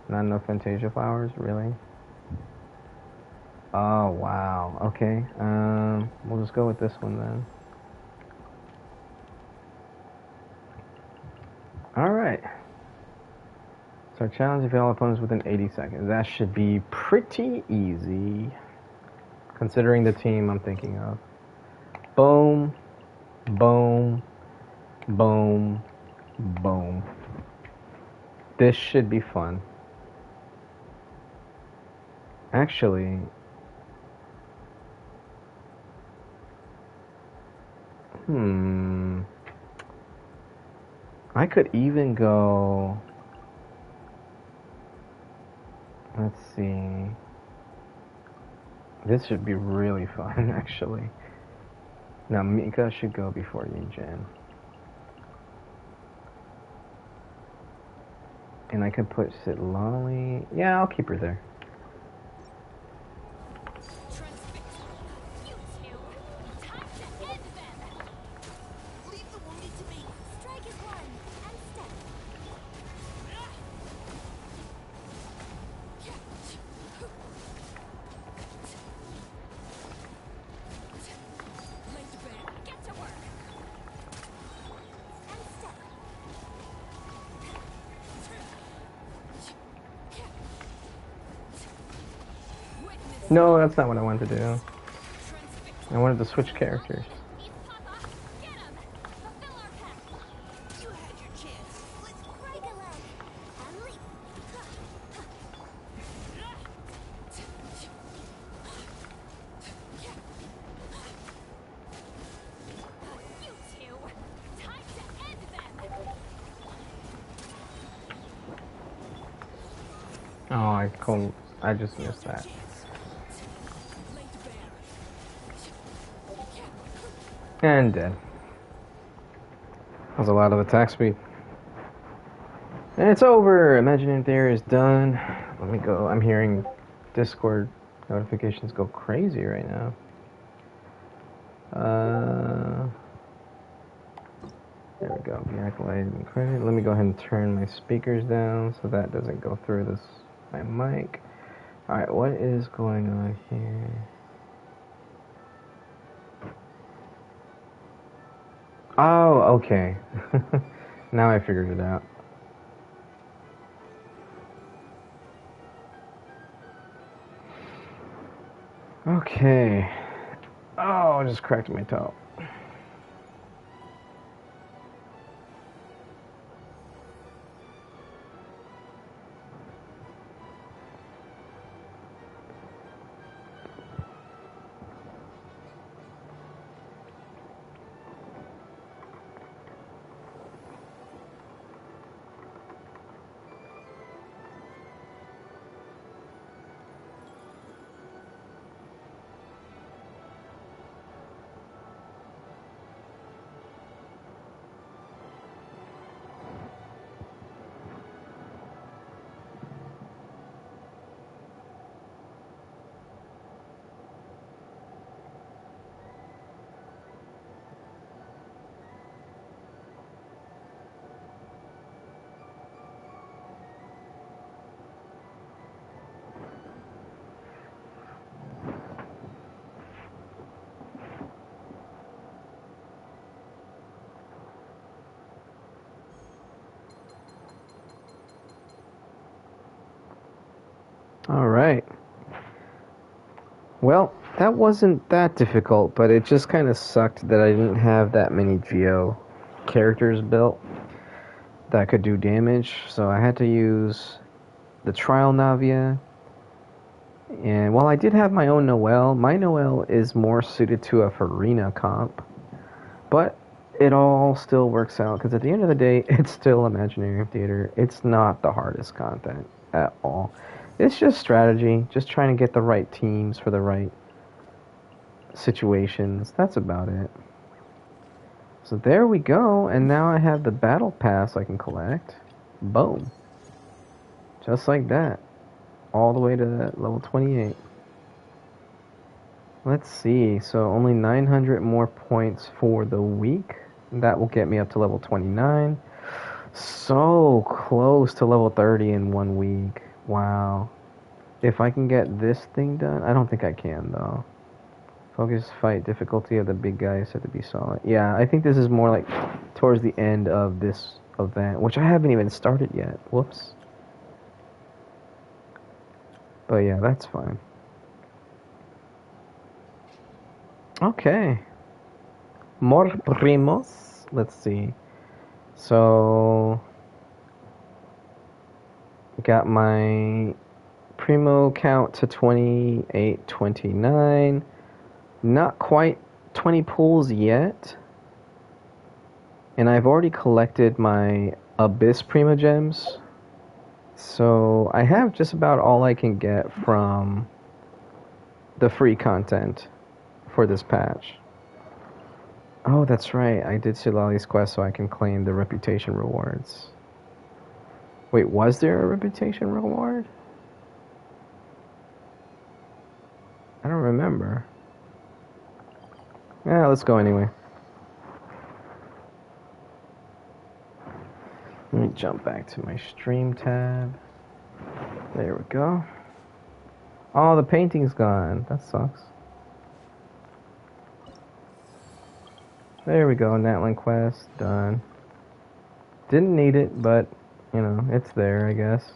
[SPEAKER 1] Not enough Fantasia flowers, really? Oh, wow. Okay. We'll just go with this one then. Alright. So challenge if all opponents within 80 seconds. That should be pretty easy. Considering the team I'm thinking of. Boom. Boom. Boom. Boom. This should be fun. Actually, I could even go, let's see, this should be really fun, actually. Now, Mika should go before Yijin. And I could put Citlali. Yeah, I'll keep her there. No, that's not what I wanted to do. I wanted to switch characters. Oh, I just missed that. And dead. That was a lot of attack speed. And it's over! Imaginarium Theater is done. Let me go. I'm hearing Discord notifications go crazy right now. There we go. Be accoladed and credited. Let me go ahead and turn my speakers down so that doesn't go through this my mic. Alright, what is going on here? Oh, okay. Now I figured it out. Okay. Oh, I just cracked my toe. Alright. Well, that wasn't that difficult, but it just kind of sucked that I didn't have that many Geo characters built that could do damage, so I had to use the Trial Navia. And while I did have my own Noelle, my Noelle is more suited to a Farina comp, but it all still works out, because at the end of the day, it's still Imaginarium Theater. It's not the hardest content at all. It's just strategy, just trying to get the right teams for the right situations. That's about it. So there we go, and now I have the battle pass I can collect. Boom. Just like that. All the way to level 28. Let's see, so only 900 more points for the week. That will get me up to level 29. So close to level 30 in 1 week. Wow. If I can get this thing done, I don't think I can though. Focus fight difficulty of the big guys have to be solid. Yeah, I think this is more like towards the end of this event, which I haven't even started yet. Whoops. But yeah, that's fine. Okay. More primos. Let's see. So got my primo count to 28, 29. Not quite 20 pulls yet. And I've already collected my Abyss Primo Gems. So I have just about all I can get from the free content for this patch. Oh, that's right. I did Citlali's quest so I can claim the reputation rewards. Wait, was there a reputation reward? I don't remember. Yeah, let's go anyway. Let me jump back to my stream tab. There we go. Oh, the painting's gone. That sucks. There we go. Natlan quest done. Didn't need it, but you know, it's there, I guess.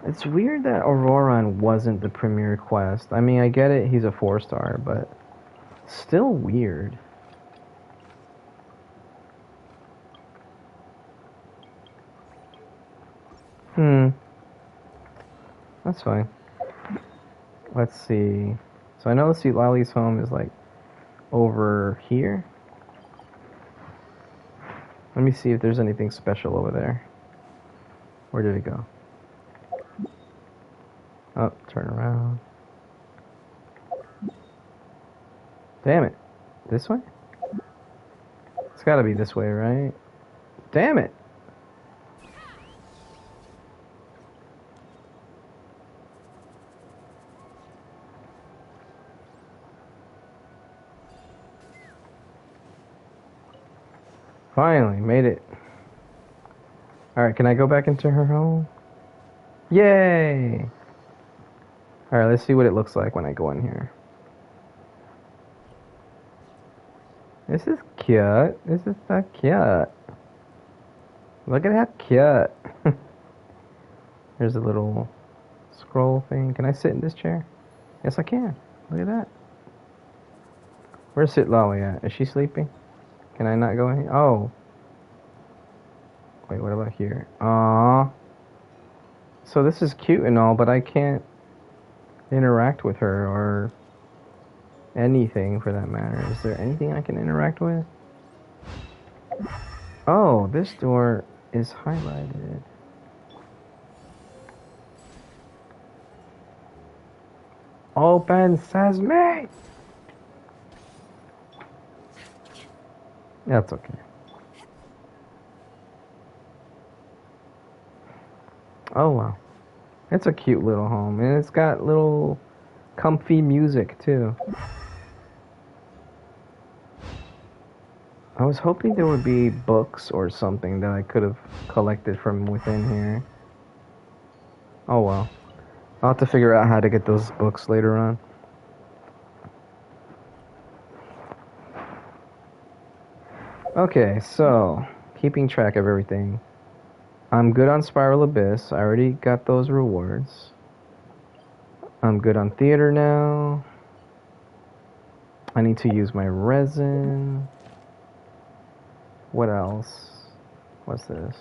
[SPEAKER 1] It's weird that Auroran wasn't the premier quest. I mean, I get it, he's a 4-star, but still weird. That's fine. Let's see. So I know the Citlali's home is like over here. Let me see if there's anything special over there. Where did it go? Oh, turn around. Damn it. This way? It's gotta be this way, right? Damn it! Finally, made it. Alright, can I go back into her home? Yay! Alright, let's see what it looks like when I go in here. This is cute. This is so cute. Look at how cute. There's a little scroll thing. Can I sit in this chair? Yes, I can. Look at that. Where's Citlali at? Is she sleeping? Can I not go in here? Oh. Wait, what about here? Aww. So this is cute and all, but I can't interact with her or anything for that matter. Is there anything I can interact with? Oh, this door is highlighted. Open sesame! That's okay. Oh wow. It's a cute little home, and it's got little comfy music too. I was hoping there would be books or something that I could have collected from within here. Oh well. I'll have to figure out how to get those books later on. Okay, so keeping track of everything. I'm good on Spiral Abyss. I already got those rewards. I'm good on theater now. I need to use my resin. What else? What's this?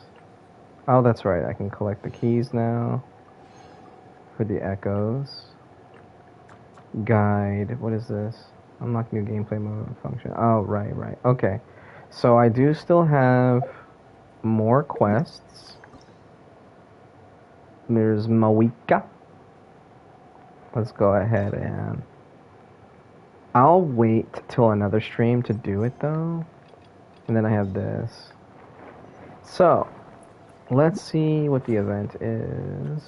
[SPEAKER 1] Oh, that's right. I can collect the keys now for the echoes. Guide. What is this? Unlock new gameplay mode function. Oh, right. Okay. So I do still have more quests. There's Mawika. Let's go ahead and... I'll wait till another stream to do it though. And then I have this. So, let's see what the event is.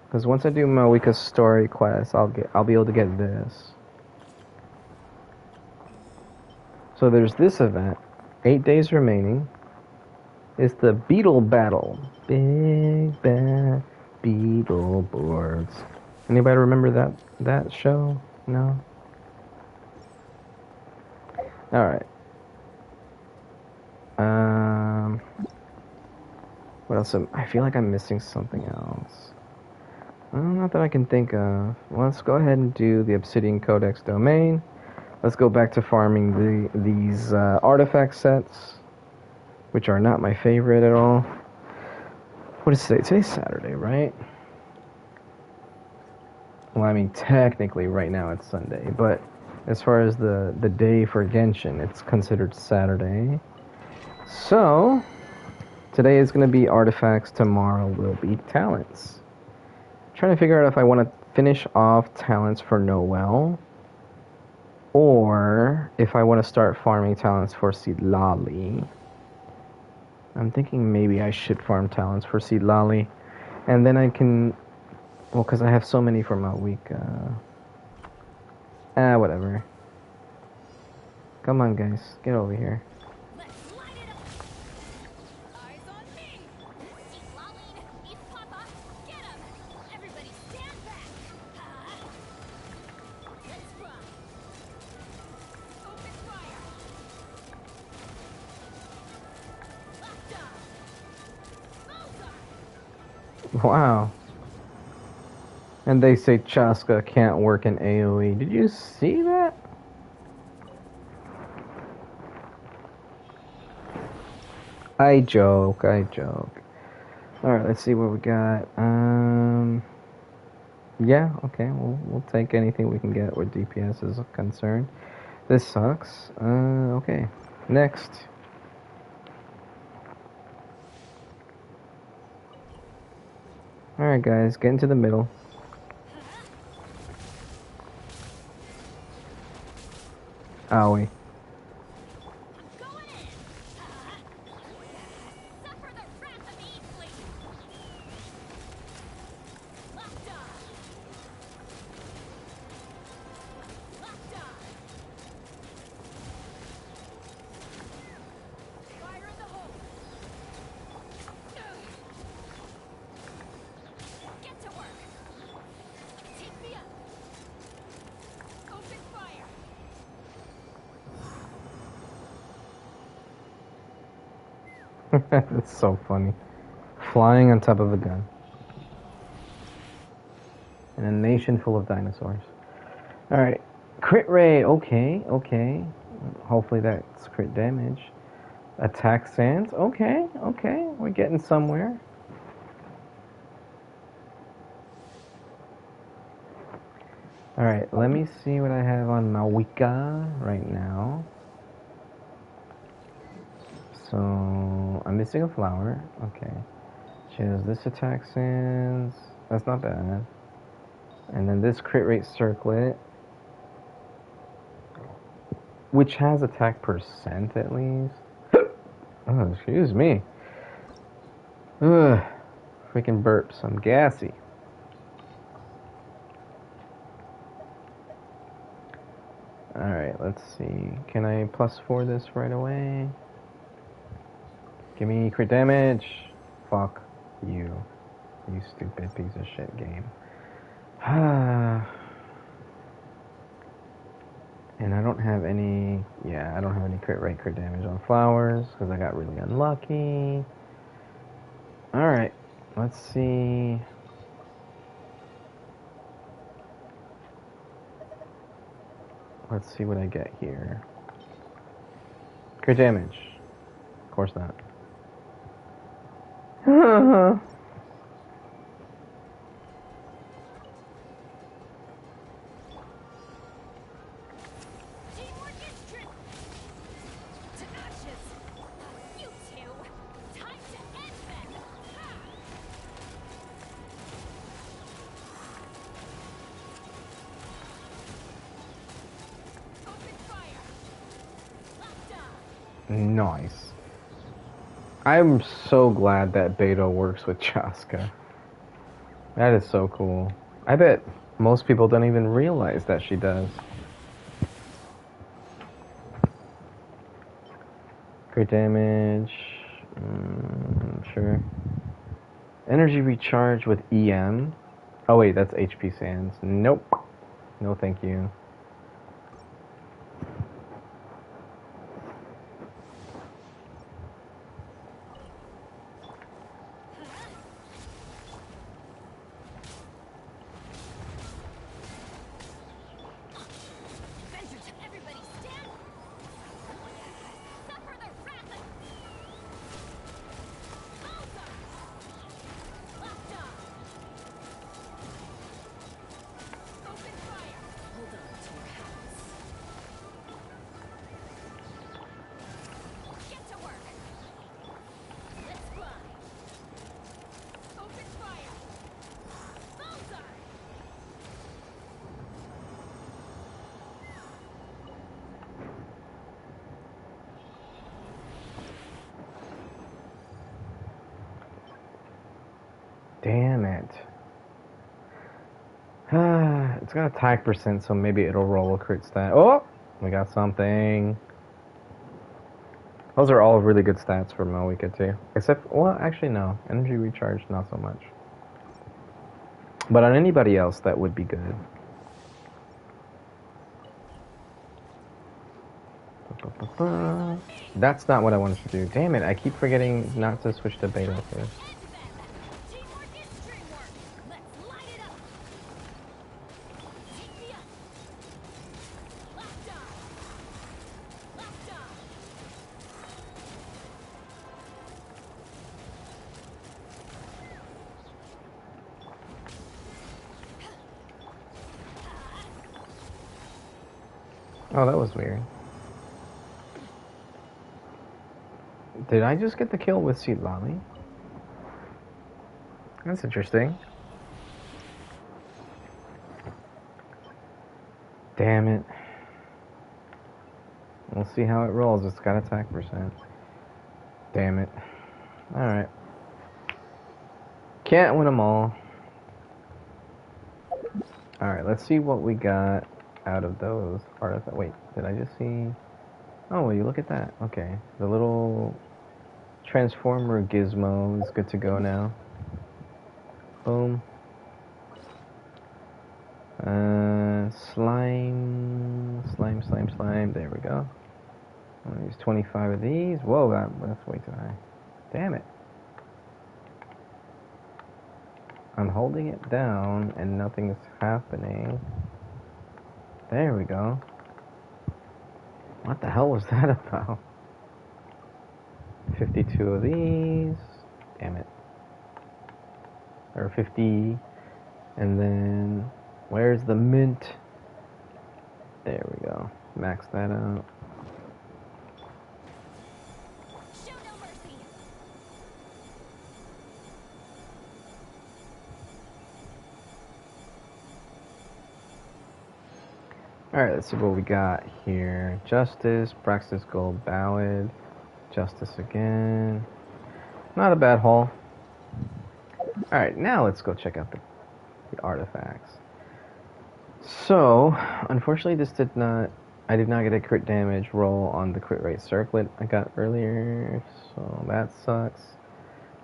[SPEAKER 1] Because once I do Mawika's story quest, I'll be able to get this. So there's this event, 8 days remaining. It's the Beetle Battle. Big bad beetle boards. Anybody remember that show? No? Alright. What else? I feel like I'm missing something else. Not that I can think of. Well, let's go ahead and do the Obsidian Codex domain. Let's go back to farming these artifact sets, which are not my favorite at all. What is today? Today's Saturday, right? Well, I mean, technically right now it's Sunday, but as far as the day for Genshin, it's considered Saturday. So, today is going to be artifacts, tomorrow will be talents. I'm trying to figure out if I want to finish off talents for Noel, Or if I want to start farming talents for Citlali, I'm thinking maybe I should farm talents for Citlali, and then I can, well, because I have so many for Malwika. Whatever. Come on, guys, get over here. Wow. And they say Chaska can't work in AoE. Did you see that? I joke. Alright, let's see what we got. Yeah, okay, we'll take anything we can get where DPS is concerned. This sucks. Okay. Next. Alright guys, get into the middle. Owie. That's so funny. Flying on top of a gun. In a nation full of dinosaurs. Alright. Crit rate. Okay. Hopefully that's crit damage. Attack sands. Okay. We're getting somewhere. Alright, let me see what I have on Malwika right now. So, I'm missing a flower. Okay. She has this attack sands. That's not bad. And then this crit rate circlet, which has attack percent at least. Oh, excuse me. Ugh. Freaking burps. I'm gassy. Alright, let's see. Can I +4 this right away? Give me crit damage. Fuck you. You stupid piece of shit game. And I don't have any... Yeah, I don't have any crit damage on flowers because I got really unlucky. Alright, let's see... Let's see what I get here. Crit damage. Of course not. Nice. I'm so glad that Beto works with Chaska. That is so cool. I bet most people don't even realize that she does. Crit damage. Sure. Energy recharge with EM. Oh wait, that's HP sands. Nope. No thank you. Alright. It's got attack percent, so maybe it'll roll a crit stat. Oh! We got something. Those are all really good stats for Moeka too. Except, well, actually no. Energy recharge, not so much. But on anybody else, that would be good. That's not what I wanted to do. Damn it, I keep forgetting not to switch to beta first. Oh, that was weird. Did I just get the kill with Citlali? That's interesting. Damn it. We'll see how it rolls. It's got attack percent. Damn it. Alright. Can't win them all. Alright, let's see what we got out of those artifacts. Wait, did I just see... Oh, well, you look at that. Okay. The little transformer gizmo is good to go now. Boom. Slime. There we go. I'm gonna use 25 of these. Whoa, that's way too high. Damn it. I'm holding it down and nothing's happening. There we go. What the hell was that about? 52 of these. Damn it. Or 50. And then, where's the mint? There we go. Max that out. Alright, let's see what we got here. Justice, Praxis Gold Ballad, Justice again. Not a bad haul. Alright, now let's go check out the artifacts. So, unfortunately I did not get a crit damage roll on the crit rate circlet I got earlier, so that sucks.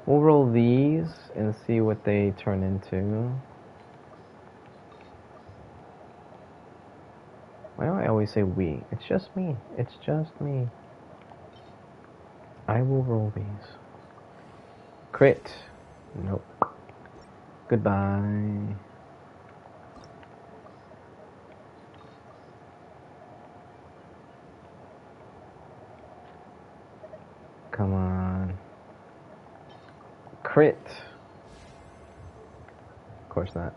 [SPEAKER 1] We'll roll these and see what they turn into. Why do I always say we? It's just me. It's just me. I will roll these. Crit. Nope. Goodbye. Come on. Crit. Of course not.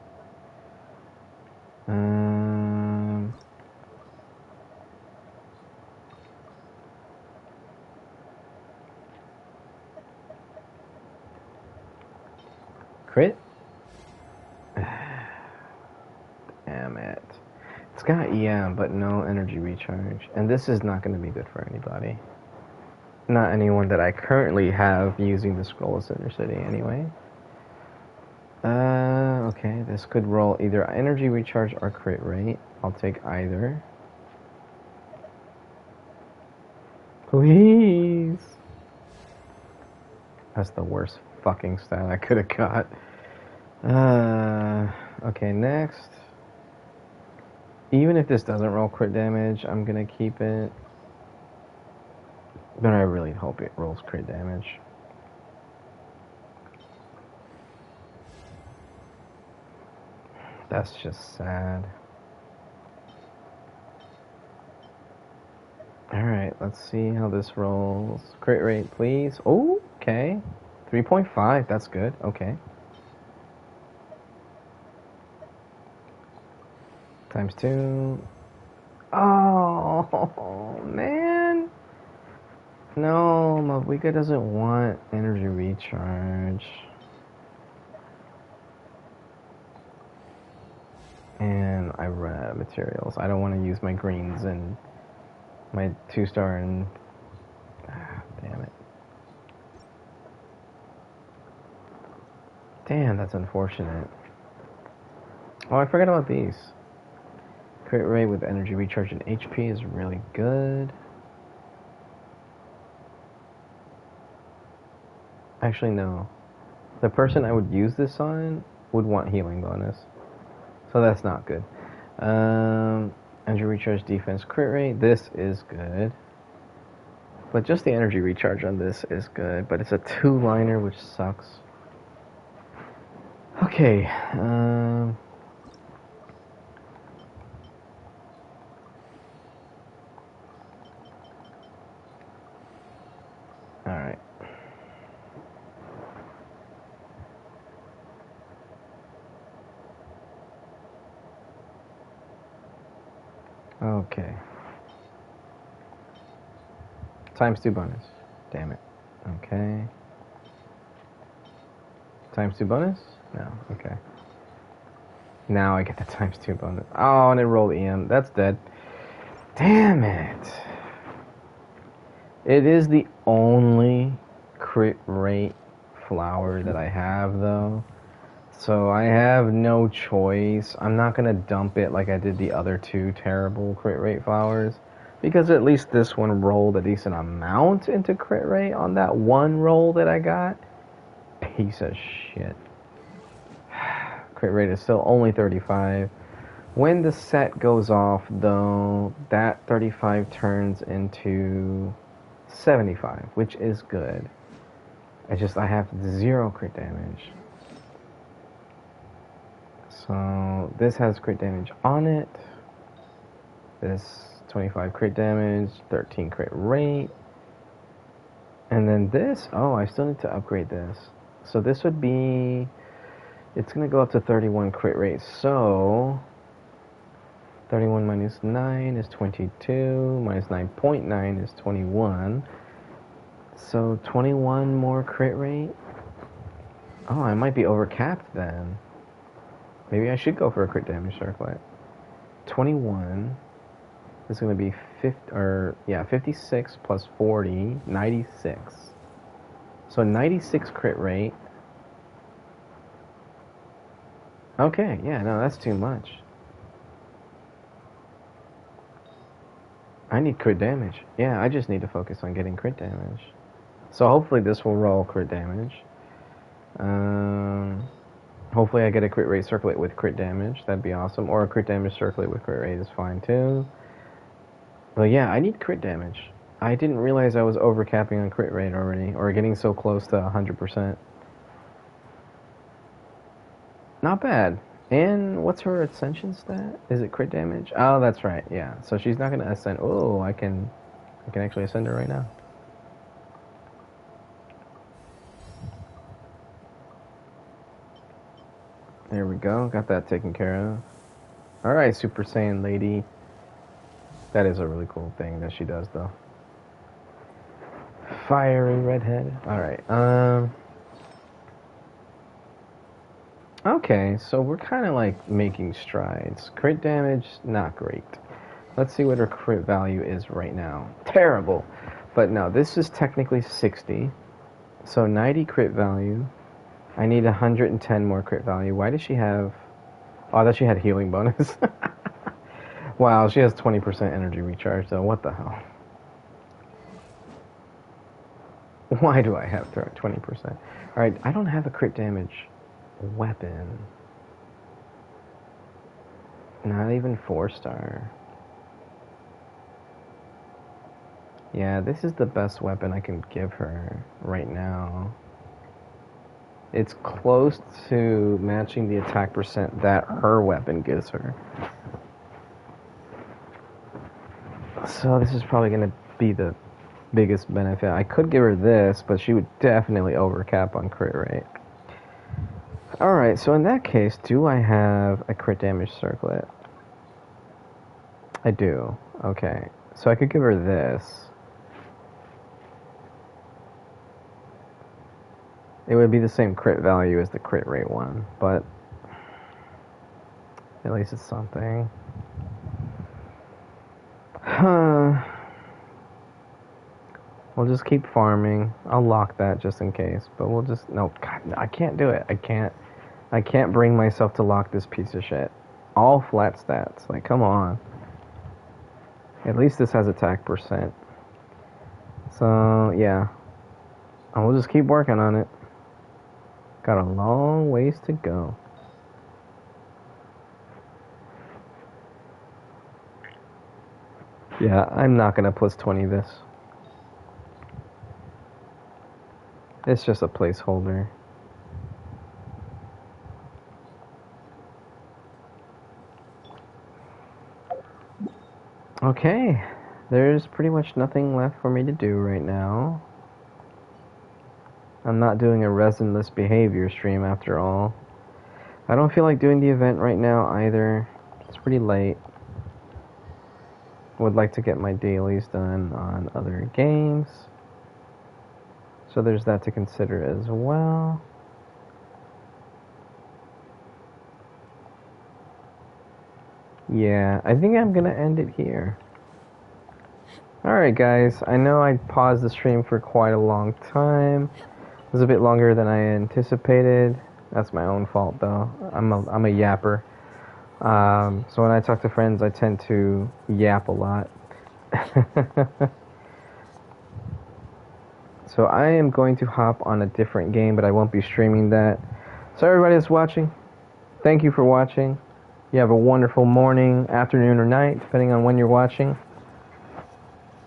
[SPEAKER 1] Crit? Damn it. It's got EM, but no energy recharge. And this is not going to be good for anybody. Not anyone that I currently have using the Scroll of Cinder City anyway. Okay, this could roll either energy recharge or crit rate. I'll take either. Please! That's the worst fucking stat I could have got. Okay, next. Even if this doesn't roll crit damage, I'm gonna keep it. But I really hope it rolls crit damage. That's just sad. Alright, let's see how this rolls. Crit rate, please. Oh, okay. 3.5, that's good. Okay. Times 2. Oh, man. No, Moeka doesn't want energy recharge. And I run out of materials. I don't want to use my greens and my 2-star and... damn it. Damn, that's unfortunate. Oh, I forgot about these. Crit rate with energy recharge and HP is really good. Actually, no. The person I would use this on would want healing bonus. So that's not good. Energy recharge, defense, crit rate. This is good. But just the energy recharge on this is good. But it's a 2-liner, which sucks. Okay. Alright. Okay. ×2 bonus. Damn it. Okay. ×2 bonus? No. Okay. Now I get the ×2 bonus. Oh, and it rolled EM. That's dead. Damn it. It is the only crit rate flower that I have, though. So I have no choice. I'm not going to dump it like I did the other 2 terrible crit rate flowers. Because at least this one rolled a decent amount into crit rate on that one roll that I got. Piece of shit. Crit rate is still only 35. When the set goes off, though, that 35 turns into 75, which is good. I have 0 crit damage. So this has crit damage on it. This 25 crit damage, 13 crit rate. And then this, oh, I still need to upgrade this. So this would be, it's going to go up to 31 crit rate. So 31 minus 9 is 22, minus 9.9 is 21. So 21 more crit rate. Oh, I might be overcapped then. Maybe I should go for a crit damage circlet. 21 is going to be 56 plus 40, 96. So 96 crit rate. Okay, yeah, no, that's too much. I need crit damage. Yeah, I just need to focus on getting crit damage. So hopefully this will roll crit damage. Hopefully I get a crit rate circlet with crit damage. That'd be awesome. Or a crit damage circlet with crit rate is fine too. But yeah, I need crit damage. I didn't realize I was overcapping on crit rate already. Or getting so close to 100%. Not bad. And what's her ascension stat? Is it crit damage? Oh, that's right. Yeah. So she's not going to ascend. Oh, I can actually ascend her right now. There we go. Got that taken care of. Alright, Super Saiyan lady. That is a really cool thing that she does, though. Fiery redhead. Alright, okay, so we're kind of like making strides. Crit damage, not great. Let's see what her crit value is right now. Terrible. But no, this is technically 60. So 90 crit value. I need 110 more crit value. Why does she have... Oh, I thought she had healing bonus. Wow, she has 20% energy recharge, though. What the hell? Why do I have 20%? Alright, I don't have a crit damage weapon. Not even 4-star. Yeah, this is the best weapon I can give her right now. It's close to matching the attack percent that her weapon gives her. So this is probably going to be the biggest benefit. I could give her this, but she would definitely overcap on crit rate. Alright, so in that case, do I have a crit damage circlet? I do. Okay. So I could give her this. It would be the same crit value as the crit rate one, but at least it's something. We'll just keep farming. I'll lock that just in case, but we'll just... No, God, I can't do it. I can't I can't bring myself to lock this piece of shit. All flat stats. Like, come on. At least this has attack percent. So, yeah. I will just keep working on it. Got a long ways to go. Yeah, I'm not gonna plus 20 this. It's just a placeholder. Okay, there's pretty much nothing left for me to do right now. I'm not doing a resinless behavior stream after all. I don't feel like doing the event right now either. It's pretty late. Would like to get my dailies done on other games. So there's that to consider as well. Yeah, I think I'm gonna end it here. Alright guys, I know I paused the stream for quite a long time. It was a bit longer than I anticipated. That's my own fault though. I'm a yapper. So when I talk to friends, I tend to yap a lot. So I am going to hop on a different game, but I won't be streaming that. So everybody that's watching, thank you for watching. You have a wonderful morning, afternoon, or night, depending on when you're watching.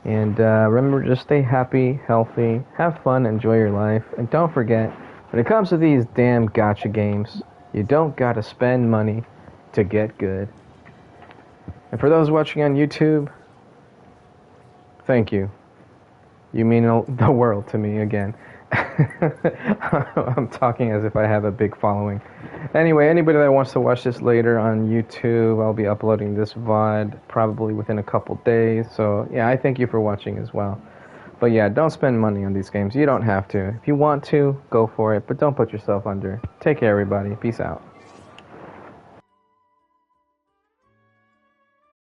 [SPEAKER 1] And remember, just stay happy, healthy, have fun, enjoy your life. And don't forget, when it comes to these damn gacha games, you don't gotta spend money to get good. And for those watching on YouTube, thank you. You mean the world to me again. I'm talking as if I have a big following. Anyway, anybody that wants to watch this later on YouTube, I'll be uploading this VOD probably within a couple days. So yeah, I thank you for watching as well. But yeah, don't spend money on these games. You don't have to. If you want to, go for it, but don't put yourself under. Take care, everybody. Peace out.